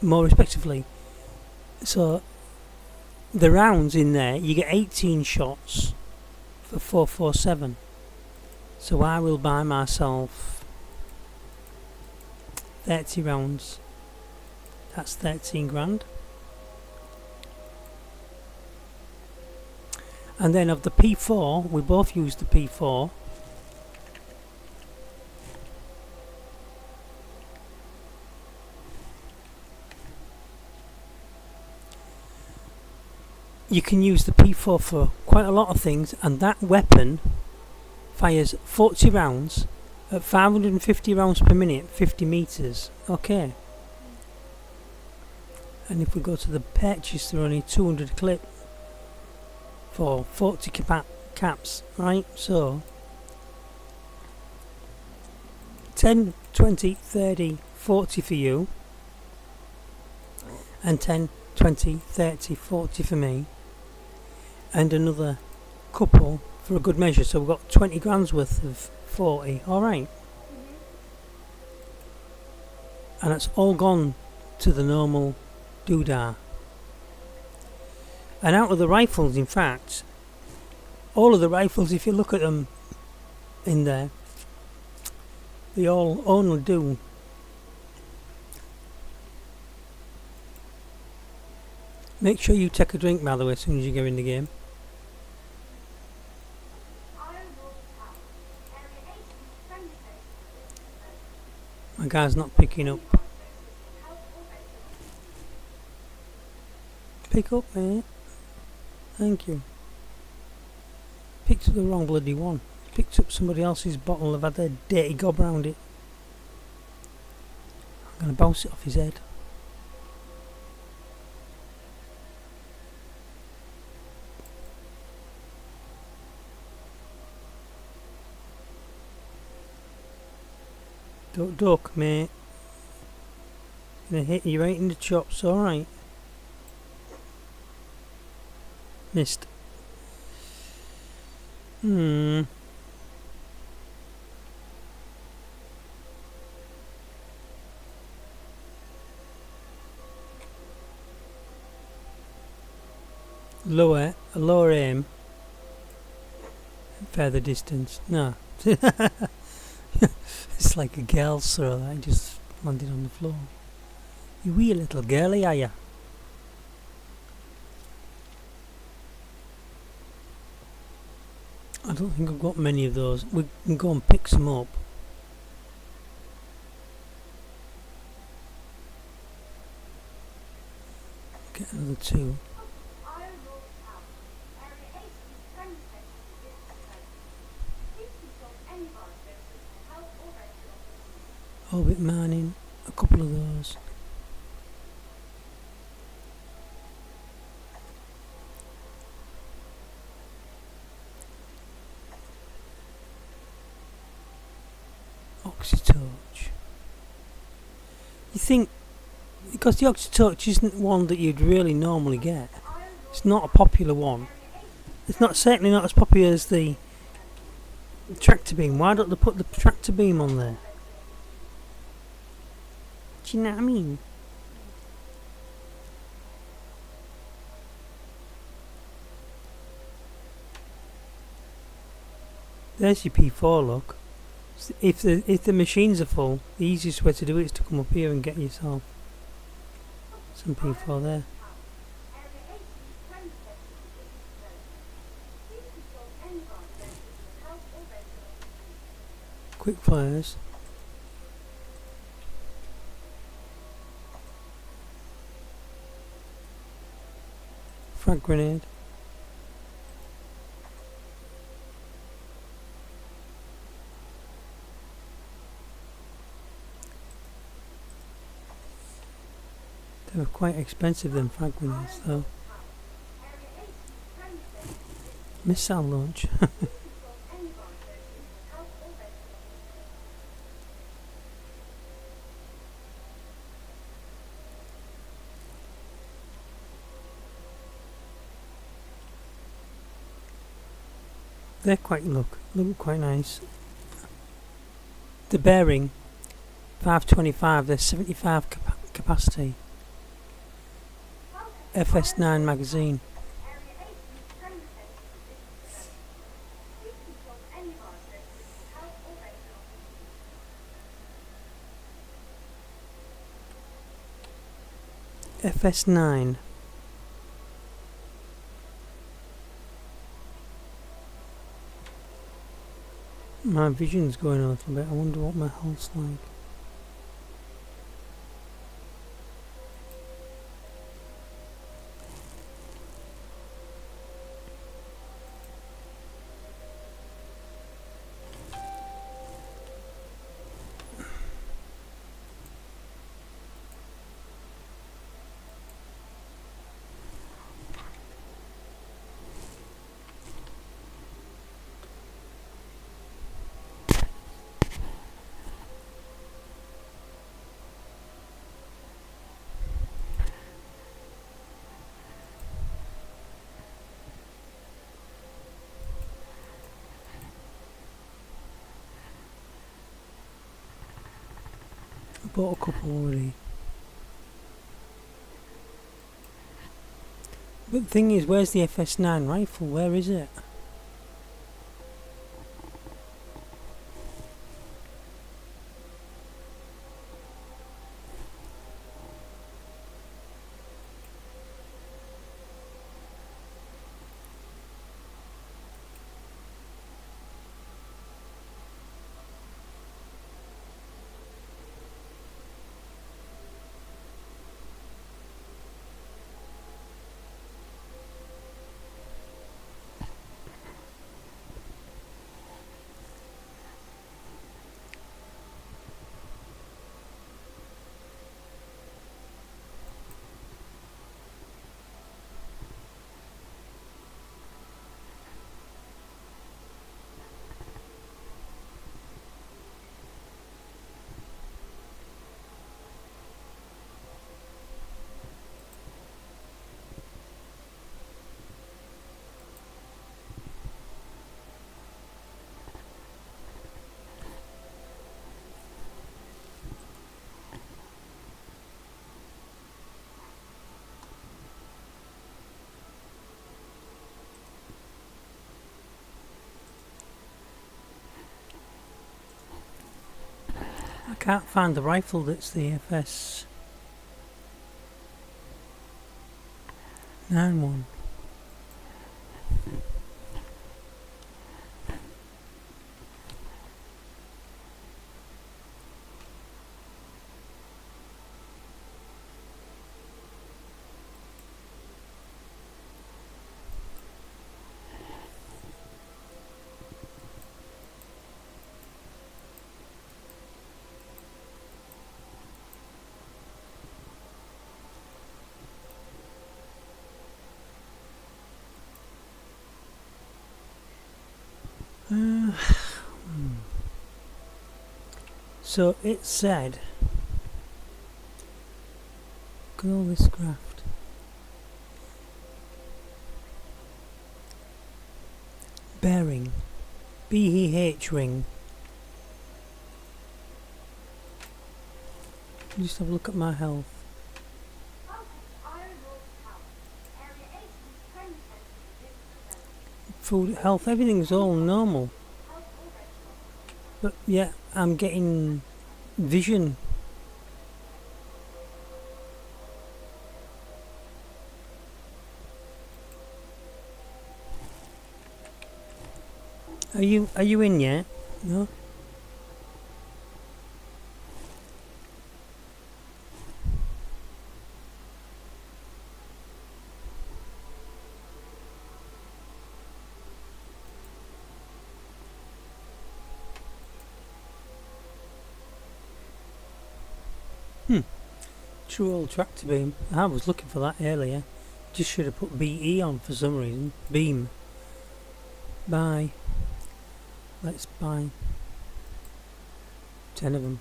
more respectively. So the rounds in there, you get 18 shots for 447. So I will buy myself 30 rounds. That's 13 grand. And then of the P4, we both use the P4. You can use the P4 for quite a lot of things, and that weapon fires 40 rounds at 550 rounds per minute, 50 meters. Okay. And if we go to the purchase, they're only 200 clip for 40 caps, right? So 10, 20, 30, 40 for you, and 10, 20, 30, 40 for me, and another couple for a good measure. So we've got 20 grand's worth of 40. Alright. And it's all gone to the normal doodah. And out of the rifles, in fact, all of the rifles, if you look at them in there, they all only do make sure you take a drink, by the way, as soon as you go in the game. My guy's not picking up. Pick up, mate. Thank you. Picked up the wrong bloody one. Picked up somebody else's bottle. I've had their dirty gob round it. I'm going to bounce it off his head. Don't duck, mate. Gonna hit you right in the chops, alright. Missed. Lower aim. Further distance. No. It's like a girl's throw that just landed on the floor. You wee little girlie, are ya? I don't think I've got many of those. We can go and pick some up. Get another two. Orbit mining, a couple of those. Oxytorch. You think, because the Oxytorch isn't one that you'd really normally get. It's not a popular one. It's not, certainly not as popular as the tractor beam. Why don't they put the tractor beam on there? Do you know what I mean? There's your P4, look. If the machines are full, the easiest way to do it is to come up here and get yourself some P4 there. Quick fires. Frag grenade. They were quite expensive, them frag grenades, though. Missile launch. They're quite look quite nice. The bearing 525. They're 75 capacity. FS9 magazine. FS9. My vision's going a little bit. I wonder what my health's like. I bought a couple already. But the thing is, where's the FS9 rifle? Where is it? I can't find the rifle that's the FS9 one. So it said, look at all this graft. Bearing, BEH ring. Just have a look at my health. Food, health, everything's all normal. But yeah, I'm getting vision. Are you in yet? No? True old tractor beam. I was looking for that earlier. Just should have put BE on for some reason. Beam. Buy. Let's buy 10 of them.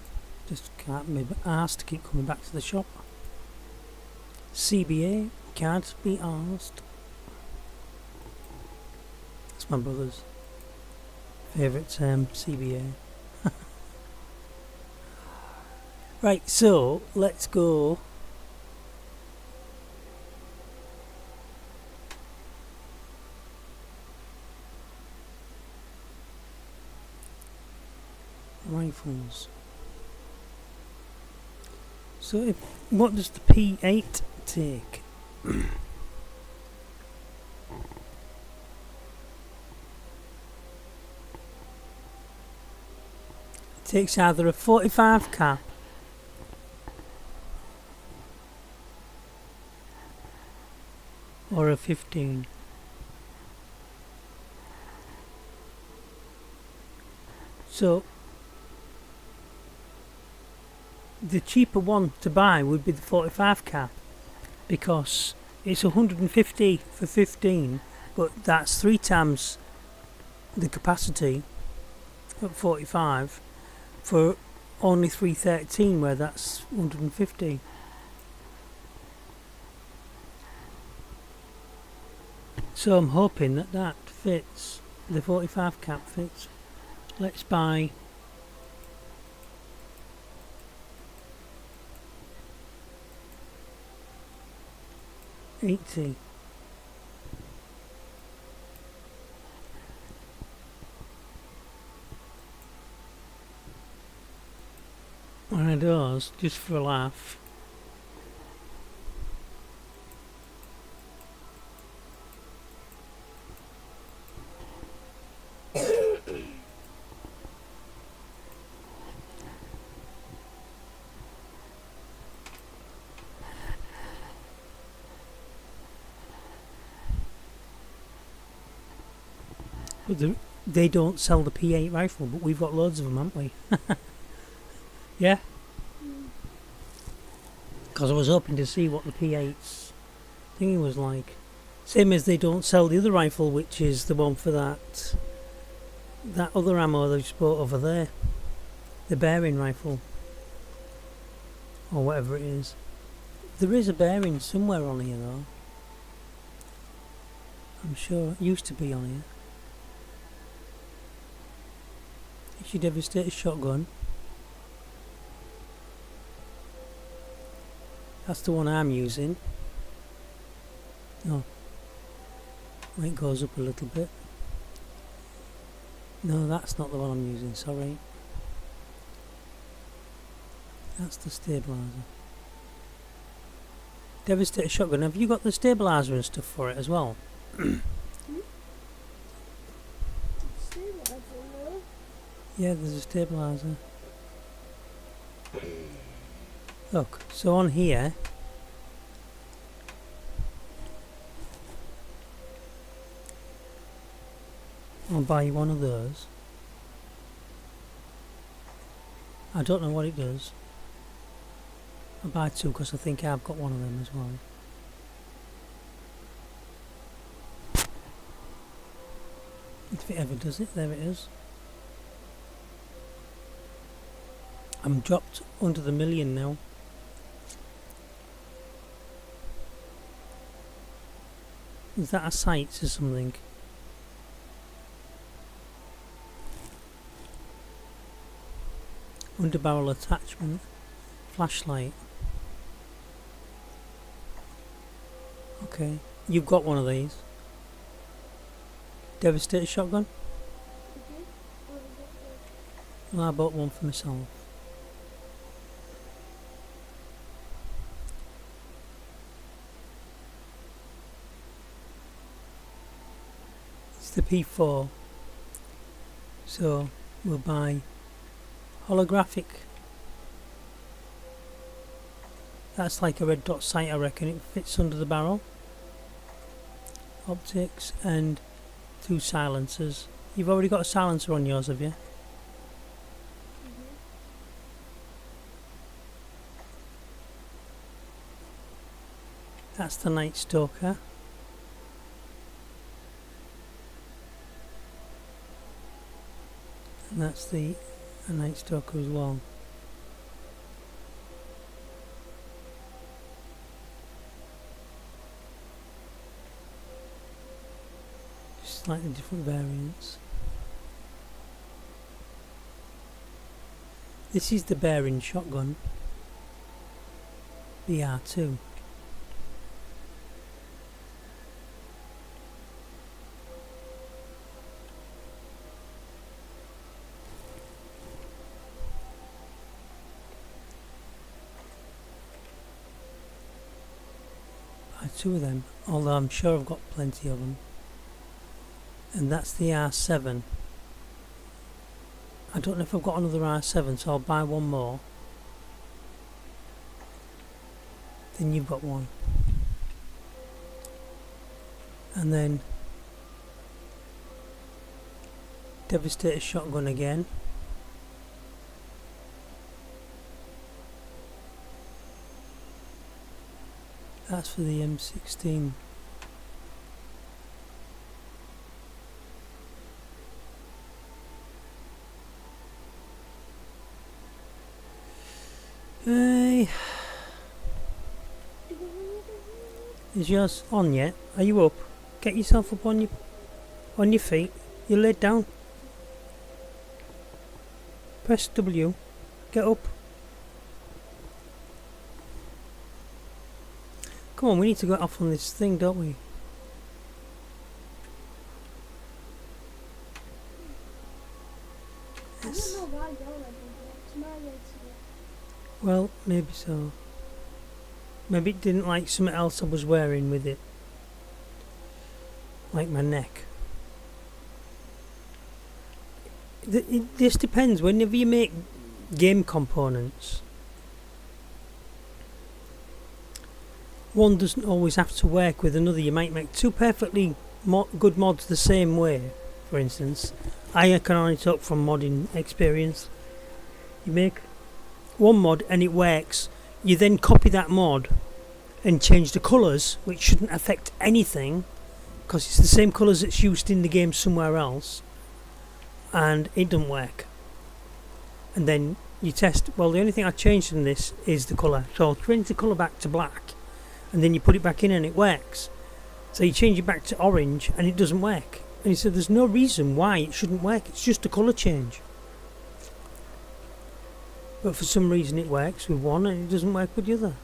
Just can't be asked to keep coming back to the shop. CBA. Can't be asked. That's my brother's favourite CBA. Right, so let's go. Rifles. So what does the P8 take? It takes either a 45 cap or a 15. So the cheaper one to buy would be the 45 cap because it's 150 for 15, but that's 3 times the capacity at 45 for only 313, where that's 150. So I'm hoping that that fits. The 45 cap fits. Let's buy 80. One of those, just for a laugh. But they don't sell the P8 rifle, but we've got loads of them, haven't we? Yeah? Because I was hoping to see what the P8's thingy was like. Same as they don't sell the other rifle, which is the one for that other ammo they've bought over there. The bearing rifle. Or whatever it is. There is a bearing somewhere on here though. I'm sure it used to be on here. It's your Devastator shotgun. That's the one I'm using. Oh. It goes up a little bit. No, that's not the one I'm using, sorry. That's the stabilizer. Devastator shotgun. Have you got the stabilizer and stuff for it as well? Yeah, there's a stabilizer. Look, so on here I'll buy you one of those. I don't know what it does. I'll buy 2 because I think I've got one of them as well. If it ever does it, there it is. I'm dropped under the million now. Is that a sight or something? Underbarrel attachment, flashlight. Okay, you've got one of these. Devastator shotgun? Well, I bought one for myself. It's the P4. So we'll buy holographic. That's like a red dot sight, I reckon. It fits under the barrel. Optics and 2 silencers. You've already got a silencer on yours, have you? That's the Night Stalker. And that's the Night Stalker as well. Just slightly different variants. This is the bearing shotgun. BR2. Buy 2 of them, although I'm sure I've got plenty of them. And that's the R7. I don't know if I've got another R7, so I'll buy one more. Then you've got one. And then Devastator shotgun again. That's for the M16. Hey. Is yours on yet? Are you up? Get yourself up on your feet. You're laid down. Press W. Get up. Come on, we need to get off on this thing, don't we? Yes. I don't know why you're ready, but it's my way to Well, maybe so. Maybe it didn't like something else I was wearing with it. Like my neck. This depends. Whenever you make game components, one doesn't always have to work with another. You might make 2 perfectly good mods the same way, for instance. I can only talk from modding experience. You make one mod and it works. You then copy that mod and change the colours, which shouldn't affect anything because it's the same colours that's used in the game somewhere else, and it doesn't work. And then you test, well, the only thing I changed in this is the colour, so I'll change the colour back to black and then you put it back in and it works. So you change it back to orange and it doesn't work, and you said there's no reason why it shouldn't work, it's just a colour change. But for some reason it works with one and it doesn't work with the other.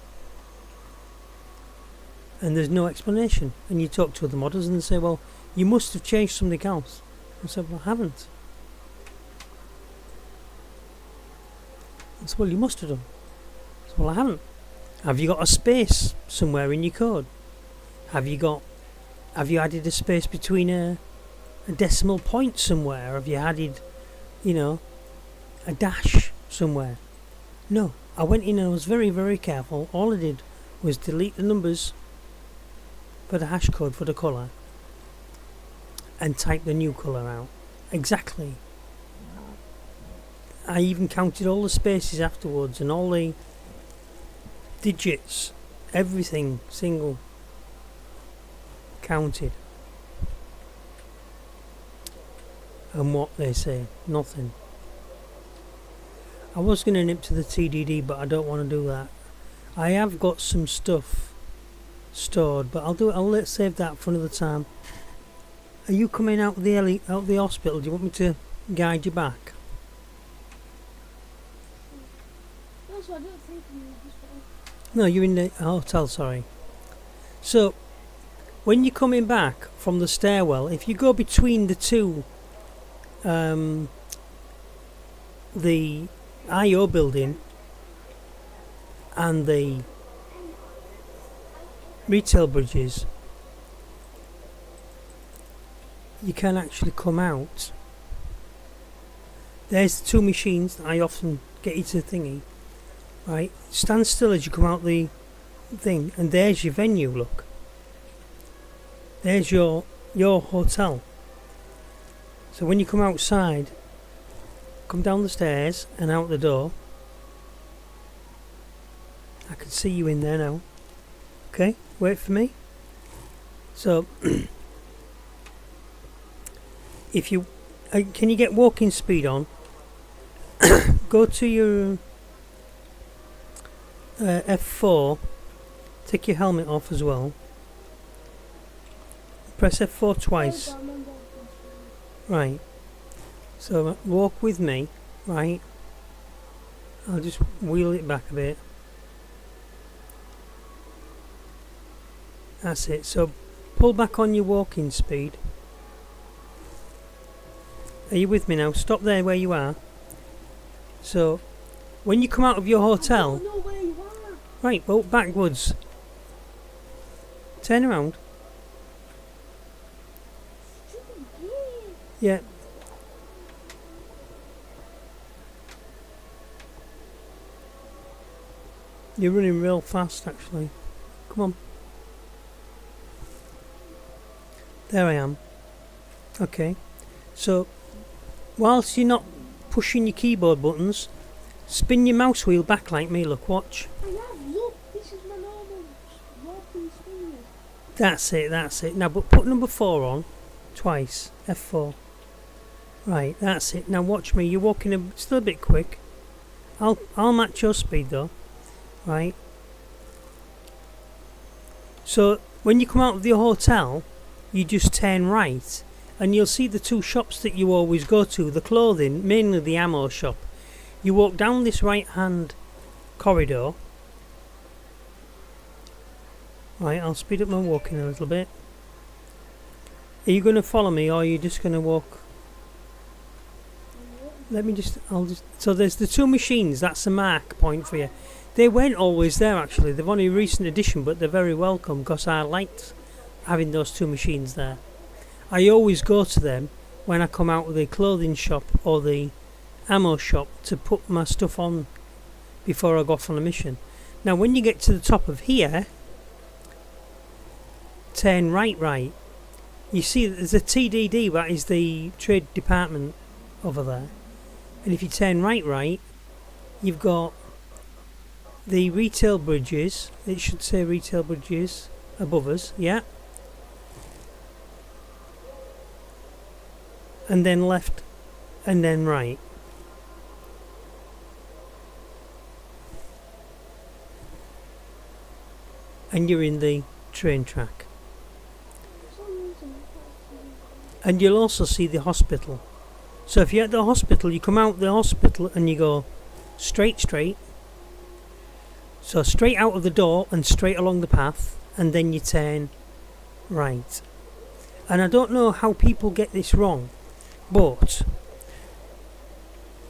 And there's no explanation. And you talk to other modders and they say, well, you must have changed something else. I said, well, I haven't. I said, well, you must have done. I said, well, I haven't. Have you got a space somewhere in your code? Have you added a space between a decimal point somewhere? Have you added, a dash somewhere? No, I went in and I was very, very careful. All I did was delete the numbers for the hash code for the colour and type the new colour out. Exactly. I even counted all the spaces afterwards and all the digits, everything single counted. And what they say, nothing. I was going to nip to the TDD, but I don't want to do that. I have got some stuff stored, but let's save that for another time. Are you coming out the hospital? Do you want me to guide you back? Also, I don't think I'm in the hospital. No, you're in the hotel, sorry. So, when you're coming back from the stairwell, if you go between the two the IO building and the retail bridges, you can actually come out. There's the two machines that I often get you to thingy. Right, stand still as you come out the thing, and there's your venue. Look, there's your hotel. So when you come outside, come down the stairs and out the door. I can see you in there now. Okay, wait for me. So if you can you get walking speed on? Go to your F4. Take your helmet off as well. Press F4 twice. Right. So walk with me. Right. I'll just wheel it back a bit. That's it. So pull back on your walking speed. Are you with me now? Stop there where you are. So when you come out of your hotel, I don't know where you are. right, well, backwards. Turn around. Yeah. You're running real fast, actually. Come on. There I am. Okay. So, whilst you're not pushing your keyboard buttons, spin your mouse wheel back like me. Look, watch. I have, look, this is my normal walking speed. That's it, that's it. Now, but put number 4 on twice. F4. Right, that's it. Now watch me. You're walking still a bit quick. I'll match your speed though. Right. So when you come out of your hotel, you just turn right, and you'll see the two shops that you always go to. The clothing, mainly the ammo shop. You walk down this right-hand corridor. Right, I'll speed up my walking a little bit. Are you going to follow me, or are you just going to walk? So there's the two machines. That's a mark point for you. They weren't always there, actually. They've only a recent addition, but they're very welcome because I liked having those two machines there. I always go to them when I come out of the clothing shop or the ammo shop to put my stuff on before I go off on a mission. Now when you get to the top of here, turn right. You see there's a TDD, that is the trade department over there. And if you turn right, you've got the retail bridges. It should say retail bridges above us, yeah. And then left, and then right. And you're in the train track. And you'll also see the hospital. So if you're at the hospital, you come out the hospital and you go straight. So straight out of the door and straight along the path, and then you turn right. And I don't know how people get this wrong, but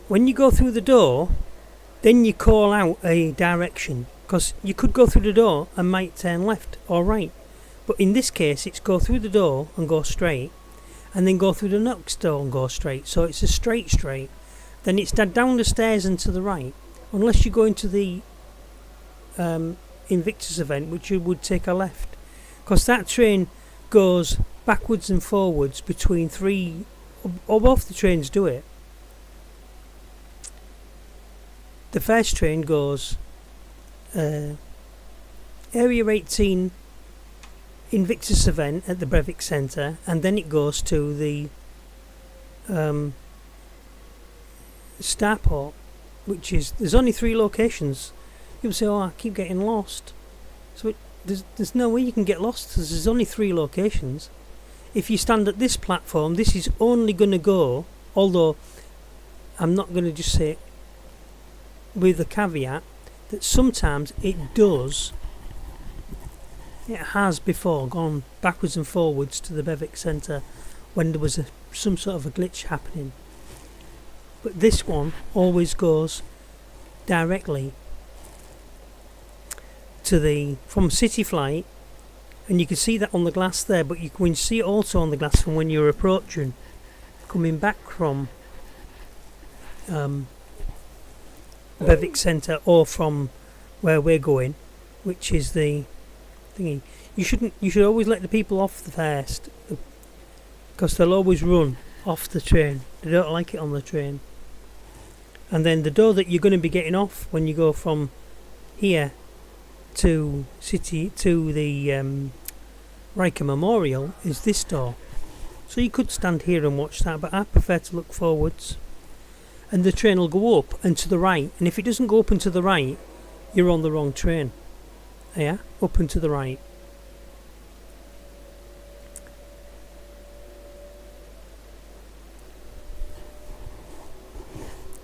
when you go through the door, then you call out a direction, because you could go through the door and might turn left or right. But in this case, it's go through the door and go straight, and then go through the next door and go straight. So it's a straight. Then it's down the stairs and to the right, unless you go into the Invictus event, which you would take a left, because that train goes backwards and forwards between 3, or both the trains do it. The first train goes Area 18 Invictus event at the Brevik Centre, and then it goes to the Starport, which is, there's only 3 locations. People say, oh, I keep getting lost. So there's no way you can get lost, because there's only 3 locations. If you stand at this platform, this is only going to go, although I'm not going to just say it, with a caveat that sometimes it has before gone backwards and forwards to the Brevik Centre when there was some sort of a glitch happening. but this one always goes directly to the from City Flight, and you can see that on the glass there, but you can see it also on the glass from when you're approaching, coming back from Bevic Centre or from where we're going, which is the thingy. You should always let the people off the first, because they'll always run off the train. They don't like it on the train. And then the door that you're going to be getting off when you go from here to the Riker Memorial is this door. So you could stand here and watch that, but I prefer to look forwards. And the train will go up and to the right, and if it doesn't go up and to the right, you're on the wrong train. Yeah, up and to the right.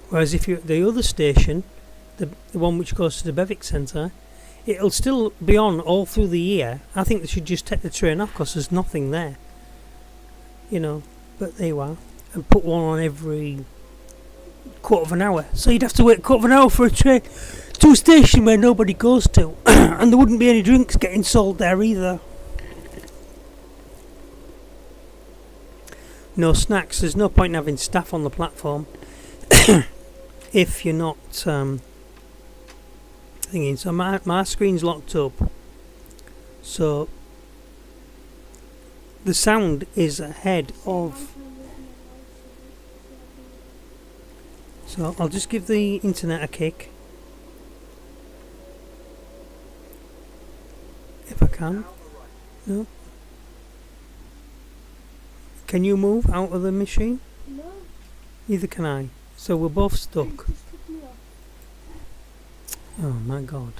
Whereas if you're at the other station, the one which goes to the Bevic Centre, it'll still be on all through the year. I think they should just take the train off because there's nothing there. You know, but there you are. And put one on every quarter of an hour. So you'd have to wait a quarter of an hour for a train to a station where nobody goes to. And there wouldn't be any drinks getting sold there either. No snacks. There's no point in having staff on the platform if you're not thinking. So my screen's locked up. So the sound is ahead of. So I'll just give the internet a kick. If I can. No. Can you move out of the machine? No. Neither can I. So we're both stuck. Just took me off. Oh my god.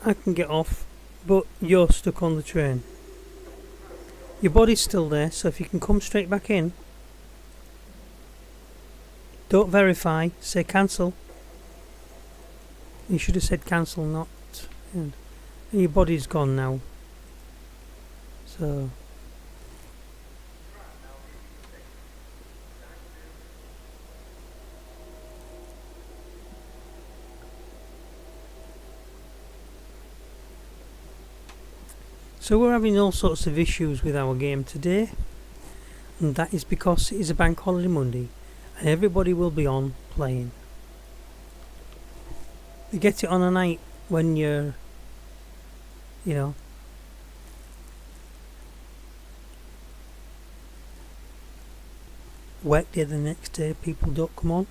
I can get off, but you're stuck on the train. Your body's still there, so if you can come straight back in. Don't verify, say cancel. You should have said cancel, not end. And your body's gone now. So we're having all sorts of issues with our game today, and that is because it is a bank holiday Monday and everybody will be on playing. You get it on a night when you're, you know, work day the next day, people don't come on,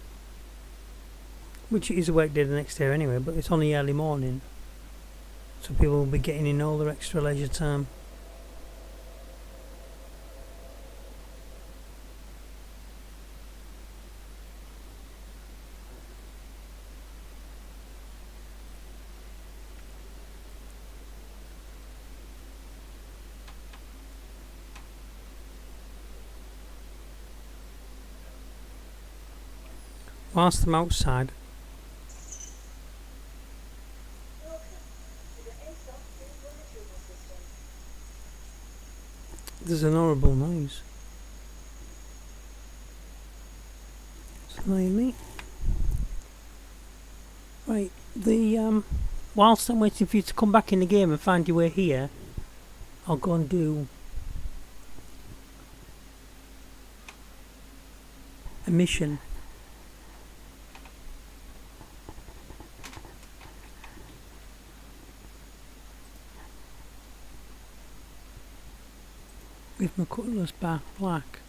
which it is a work day the next day anyway, but it's on the early morning. So people will be getting in all their extra leisure time. Whilst I'm outside, there's an horrible noise. It's annoying me. Right, whilst I'm waiting for you to come back in the game and find your way here, I'll go and do a mission. With my cutlass black.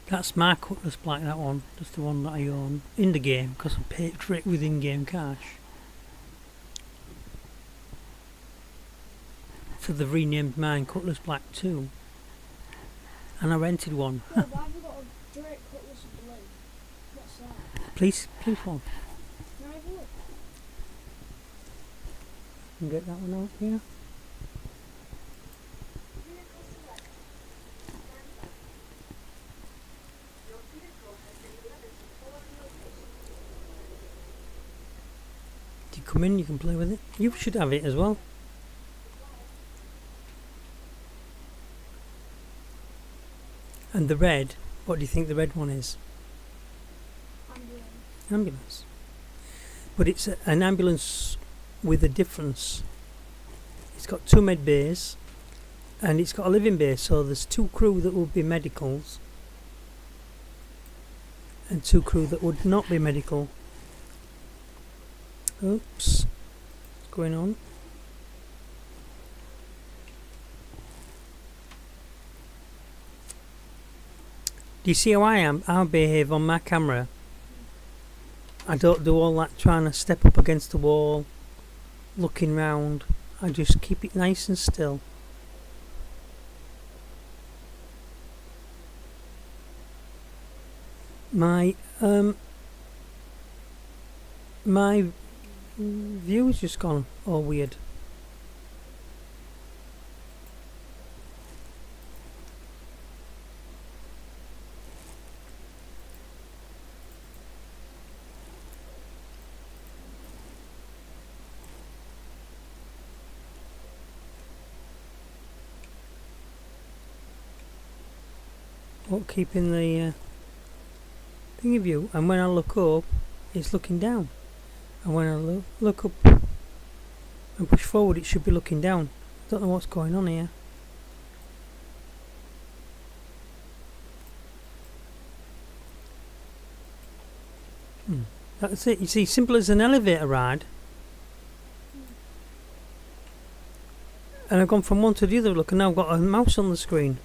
That's my cutlass black, that one. That's the one that I own in the game because I paid for it with in-game cash. So they've renamed mine Cutlass Black 2. And I rented one. Oh, why have you got a Drake Cutlass blue? What's that? Please one. Can I have a look? Can get that one out here. If you come in, you can play with it. You should have it as well. And the red, what do you think the red one is? Ambulance. Ambulance. But it's an ambulance with a difference. It's got 2 med bays and it's got a living bay, so there's 2 crew that would be medicals and 2 crew that would not be medical. Oops. What's going on? Do you see how I behave on my camera? I don't do all that trying to step up against the wall, looking round. I just keep it nice and still. My view has just gone all weird. What, keeping the thingy view, and when I look up it's looking down, and when I look up and push forward it should be looking down. Don't know what's going on here. That's it. You see, simple as an elevator ride. And I've gone from one to the other. Look, and now I've got a mouse on the screen.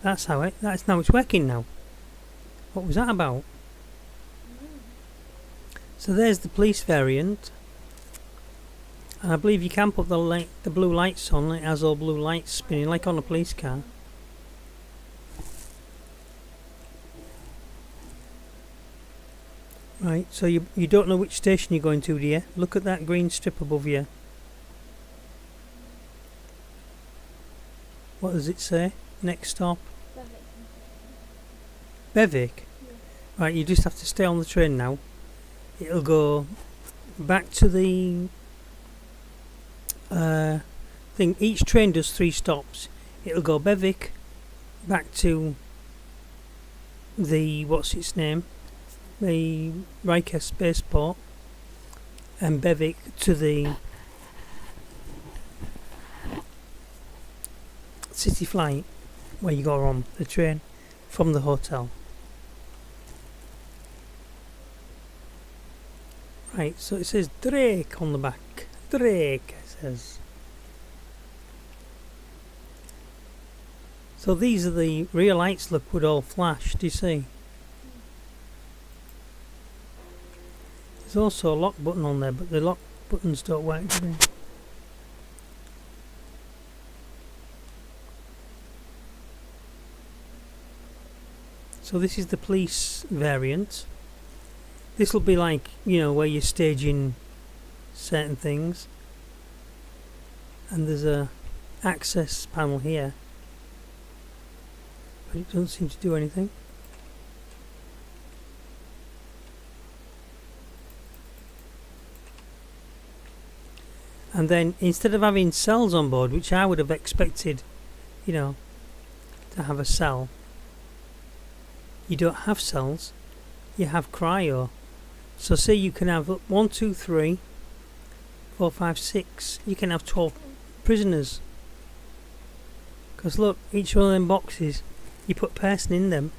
That's how it. That's now it's working now. What was that about? So there's the police variant, and I believe you can put the blue lights on. It has all blue lights spinning like on a police car. Right. So you don't know which station you're going to, do you? Look at that green strip above you. What does it say? Next stop. Bevic? Yeah. Right, you just have to stay on the train now. It'll go back to the thing. Each train does 3 stops. It'll go Bevic, back to the, what's its name? The Riker Spaceport, and Bevic to the City Flight, where you go on the train from the hotel. Right, so it says Drake on the back. Drake, it says. So these are the rear lights, look, would all flash, do you see? There's also a lock button on there, but the lock buttons don't work today. So this is the police variant. This will be like, you know, where you're staging certain things. And there's a access panel here, but it doesn't seem to do anything. And then instead of having cells on board, which I would have expected, you know, to have a cell, you don't have cells, you have cryo. So say you can have 1, 2, 3, 4, 5, 6, you can have 12 prisoners. Because look, each one of them boxes, you put a person in them.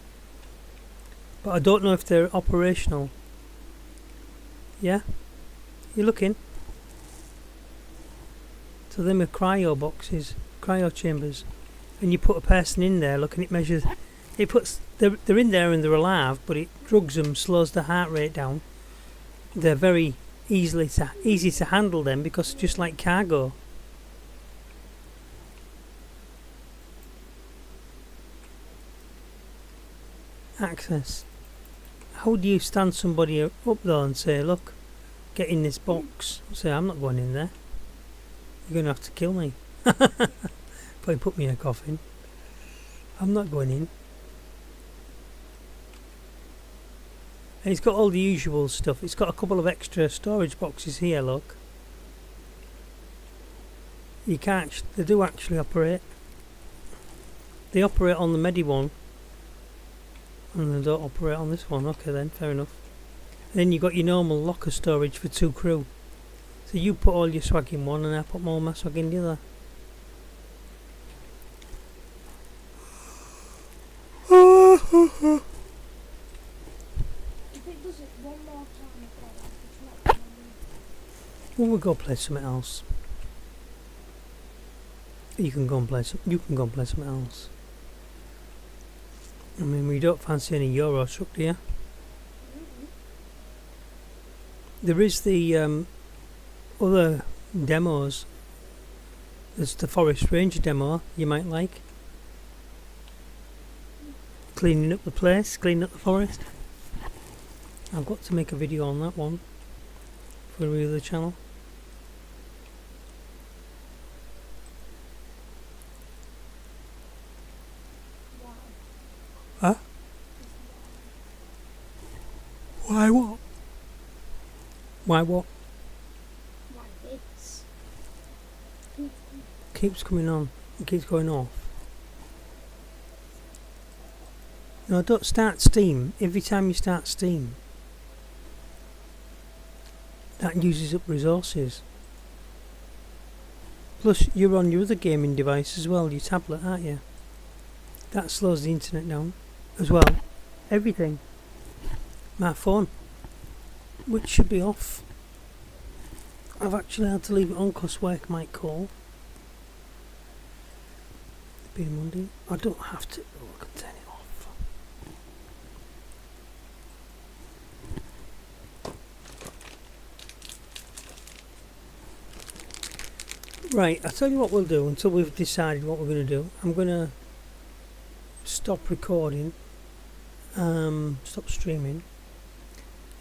But I don't know if they're operational. Yeah? You're looking? So them are cryo boxes, cryo chambers. And you put a person in there, look, and it measures, it puts, they're in there and they're alive, but it drugs them, slows the heart rate down. They're very easy to handle them, because just like cargo. Access. How do you stand somebody up though and say, look, get in this box? Say, I'm not going in there. You're going to have to kill me. Probably put me in a coffin. I'm not going in. And it's got all the usual stuff. It's got a couple of extra storage boxes here, look. You can't. They do actually operate. They operate on the Medi one, and they don't operate on this one. Okay then, fair enough. Then you got your normal locker storage for 2 crew. So you put all your swag in one, and I put all my swag in the other. If it does it one more time, it's not When we go play something else, you can go and play something else. I mean, we don't fancy any Euro truck, do you? There is the other demos. There's the Forest Ranger demo you might like. Cleaning up the place, cleaning up the forest. I've got to make a video on that one for the other channel. Huh? Why what? Why what? Why this? Keeps coming on. It keeps going off. No, don't start Steam. Every time you start Steam, that uses up resources. Plus, you're on your other gaming device as well, your tablet, aren't you? That slows the internet down as well. Everything. My phone, which should be off. I've actually had to leave it on because work might call. Being Monday, I don't have to. Oh, I can turn it off. Right, I'll tell you what we'll do until we've decided what we're going to do. I'm going to stop recording, stop streaming,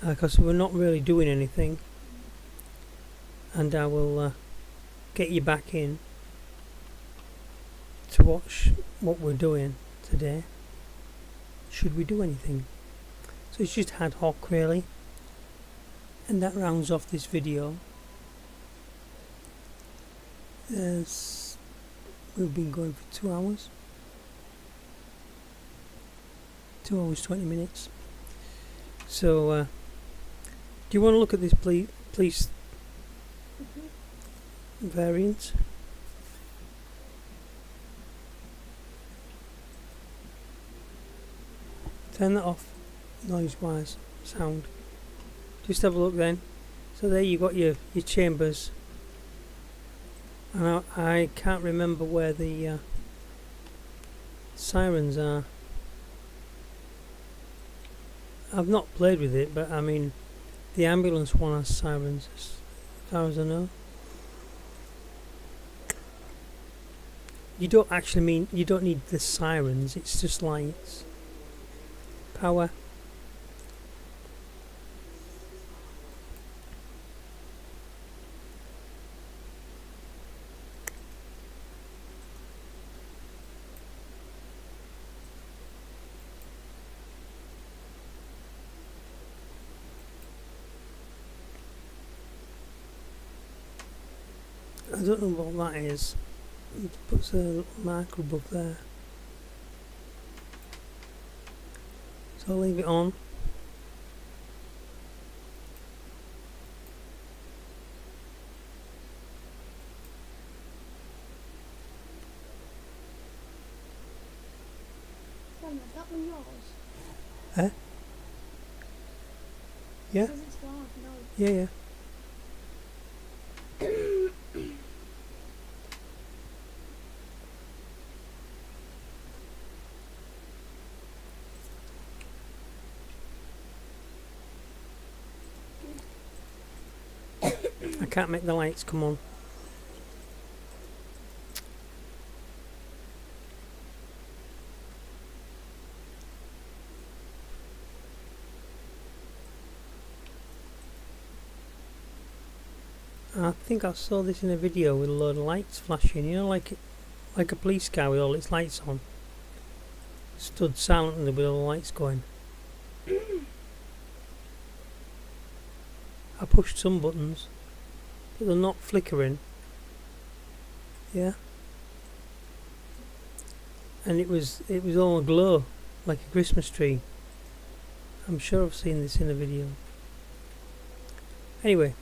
because we're not really doing anything, and I will get you back in to watch what we're doing today, should we do anything. So it's just ad hoc really, and that rounds off this video. We've been going for 2 hours. 2 hours 20 minutes. So do you want to look at this police variant? Turn that off, noise wise, sound. Just have a look then. So there you got your chambers. And I can't remember where the sirens are. I've not played with it, but I mean, the ambulance one has sirens, as far as I know. You don't need the sirens, it's just lights. Power. I don't know what that is. It puts a marker above there. So I'll leave it on. Is that one yours? Eh? Yeah? Because it's dark, no. Yeah, yeah. I can't make the lights come on. I think I saw this in a video with a load of lights flashing, you know, like a police car with all its lights on. Stood silently with all the lights going. I pushed some buttons, but they're not flickering. Yeah. And it was all aglow like a Christmas tree. I'm sure I've seen this in a video. Anyway,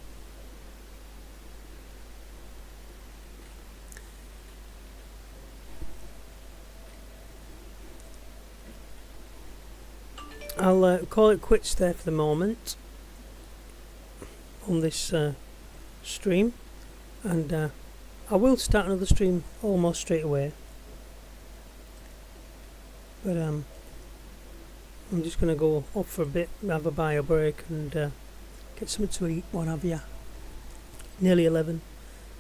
I'll call it quits there for the moment on this stream, and I will start another stream almost straight away, but I'm just going to go off for a bit, have a bio break, and get something to eat, what have you. Nearly 11.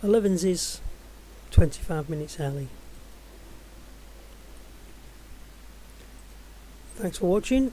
11's is 25 minutes early. Thanks for watching.